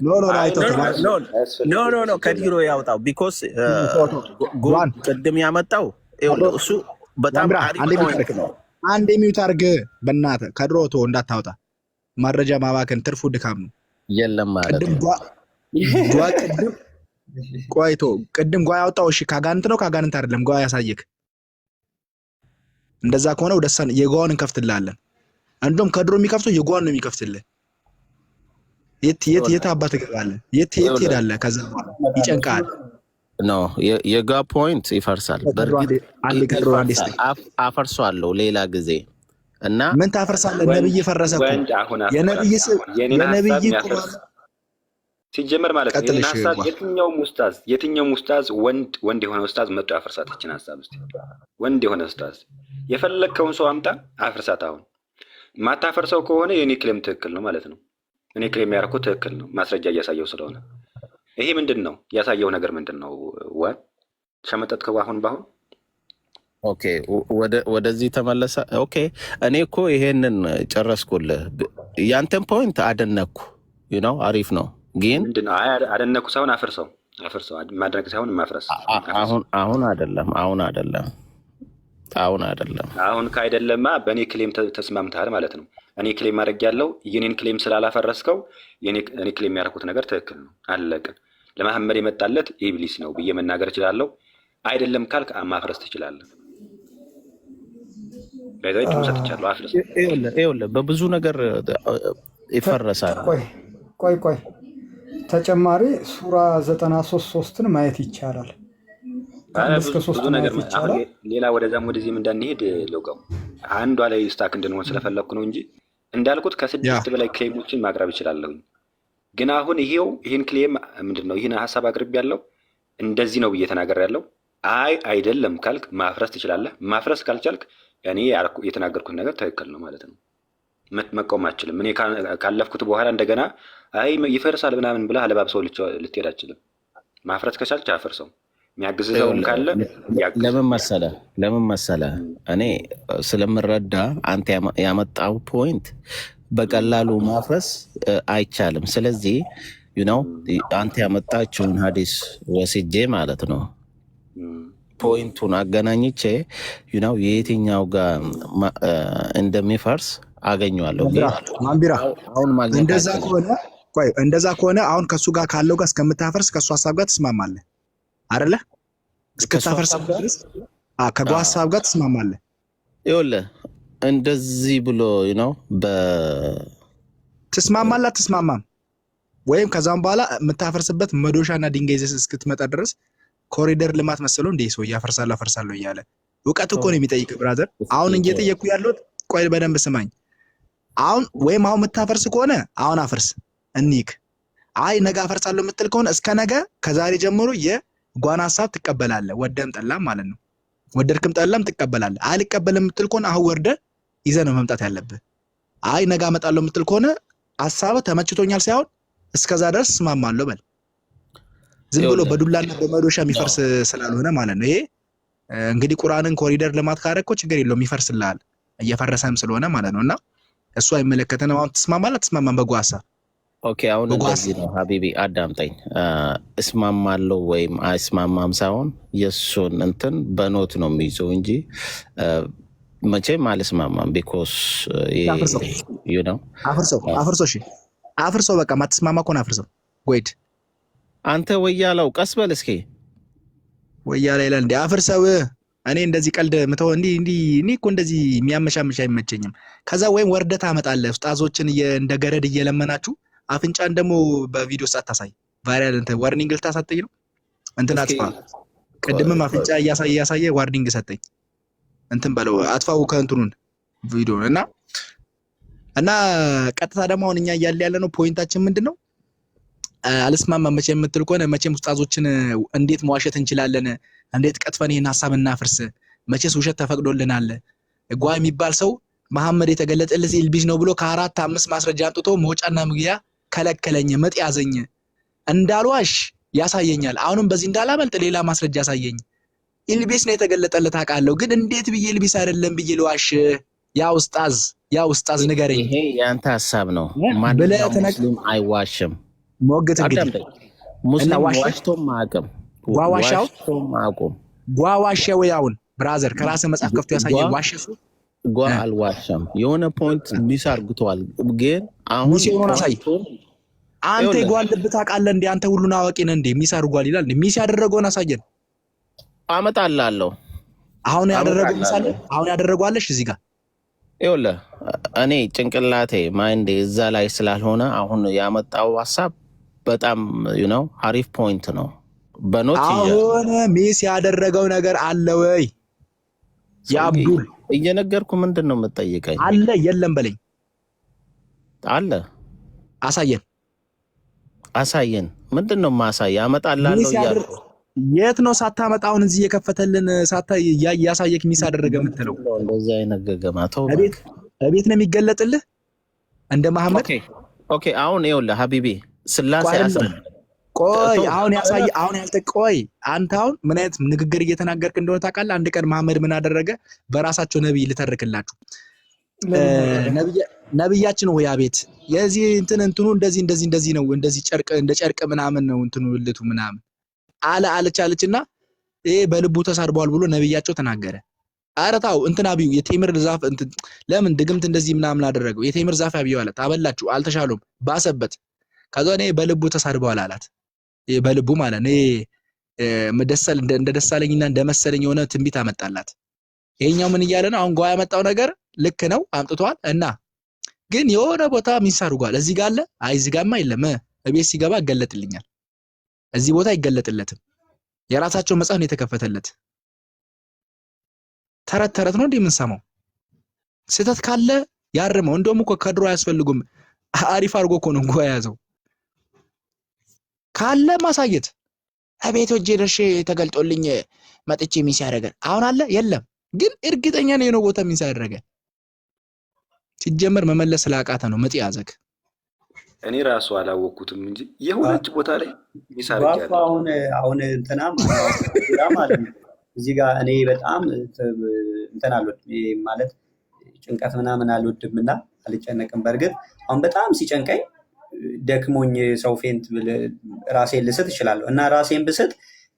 ኖ ከድሮ ያውጣው ቢኮዝ ቅድም ያመጣው እሱ በጣም አሪፍ ነው አንድ ሚዩት አድርግ በእናትህ ከድሮ ቶ እንዳታወጣ መረጃ ማባከን ትርፉ ድካም ነው የለም ማለት ቆይቶ ቅድም ጓ ያወጣው እሺ ካጋንት ነው ካጋንት አይደለም ጓ ያሳየክ እንደዛ ከሆነ ወደሰን የጓውን እንከፍትልሃለን አንዶም ከድሮ የሚከፍተው የጓውን ነው የሚከፍትልህ የት አባት ገባለህ የት ሄዳለህ ከዛ በኋላ ይጨንቃል ኖ የጋ ፖይንት ይፈርሳል አፈርሷለሁ ሌላ ጊዜ እና ምን ታፈርሳለህ ነብይ ፈረሰ የነብይ ሲጀመር ማለት ነው ሐሳብ የትኛውም ኡስታዝ ወንድ የሆነ ኡስታዝ መጥቶ ያፈርሳት እቺን ሐሳብ እስቲ ወንድ የሆነ ኡስታዝ የፈለከውን ሰው አምጣ አፈርሳት አሁን ማታፈርሰው ከሆነ የኔ ክሌም ትክክል ነው ማለት ነው እኔ ክሌም ያደረኩት ትክክል ነው ማስረጃ እያሳየው ስለሆነ ይሄ ምንድነው ያሳየው ነገር ምንድነው ሸመጠጥከው አሁን ኦኬ ወደዚህ ተመለሰ ኦኬ እኔ እኮ ይሄንን ጨረስኩልህ ያንተን ፖይንት አደነኩ አሪፍ ነው ግን ምንድነው አደነኩ ሳይሆን አፈርሰው ማድረግ ሳይሆን ማፍረስ አሁን አይደለም አሁን ካይደለማ በኔ ክሌም ተስማምታል ማለት ነው እኔ ክሌም ማድረግ ያለው የኔን ክሌም ስላላፈረስከው እኔ ክሌም ያደረኩት ነገር ትክክል ነው አለቀ ለመሐመድ የመጣለት ኢብሊስ ነው ብዬ መናገር እችላለሁ አይደለም ካልክ ማፍረስ ትችላለህ በዛይ ተሰጥቻለሁ አፍረስ ይኸውልህ በብዙ ነገር ይፈረሳል ቆይ ተጨማሪ ሱራ 93:3ን ማየት ይቻላል ብዙ ነገር ሌላ ወደዛም ወደዚህም እንዳንሄድ ለውቀው አንዷ ላይ ስታክ እንድንሆን ስለፈለኩ ነው እንጂ እንዳልኩት ከ6 በላይ ክሌሞችን ማቅረብ ይችላል ግን አሁን ይሄን ክሌም ምንድነው ይሄን ሐሳብ አቅርብ ያለው እንደዚህ ነው ብዬ ተናገር ያለው አይደለም ካልክ ማፍረስ ትችላለህ ማፍረስ ካልቻልክ እኔ የተናገርኩት ነገር ትክክል ነው ማለት ነው መቆም አትችልም እኔ ካለፍኩት በኋላ እንደገና ይፈርሳል ምናምን ብለህ አለባብሰው ልትሄድ አትችልም ማፍረስ ከቻልክ አፈርሰው የሚያግዝዘውም ካለ ለምን መሰለ እኔ ስለምረዳ አንተ ያመጣው ፖይንት በቀላሉ ማፍረስ አይቻልም ስለዚህ አንተ ያመጣችውን ሐዲስ ወስጄ ማለት ነው ፖይንቱን አገናኝቼ የየትኛው ጋር እንደሚፈርስ አገኘዋለሁ ማንቢራ እንደዛ ከሆነ አሁን ከሱ ጋር ካለው ጋር እስከምታፈርስ ከሱ ሐሳብ ጋር ትስማማለህ አይደለ እስከታፈርስ ድረስ ከጓ ሐሳብ ጋር ትስማማለህ ይኸውልህ እንደዚህ ብሎ ትስማማለህ አትስማማም ወይም ከዛም በኋላ የምታፈርስበት መዶሻና ድንጋይ ይዘህ እስክትመጣ ድረስ ኮሪደር ልማት መሰለው እንደ ሰው ያፈርሳለሁ እያለ እውቀት እኮ ነው የሚጠይቅ ብራዘር አሁን እየጠየኩ ያለሁት ቆይ በደንብ ስማኝ አሁን የምታፈርስ ከሆነ አሁን አፍርስ እንይክ ነገ አፈርሳለሁ የምትል ከሆነ እስከ ነገ ከዛሬ ጀምሮ የጓና ሐሳብ ትቀበላለህ ወደም ጠላም ማለት ነው ወደድክም ጠላም ትቀበላለህ አልቀበልም የምትል ከሆነ አሁን ወርደህ ይዘህ ነው መምጣት ያለብህ አይ ነገ አመጣለሁ የምትል ከሆነ ሐሳብ ተመችቶኛል ሳይሆን እስከዛ ድረስ እስማማለሁ በል። ዝም ብሎ በዱላና በመዶሻ የሚፈርስ ስላልሆነ ማለት ነው። ይሄ እንግዲህ ቁርአንን ኮሪደር ልማት ካደረግኮ ችግር የለውም ይፈርስልሃል፣ እየፈረሰም ስለሆነ ማለት ነውና እሱ አይመለከተንም። አሁን ትስማማለህ አትስማማም? በጎ ሐሳብ ኦኬ። አሁን እንደዚህ ነው ሀቢቢ አዳምጠኝ። እስማማለሁ ወይም አይስማማም ሳይሆን የእሱን እንትን በኖት ነው የሚይዘው እንጂ መቼም አልስማማም። ቢኮዝ አፍርሰው በቃ ማትስማማ ከሆነ አፍርሰው። ጎይድ አንተ ወያለው ቀስ በል እስኪ ወያላ ይላል እንዴ? አፍርሰው። እኔ እንደዚህ ቀልድ ምተው እንዲህ እኔ እኮ እንደዚህ የሚያመሻምሽ አይመቸኝም። ከዛ ወይም ወርደት አመጣለህ ኡስታዞችን እንደ ገረድ እየለመናችሁ አፍንጫን ደግሞ በቪዲዮ ሳታሳይ ቫይራል እንትን ዋርኒንግ ልታሳጠኝ ነው። እንትን አጥፋ። ቅድምም አፍንጫ እያሳየ ዋርኒንግ ሰጠኝ። እንትን በለው አጥፋው ከእንትኑን ቪዲዮ እና ቀጥታ ደግሞ አሁን እኛ እያለ ያለ ነው ፖይንታችን ምንድነው? አልስማማም መቼም የምትል ከሆነ መቼም ኡስታዞችን እንዴት መዋሸት እንችላለን? እንዴት ቀጥፈን ይሄን ሐሳብ እናፍርስ? መቼስ ውሸት ተፈቅዶልናል። ጓ የሚባል ሰው መሐመድ የተገለጠልህ ኢልቢስ ነው ብሎ ከ4 5 ማስረጃ አንጥቶ መውጫና መግቢያ ከለከለኝ፣ ምጥ ያዘኝ፣ እንዳልዋሽ ያሳየኛል። አሁንም በዚህ እንዳላመልጥ ሌላ ማስረጃ ያሳየኝ። ኢልቢስ ነው የተገለጠለት አውቃለሁ፣ ግን እንዴት ብዬ ኢልቢስ አይደለም ብዬ ልዋሽ? ያ ኡስታዝ ንገረኝ። ይሄ ያንተ ሐሳብ ነው። ማንኛውም ሙስሊም አይዋሽም። ሞግት እንግዲህ ሙስሊም ዋሽቶም አያውቅም። ዋሻው ያውን ብራዘር ከራስህ መጽሐፍ ከፍቶ ያሳየኝ። ዋሽሱ አልዋሸም። የሆነ ፖይንት ሚስ አድርግቷል። ግን አሁን ሚስ የሆነውን አሳይ። አንተ ይጓል ልብ ታውቃለህ እንዴ? አንተ ሁሉን አዋቂ ነህ እንዴ? ሚስ አድርጓል ይላል እንዴ? ሚስ ያደረገውን አሳየን። አመጣላለሁ። አሁን ያደረገው ምሳሌ አሁን ያደረጓለሽ እዚህ ጋር ይኸውልህ፣ እኔ ጭንቅላቴ ማይንዴ እዛ ላይ ስላልሆነ አሁን ያመጣው ሐሳብ በጣም አሪፍ ፖይንት ነው። በኖት አሁን ሚስ ያደረገው ነገር አለ ወይ? ያብዱል እየነገርኩ ምንድን ነው የምትጠይቀኝ? አለ የለም በለኝ። አለ አሳየን። ምንድን ነው ማሳየ? አመጣላለሁ እያልኩ የት ነው ሳታመጣውን እዚህ የከፈተልን ያሳየክ ሚስ አደረገ የምትለው? እንደዚህ አይነት ገገማ ተው። እቤት ነው የሚገለጥልህ እንደ መሐመድ። ኦኬ አሁን ይኸውልህ ሀቢቢ ስላሴ ቆይ አሁን ቆይ አንተ አሁን ምን አይነት ንግግር እየተናገርክ እንደሆነ ታውቃለህ? አንድ ቀን መሐመድ ምን አደረገ? በራሳቸው ነብይ ልተርክላችሁ። ነብያችን ሆይ አቤት የዚህ እንትኑ እንደዚህ ነው፣ እንደዚህ ጨርቅ እንደ ጨርቅ ምናምን ነው እንትኑ ልቱ ምናምን አለችና ይሄ በልቡ ተሳድቧል ብሎ ነብያቸው ተናገረ። ኧረ ተው እንትን አብዩ የቴምር ዛፍ እንትን ለምን ድግምት እንደዚህ ምናምን አደረገው? የቴምር ዛፍ አብዩ አላት። አበላችሁ አልተሻሉም፣ ባሰበት። ከዛ እኔ በልቡ ተሳድቧል አላት። በልቡ ማለት ነው እንደ ደሳለኝና እንደመሰለኝ የሆነ ትንቢት አመጣላት። ይሄኛው ምን እያለ ነው አሁን? ጓ ያመጣው ነገር ልክ ነው አምጥቷል እና ግን የሆነ ቦታ ሚስ አድርጓል። እዚህ ጋር አለ። አይ እዚህ ጋርማ የለም። እቤት ሲገባ ይገለጥልኛል። እዚህ ቦታ አይገለጥለትም። የራሳቸው መጽሐፍ ነው የተከፈተለት። ተረት ነው እንዴ የምንሰማው? ስህተት ካለ ያርመው። እንደውም እኮ ከድሮ አያስፈልጉም። አሪፍ አድርጎ እኮ ነው እንኳ የያዘው። ካለ ማሳየት አቤት ወጄ ደርሼ ተገልጦልኝ መጥቼ ሚስ ያደረገ አሁን አለ የለም። ግን እርግጠኛ ነው የሆነ ቦታ ሚስ ያደረገ ሲጀመር መመለስ ስላቃተ ነው መጥ ያዘክ። እኔ ራሱ አላወቅኩትም እንጂ የሆነች ቦታ ላይ ሚስ አድርጌያለሁ። አሁን እንትና ማለት ነው እዚህ ጋር እኔ በጣም እንትን አልወድም ማለት ጭንቀት ምናምን አልወድምና አልጨነቅም። በእርግጥ አሁን በጣም ሲጨንቀኝ ደክሞኝ ሰው ፌንት ራሴን ልስት እችላለሁ እና ራሴን ብስት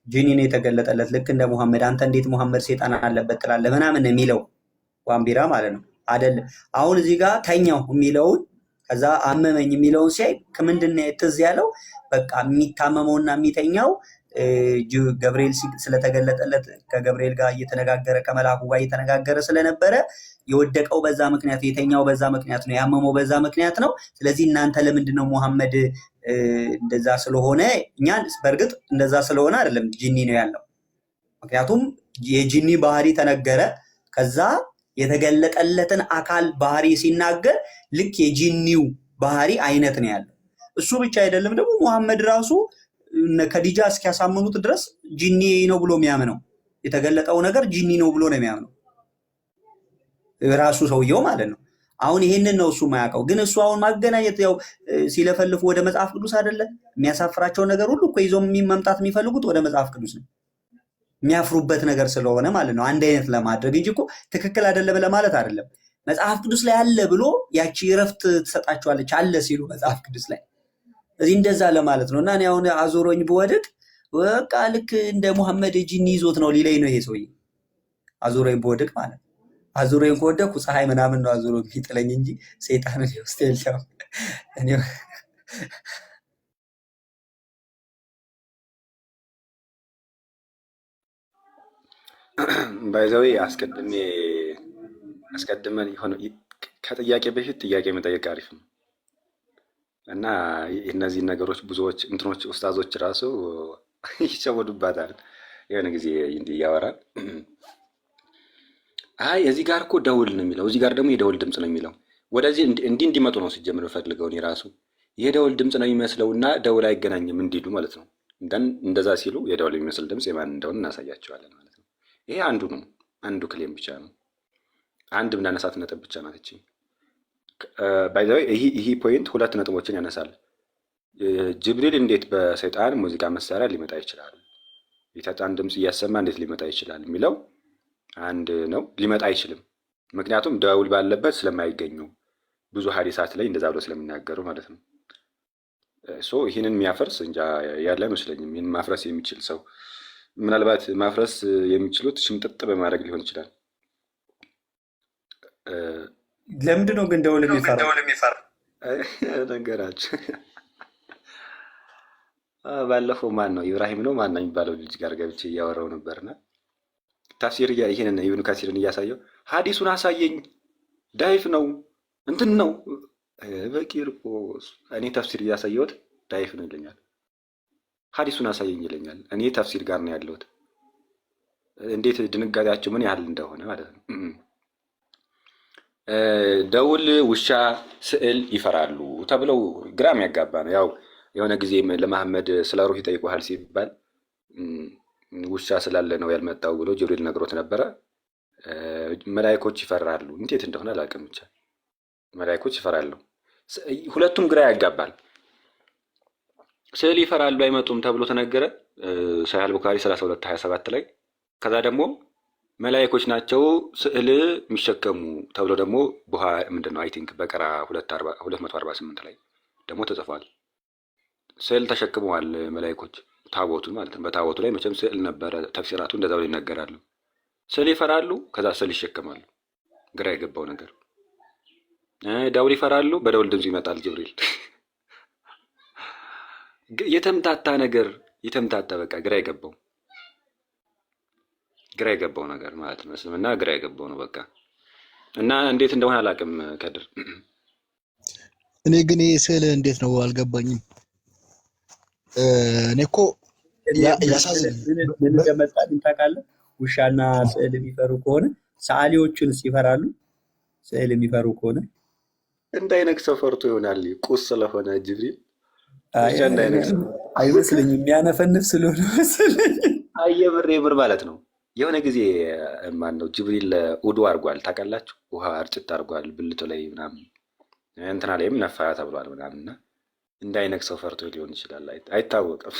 ጂኒን የተገለጠለት ልክ እንደ ሙሐመድ አንተ እንዴት ሙሐመድ ሴጣን አለበት ትላለህ ምናምን የሚለው ዋምቢራ ማለት ነው አይደል? አሁን እዚህ ጋር ተኛው የሚለውን ከዛ አመመኝ የሚለውን ሲያይ ከምንድን ነው ትዝ ያለው? በቃ የሚታመመውና የሚተኛው ገብርኤል ስለተገለጠለት ከገብርኤል ጋር እየተነጋገረ ከመላኩ ጋር እየተነጋገረ ስለነበረ የወደቀው በዛ ምክንያት የተኛው በዛ ምክንያት ነው ያመመው በዛ ምክንያት ነው። ስለዚህ እናንተ ለምንድን ነው ሙሐመድ እንደዛ ስለሆነ እኛ በእርግጥ እንደዛ ስለሆነ አይደለም ጂኒ ነው ያለው። ምክንያቱም የጂኒ ባህሪ ተነገረ። ከዛ የተገለጠለትን አካል ባህሪ ሲናገር ልክ የጂኒው ባህሪ አይነት ነው ያለው። እሱ ብቻ አይደለም ደግሞ ሙሐመድ ራሱ ከዲጃ እስኪያሳምኑት ድረስ ጂኒ ነው ብሎ የሚያምነው የተገለጠው ነገር ጂኒ ነው ብሎ ነው የሚያምነው ራሱ ሰውየው ማለት ነው። አሁን ይሄንን ነው እሱ ማያውቀው። ግን እሱ አሁን ማገናኘት ያው ሲለፈልፉ ወደ መጽሐፍ ቅዱስ አይደለ የሚያሳፍራቸው ነገር ሁሉ እኮ ይዞ መምጣት የሚፈልጉት ወደ መጽሐፍ ቅዱስ ነው። የሚያፍሩበት ነገር ስለሆነ ማለት ነው አንድ አይነት ለማድረግ እንጂ እኮ ትክክል አይደለም ለማለት አይደለም። መጽሐፍ ቅዱስ ላይ አለ ብሎ ያቺ እረፍት ትሰጣቸዋለች አለ ሲሉ መጽሐፍ ቅዱስ ላይ እዚህ እንደዛ ለማለት ነው። እና እኔ አሁን አዞሮኝ ብወድቅ በቃ ልክ እንደ ሙሐመድ ጂኒ ይዞት ነው ሊለኝ ነው ይሄ ሰውዬ። አዞሮኝ ብወድቅ ማለት አዞሮኝ ከወደቅኩ ፀሐይ ምናምን ነው አዞሮ የሚጥለኝ እንጂ ሰይጣን ነው ውስጥ የለም። እኔ ባይዘዌ አስቀድመን የሆነ ከጥያቄ በፊት ጥያቄ መጠየቅ አሪፍ ነው እና እነዚህን ነገሮች ብዙዎች እንትኖች ኡስታዞች ራሱ ይሸወዱባታል። የሆነ ጊዜ እንዲህ ያወራል። አይ እዚህ ጋር እኮ ደውል ነው የሚለው፣ እዚህ ጋር ደግሞ የደውል ድምፅ ነው የሚለው። ወደዚህ እንዲመጡ ነው ሲጀምር ፈልገው እኔ ራሱ የደውል ድምፅ ነው የሚመስለውና ደውል አይገናኝም እንዲሉ ማለት ነው። እንደዛ ሲሉ የደውል የሚመስል ድምፅ የማን እንደሆነ እናሳያቸዋለን ማለት ነው። ይሄ አንዱ ነው፣ አንዱ ክሌም ብቻ ነው። አንድ ብናነሳት ነጥብ ብቻ ናት እቺ። ባይ ዘ ወይ ይሄ ፖይንት ሁለት ነጥቦችን ያነሳል። ጅብሪል እንዴት በሰይጣን ሙዚቃ መሳሪያ ሊመጣ ይችላል? የሰይጣን ድምፅ እያሰማ እንዴት ሊመጣ ይችላል የሚለው አንድ ነው። ሊመጣ አይችልም፣ ምክንያቱም ደውል ባለበት ስለማይገኙ ብዙ ሀዲሳት ላይ እንደዛ ብሎ ስለሚናገሩ ማለት ነው። ይህንን የሚያፈርስ እንጃ ያለ አይመስለኝም። ይህን ማፍረስ የሚችል ሰው ምናልባት ማፍረስ የሚችሉት ሽምጥጥ በማድረግ ሊሆን ይችላል። ለምንድን ነው ግን ደውል የሚፈራ ነገራቸው? ባለፈው ማን ነው ኢብራሂም ነው ማን ነው የሚባለው ልጅ ጋር ገብቼ እያወራው ነበርና ተፍሲር ይሄንን ኢብኑ ከሲርን እያሳየው ሀዲሱን አሳየኝ፣ ዳይፍ ነው እንትን ነው በቂርቆስ። እኔ ተፍሲር እያሳየሁት ዳይፍ ነው ይለኛል። ሀዲሱን አሳየኝ ይለኛል። እኔ ተፍሲር ጋር ነው ያለሁት። እንዴት ድንጋጤያቸው ምን ያህል እንደሆነ ማለት ነው። ደውል፣ ውሻ፣ ስዕል ይፈራሉ ተብለው ግራም ያጋባ ነው። ያው የሆነ ጊዜ ለመሐመድ ስለ ሩህ ይጠይቁሃል ሲባል ውሻ ስላለ ነው ያልመጣው ብሎ ጅብሪል ነግሮት ነበረ። መላእክቶች ይፈራሉ፣ እንዴት እንደሆነ አላውቅም፣ ብቻ መላእክቶች ይፈራሉ። ሁለቱም ግራ ያጋባል። ስዕል ይፈራሉ አይመጡም ተብሎ ተነገረ ሰሒህ አልቡኻሪ 3227 ላይ። ከዛ ደግሞ መላእክቶች ናቸው ስዕል የሚሸከሙ ተብሎ ደግሞ ምንድነው አይ ቲንክ በቀራ 248 ላይ ደግሞ ተጽፏል። ስዕል ተሸክመዋል መላእክቶች ታቦቱን ማለት ነው። በታቦቱ ላይ መቼም ስዕል ነበረ። ተፍሲራቱ እንደዛ ብለው ይነገራሉ። ስዕል ይፈራሉ፣ ከዛ ስዕል ይሸከማሉ። ግራ የገባው ነገር ደውል ይፈራሉ፣ በደውል ድምፁ ይመጣል ጅብሪል። የተምታታ ነገር የተምታታ በቃ ግራ የገባው ነገር ማለት ነው። እስልምና ግራ የገባው ነው በቃ። እና እንዴት እንደሆነ አላውቅም ከድር። እኔ ግን ይሄ ስዕል እንዴት ነው አልገባኝም። እኔ እኮ ምን እንደመጣ ታውቃለህ? ውሻና ስዕል የሚፈሩ ከሆነ ሰዓሊዎቹንስ ይፈራሉ? ስዕል የሚፈሩ ከሆነ እንዳይነክሰው ፈርቶ ይሆናል። ቁስ ስለሆነ ጅብሪል አይመስለኝም። የሚያነፈንፍ ስለሆነ መሰለኝ። የምር ማለት ነው። የሆነ ጊዜ ማን ነው ጅብሪል ውዱ አድርጓል ታውቃላችሁ? ውሃ እርጭት አድርጓል ብልቶ ላይ ምናምን እንትና ላይም ነፋ ተብሏል ምናምን እና እንዳይነክሰው ፈርቶ ሊሆን ይችላል፣ አይታወቅም።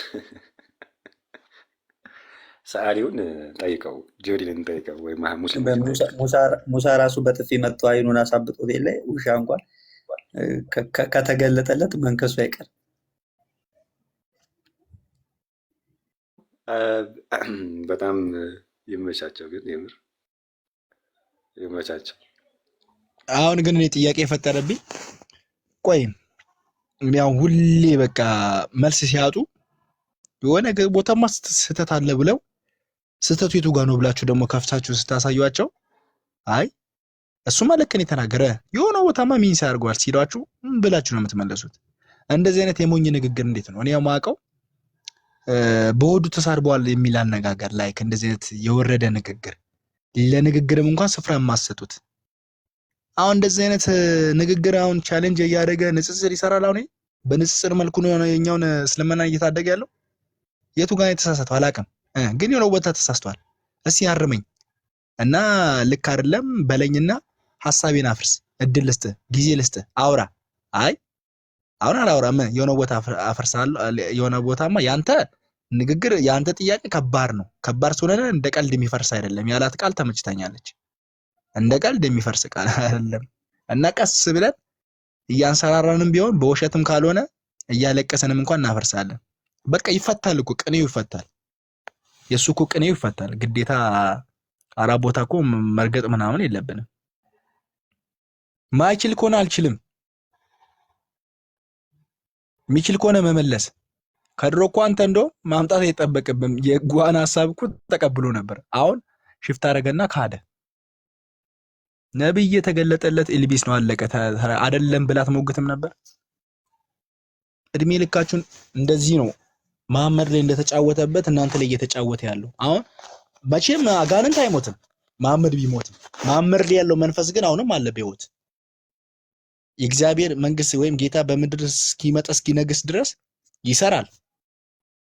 ሰዓሊውን ጠይቀው፣ ጅብሪልን ጠይቀው። ወይ ሙሳ ራሱ በጥፊ መጥቶ አይኑን አሳብጦት የለ ውሻ እንኳን ከተገለጠለት መንከሱ አይቀር። በጣም ይመቻቸው፣ ግን የምር ይመቻቸው። አሁን ግን እኔ ጥያቄ የፈጠረብኝ ቆይ ያው ሁሌ በቃ መልስ ሲያጡ የሆነ ቦታማ ስህተት አለ ብለው ስህተቱ የቱ ጋር ነው ብላችሁ ደግሞ ከፍታችሁ ስታሳዩአቸው አይ እሱማ ልክ ነው የተናገረ የሆነ ቦታማ ሚንስ ያርጓል ሲሏችሁ ብላችሁ ነው የምትመለሱት። እንደዚህ አይነት የሞኝ ንግግር እንዴት ነው? እኔ ማውቀው በሆዱ ተሳርበዋል የሚል አነጋገር ላይክ እንደዚህ አይነት የወረደ ንግግር ለንግግርም እንኳን ስፍራ የማሰጡት። አሁን እንደዚህ አይነት ንግግር አሁን ቻሌንጅ እያደረገ ንጽጽር ይሰራል። አሁን በንጽጽር መልኩ ነው የኛውን እስልምና እየታደገ ያለው። የቱ ጋር የተሳሳተው አላውቅም፣ ግን የሆነ ቦታ ተሳስቷል። እስኪ ያርመኝ እና ልክ አይደለም በለኝና ሐሳቤን አፍርስ፣ እድል ልስጥህ፣ ጊዜ ልስጥህ፣ አውራ። አይ አሁን አላወራም። የሆነ ቦታ አፈርሳለሁ። የሆነ ቦታማ ያንተ ንግግር ያንተ ጥያቄ ከባድ ነው። ከባድ ስለሆነ እንደ ቀልድ የሚፈርስ አይደለም። ያላት ቃል ተመችታኛለች። እንደ ቀልድ የሚፈርስ ቃል አይደለም እና ቀስ ብለን እያንሰራራንም ቢሆን በውሸትም ካልሆነ እያለቀሰንም እንኳን እናፈርሳለን። በቃ ይፈታል እኮ ቅኔው ይፈታል። የሱ እኮ ቅኔው ይፈታል። ግዴታ አራት ቦታ እኮ መርገጥ ምናምን የለብንም። ማይችል ከሆነ አልችልም፣ የሚችል ከሆነ መመለስ። ከድሮ እኮ አንተ እንደው ማምጣት አይጠበቅብም። የጓን ሐሳብ እኮ ተቀብሎ ነበር። አሁን ሽፍት አደረገና ካደ። ነብይ የተገለጠለት ኢልቢስ ነው አለቀ። አይደለም ብላት ሞግትም ነበር። እድሜ ልካችሁን እንደዚህ ነው መሐመድ ላይ እንደተጫወተበት እናንተ ላይ እየተጫወተ ያለው። አሁን መቼም አጋንንት አይሞትም መሐመድ ቢሞትም፣ መሐመድ ላይ ያለው መንፈስ ግን አሁንም አለ በሕይወት። የእግዚአብሔር መንግስት ወይም ጌታ በምድር እስኪመጣ እስኪነግስ ድረስ ይሰራል።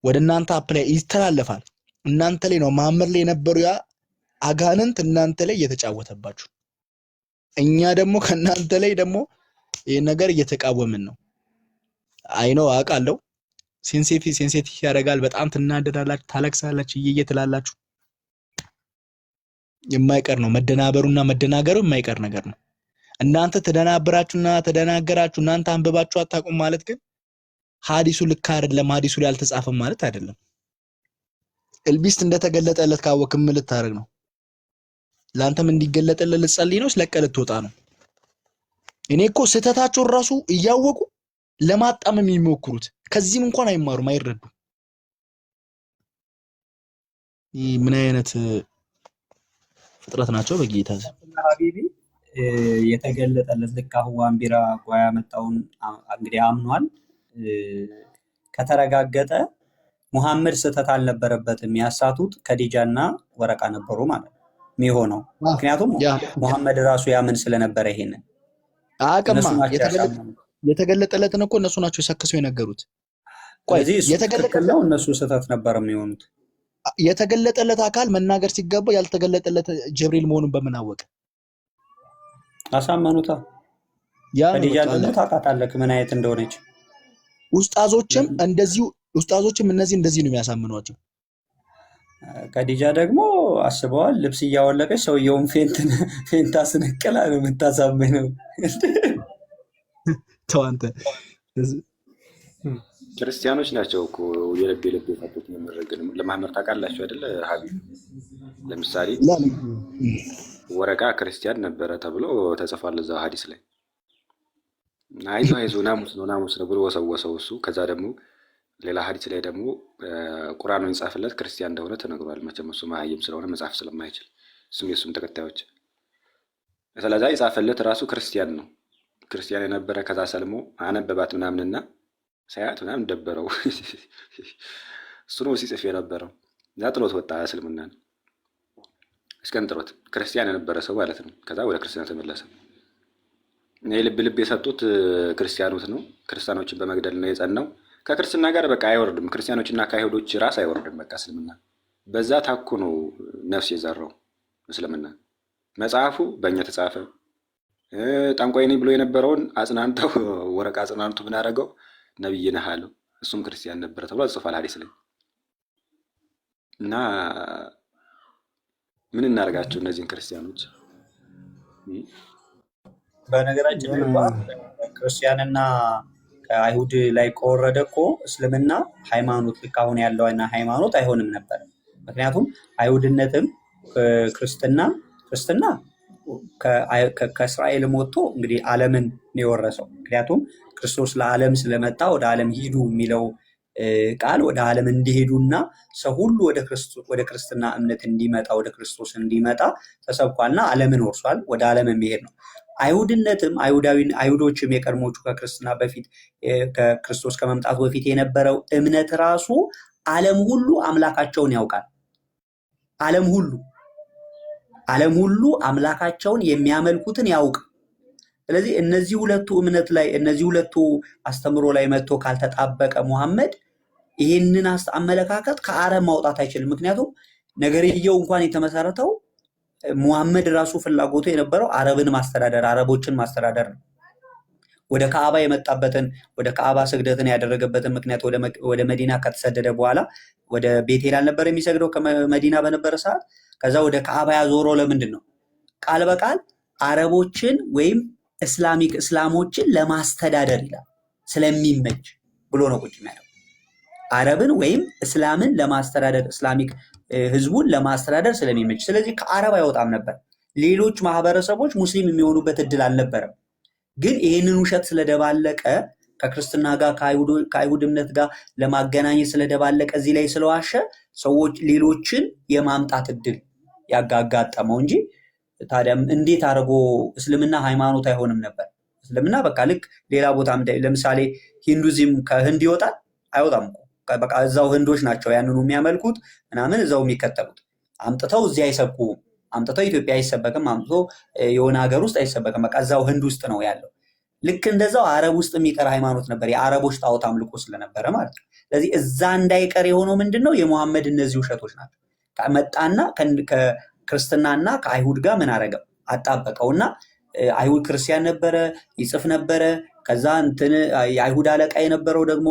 ወደ እናንተ አፕላይ ይተላለፋል። እናንተ ላይ ነው መሐመድ ላይ የነበሩ ያ አጋንንት እናንተ ላይ እየተጫወተባችሁ፣ እኛ ደግሞ ከእናንተ ላይ ደግሞ ይሄን ነገር እየተቃወምን ነው። አይ ነው አውቃለሁ። ሴንሲቲቭ ያደርጋል። በጣም ትናደዳላችሁ፣ ታለቅሳላችሁ፣ እየየትላላችሁ የማይቀር ነው። መደናበሩና መደናገሩ የማይቀር ነገር ነው። እናንተ ተደናበራችሁና ተደናገራችሁ፣ እናንተ አንብባችሁ አታውቁም ማለት ግን ሐዲሱ ልክ አይደለም፣ ሐዲሱ ላይ አልተጻፈም ማለት አይደለም። ኢልቢስ እንደተገለጠለት ካወቅም ምን ልታረግ ነው? ላንተም እንዲገለጠልህ ልጸልይ ነው? ስለቀለ ትወጣ ነው? እኔ እኮ ስህተታቸውን ራሱ እያወቁ ለማጣመም የሚሞክሩት ከዚህም እንኳን አይማሩም፣ አይረዱም። ምን አይነት ፍጥረት ናቸው? በጌታ ሀቢቢ የተገለጠለት ልክ አሁን ዋንቢራ ጓ ያመጣውን እንግዲህ አምኗል። ከተረጋገጠ ሙሐመድ ስህተት አልነበረበትም። ያሳቱት ከዲጃና ወረቃ ነበሩ ማለት ነው የሚሆነው። ምክንያቱም ሙሐመድ ራሱ ያምን ስለነበረ ይሄንን አቀማ የተገለጠለትን እኮ እነሱ ናቸው የሰከሰው የነገሩት። ቆይ የተገለጠለው እነሱ ስህተት ነበር የሚሆኑት። የተገለጠለት አካል መናገር ሲገባ ያልተገለጠለት ጅብሪል መሆኑን በምን አወቀ? አሳመኑታ። ከዲጃ ደግሞ ታውቃታለህ ምን አይነት እንደሆነች። ኡስታዞችም እነዚህ እንደዚህ ነው የሚያሳምኗቸው። ከዲጃ ደግሞ አስበዋል። ልብስ እያወለቀች ሰውየውን ፌንት አስነቅላ ነው የምታሳምነው። ተዋንተ ክርስቲያኖች ናቸው እኮ የልብ የፈቱት የምረግን ለማህመር ታውቃላችሁ አይደለ? ሀቢብ ለምሳሌ ወረቃ ክርስቲያን ነበረ ተብሎ ተጽፏል እዛው ሀዲስ ላይ። አይዞህ ናሙስ ነው ብሎ ወሰወሰው እሱ። ከዛ ደግሞ ሌላ ሀዲስ ላይ ደግሞ ቁርአኑን ይጻፍለት ክርስቲያን እንደሆነ ተነግሯል። መቼም እሱ መሀይም ስለሆነ መጻፍ ስለማይችል እሱም የሱም ተከታዮች። ስለዛ ይጻፍለት ራሱ ክርስቲያን ነው። ክርስቲያን የነበረ ከዛ ሰልሞ አነበባት ምናምንና ሳያት ምናምን ደበረው። እሱ ነው ሲጽፍ የነበረው። ያ ጥሎት ወጣ እስልምናን። እስከንጥሮት ክርስቲያን የነበረ ሰው ማለት ነው። ከዛ ወደ ክርስቲያን ተመለሰ። ልብ የሰጡት ክርስቲያኖች ነው። ክርስቲያኖችን በመግደል ነው የጸናው። ከክርስትና ጋር በቃ አይወርድም። ክርስቲያኖችና ከአይሁዶች ራስ አይወርድም። በቃ እስልምና በዛ ታኩ ነው ነፍስ የዘራው እስልምና። መጽሐፉ በእኛ ተጻፈ። ጠንቋይ ነኝ ብሎ የነበረውን አጽናንተው ወረቃ አጽናንቱ ምን አደረገው? ነብይ ነህ አለው። እሱም ክርስቲያን ነበረ ተብሎ ጽፏል ሐዲስ ላይ። እና ምን እናደርጋቸው እነዚህን ክርስቲያኖች? በነገራችን ላይ ክርስቲያንና ከአይሁድ ላይ ከወረደ እኮ እስልምና ሃይማኖት ልክ አሁን ያለው ሃይማኖት አይሆንም ነበር። ምክንያቱም አይሁድነትም ክርስትና ከእስራኤልም ወጥቶ እንግዲህ ዓለምን ነው የወረሰው። ምክንያቱም ክርስቶስ ለዓለም ስለመጣ ወደ ዓለም ሂዱ የሚለው ቃል ወደ ዓለም እንዲሄዱና ሰው ሁሉ ወደ ክርስትና እምነት እንዲመጣ ወደ ክርስቶስ እንዲመጣ ተሰብኳልና ዓለምን ወርሷል። ወደ ዓለም የሚሄድ ነው። አይሁድነትም አይሁዶችም የቀድሞቹ ከክርስትና በፊት ከክርስቶስ ከመምጣቱ በፊት የነበረው እምነት ራሱ ዓለም ሁሉ አምላካቸውን ያውቃል። ዓለም ሁሉ አምላካቸውን የሚያመልኩትን ያውቅ። ስለዚህ እነዚህ ሁለቱ እምነት ላይ እነዚህ ሁለቱ አስተምሮ ላይ መጥቶ ካልተጣበቀ ሙሐመድ ይህንን አመለካከት ከአረም ማውጣት አይችልም። ምክንያቱም ነገርየው እንኳን የተመሰረተው ሙሐመድ ራሱ ፍላጎቱ የነበረው አረብን ማስተዳደር፣ አረቦችን ማስተዳደር ነው። ወደ ካዕባ የመጣበትን ወደ ካዕባ ስግደትን ያደረገበትን ምክንያት ወደ መዲና ከተሰደደ በኋላ ወደ ቤቴል አልነበረ የሚሰግደው ከመዲና በነበረ ሰዓት። ከዛ ወደ ካዕባ ያዞረው ለምንድን ነው? ቃል በቃል አረቦችን ወይም እስላሞችን ለማስተዳደር ይላል ስለሚመች ብሎ ነው ቁጭ የሚያደርገው። አረብን ወይም እስላምን ለማስተዳደር እስላሚክ ህዝቡን ለማስተዳደር ስለሚመች። ስለዚህ ከአረብ አይወጣም ነበር። ሌሎች ማህበረሰቦች ሙስሊም የሚሆኑበት እድል አልነበረም። ግን ይህንን ውሸት ስለደባለቀ ከክርስትና ጋር ከአይሁድ እምነት ጋር ለማገናኘት ስለደባለቀ እዚህ ላይ ስለዋሸ ሰዎች ሌሎችን የማምጣት እድል ያጋጠመው እንጂ ታዲያም እንዴት አድርጎ እስልምና ሃይማኖት አይሆንም ነበር? እስልምና በቃ ልክ ሌላ ቦታ ለምሳሌ ሂንዱዚም ከህንድ ይወጣል አይወጣም እኮ በቃ እዛው ህንዶች ናቸው ያንኑ የሚያመልኩት ምናምን እዛው የሚከተሉት። አምጥተው እዚህ አይሰብኩም፣ አምጥተው ኢትዮጵያ አይሰበክም፣ አምጥቶ የሆነ ሀገር ውስጥ አይሰበክም። በቃ እዛው ህንድ ውስጥ ነው ያለው። ልክ እንደዛው አረብ ውስጥ የሚቀር ሃይማኖት ነበር፣ የአረቦች ጣዖት አምልኮ ስለነበረ ማለት ነው። ስለዚህ እዛ እንዳይቀር የሆነው ምንድነው? የሙሐመድ እነዚህ ውሸቶች ናቸው። መጣና ከክርስትናና ከአይሁድ ጋር ምን አረገው? አጣበቀውና አይሁድ ክርስቲያን ነበረ፣ ይጽፍ ነበረ። ከዛ የአይሁድ አለቃ የነበረው ደግሞ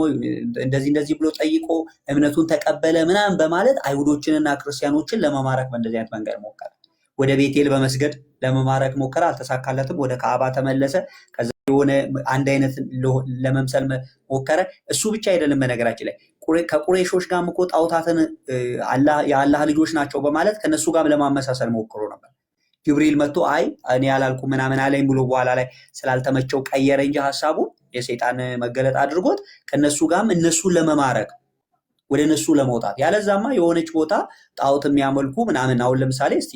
እንደዚህ ብሎ ጠይቆ እምነቱን ተቀበለ ምናምን በማለት አይሁዶችንና ክርስቲያኖችን ለመማረክ በእንደዚህ አይነት መንገድ ሞከረ። ወደ ቤቴል በመስገድ ለመማረክ ሞከረ፣ አልተሳካለትም። ወደ ካዕባ ተመለሰ። ከዛ የሆነ አንድ አይነት ለመምሰል ሞከረ። እሱ ብቻ አይደለም፣ በነገራችን ላይ ከቁረይሾች ጋርም እኮ ጣዖታትን የአላህ ልጆች ናቸው በማለት ከነሱ ጋር ለማመሳሰል ሞክሮ ነበር። ጅብሪል መጥቶ አይ እኔ ያላልኩ ምናምን አለኝ ብሎ በኋላ ላይ ስላልተመቸው ቀየረ እንጂ ሐሳቡን የሰይጣን መገለጥ አድርጎት ከነሱ ጋርም እነሱን ለመማረክ ወደ እነሱ ለመውጣት። ያለዛማ የሆነች ቦታ ጣዖት የሚያመልኩ ምናምን አሁን ለምሳሌ እስቲ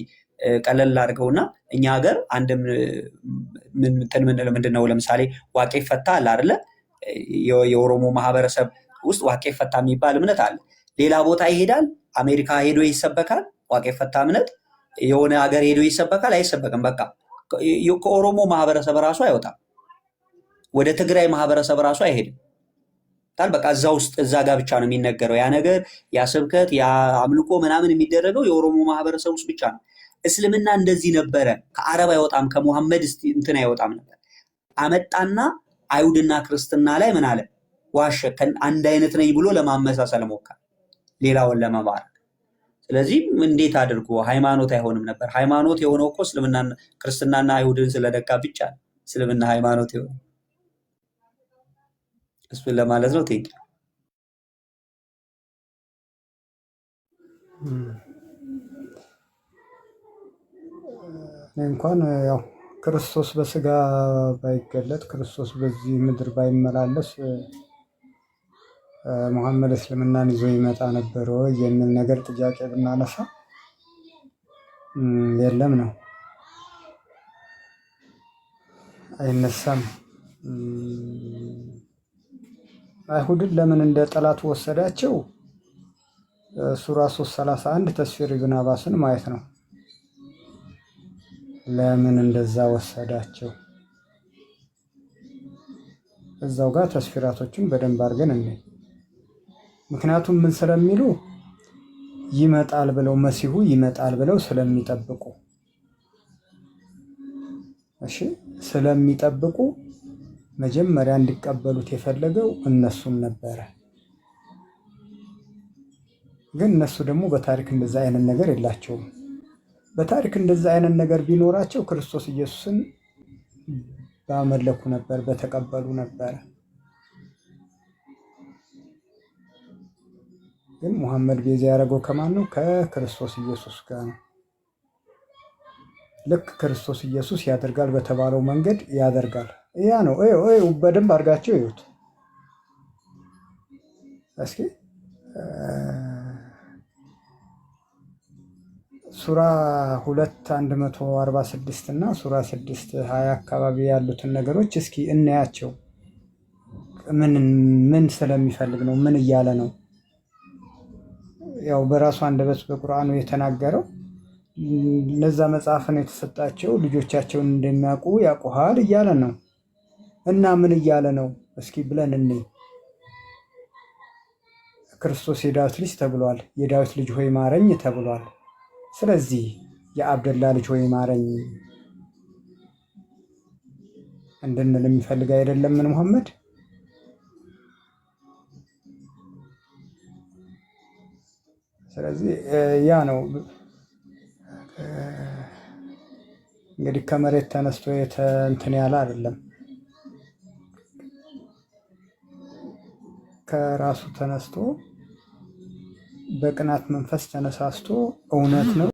ቀለል አድርገውና እኛ ሀገር አንድም ምንድነው ለምሳሌ ዋቄ ፈታ አለ አይደለ? የኦሮሞ ማህበረሰብ ውስጥ ዋቄ ፈታ የሚባል እምነት አለ። ሌላ ቦታ ይሄዳል። አሜሪካ ሄዶ ይሰበካል ዋቄ ፈታ እምነት። የሆነ ሀገር ሄዶ ይሰበካል፣ አይሰበክም። በቃ ከኦሮሞ ማህበረሰብ ራሱ አይወጣም። ወደ ትግራይ ማህበረሰብ ራሱ አይሄድም። በቃ እዛ ውስጥ እዛ ጋር ብቻ ነው የሚነገረው ያ ነገር፣ ያ ስብከት፣ ያ አምልኮ ምናምን የሚደረገው የኦሮሞ ማህበረሰብ ውስጥ ብቻ ነው። እስልምና እንደዚህ ነበረ። ከአረብ አይወጣም፣ ከሙሐመድ እንትን አይወጣም ነበር። አመጣና አይሁድና ክርስትና ላይ ምን አለ? ዋሸ። አንድ አይነት ነኝ ብሎ ለማመሳሰል ሞከረ፣ ሌላውን ለመማረክ። ስለዚህ እንዴት አድርጎ ሃይማኖት አይሆንም ነበር? ሃይማኖት የሆነው እኮ እስልምና ክርስትናና አይሁድን ስለደጋ ብቻ ነው እስልምና ሃይማኖት የሆነው። እሱን ለማለት ነው። ቴንክ እንኳን ያው ክርስቶስ በስጋ ባይገለጥ ክርስቶስ በዚህ ምድር ባይመላለስ መሐመድ እስልምናን ይዞ ይመጣ ነበር ወይ የሚል ነገር ጥያቄ ብናነሳ የለም ነው፣ አይነሳም። አይሁድን ለምን እንደ ጠላት ወሰዳቸው? ሱራ 331 ተስፊር ኢብን አባስን ማየት ነው። ለምን እንደዛ ወሰዳቸው? እዛው ጋር ተስፊራቶችን በደንብ አድርገን እንይ። ምክንያቱም ምን ስለሚሉ ይመጣል ብለው መሲሁ ይመጣል ብለው ስለሚጠብቁ፣ እሺ ስለሚጠብቁ መጀመሪያ እንዲቀበሉት የፈለገው እነሱን ነበረ። ግን እነሱ ደግሞ በታሪክ እንደዛ አይነት ነገር የላቸውም። በታሪክ እንደዛ አይነት ነገር ቢኖራቸው ክርስቶስ ኢየሱስን ባመለኩ ነበር፣ በተቀበሉ ነበር። ግን ሙሐመድ ቤዛ ያደረገው ከማን ነው? ከክርስቶስ ኢየሱስ ጋር ነው። ልክ ክርስቶስ ኢየሱስ ያደርጋል በተባለው መንገድ ያደርጋል። ያ ነው። በደንብ አድርጋቸው ይዩት እስኪ። ሱራ 2:146 እና ሱራ 6:20 አካባቢ ያሉትን ነገሮች እስኪ እናያቸው። ምን ስለሚፈልግ ነው? ምን እያለ ነው? ያው በራሱ አንደበት በቁርአኑ የተናገረው ለዛ መጽሐፍን የተሰጣቸው ልጆቻቸውን እንደሚያውቁ ያውቁሃል እያለ ነው። እና ምን እያለ ነው እስኪ ብለን እንይ። ክርስቶስ የዳዊት ልጅ ተብሏል። የዳዊት ልጅ ሆይ ማረኝ ተብሏል። ስለዚህ የአብደላ ልጅ ወይ ማረኝ እንድንል የሚፈልግ አይደለም ምን መሐመድ። ስለዚህ ያ ነው እንግዲህ ከመሬት ተነስቶ እንትን ያለ አይደለም፣ ከራሱ ተነስቶ በቅናት መንፈስ ተነሳስቶ እውነት ነው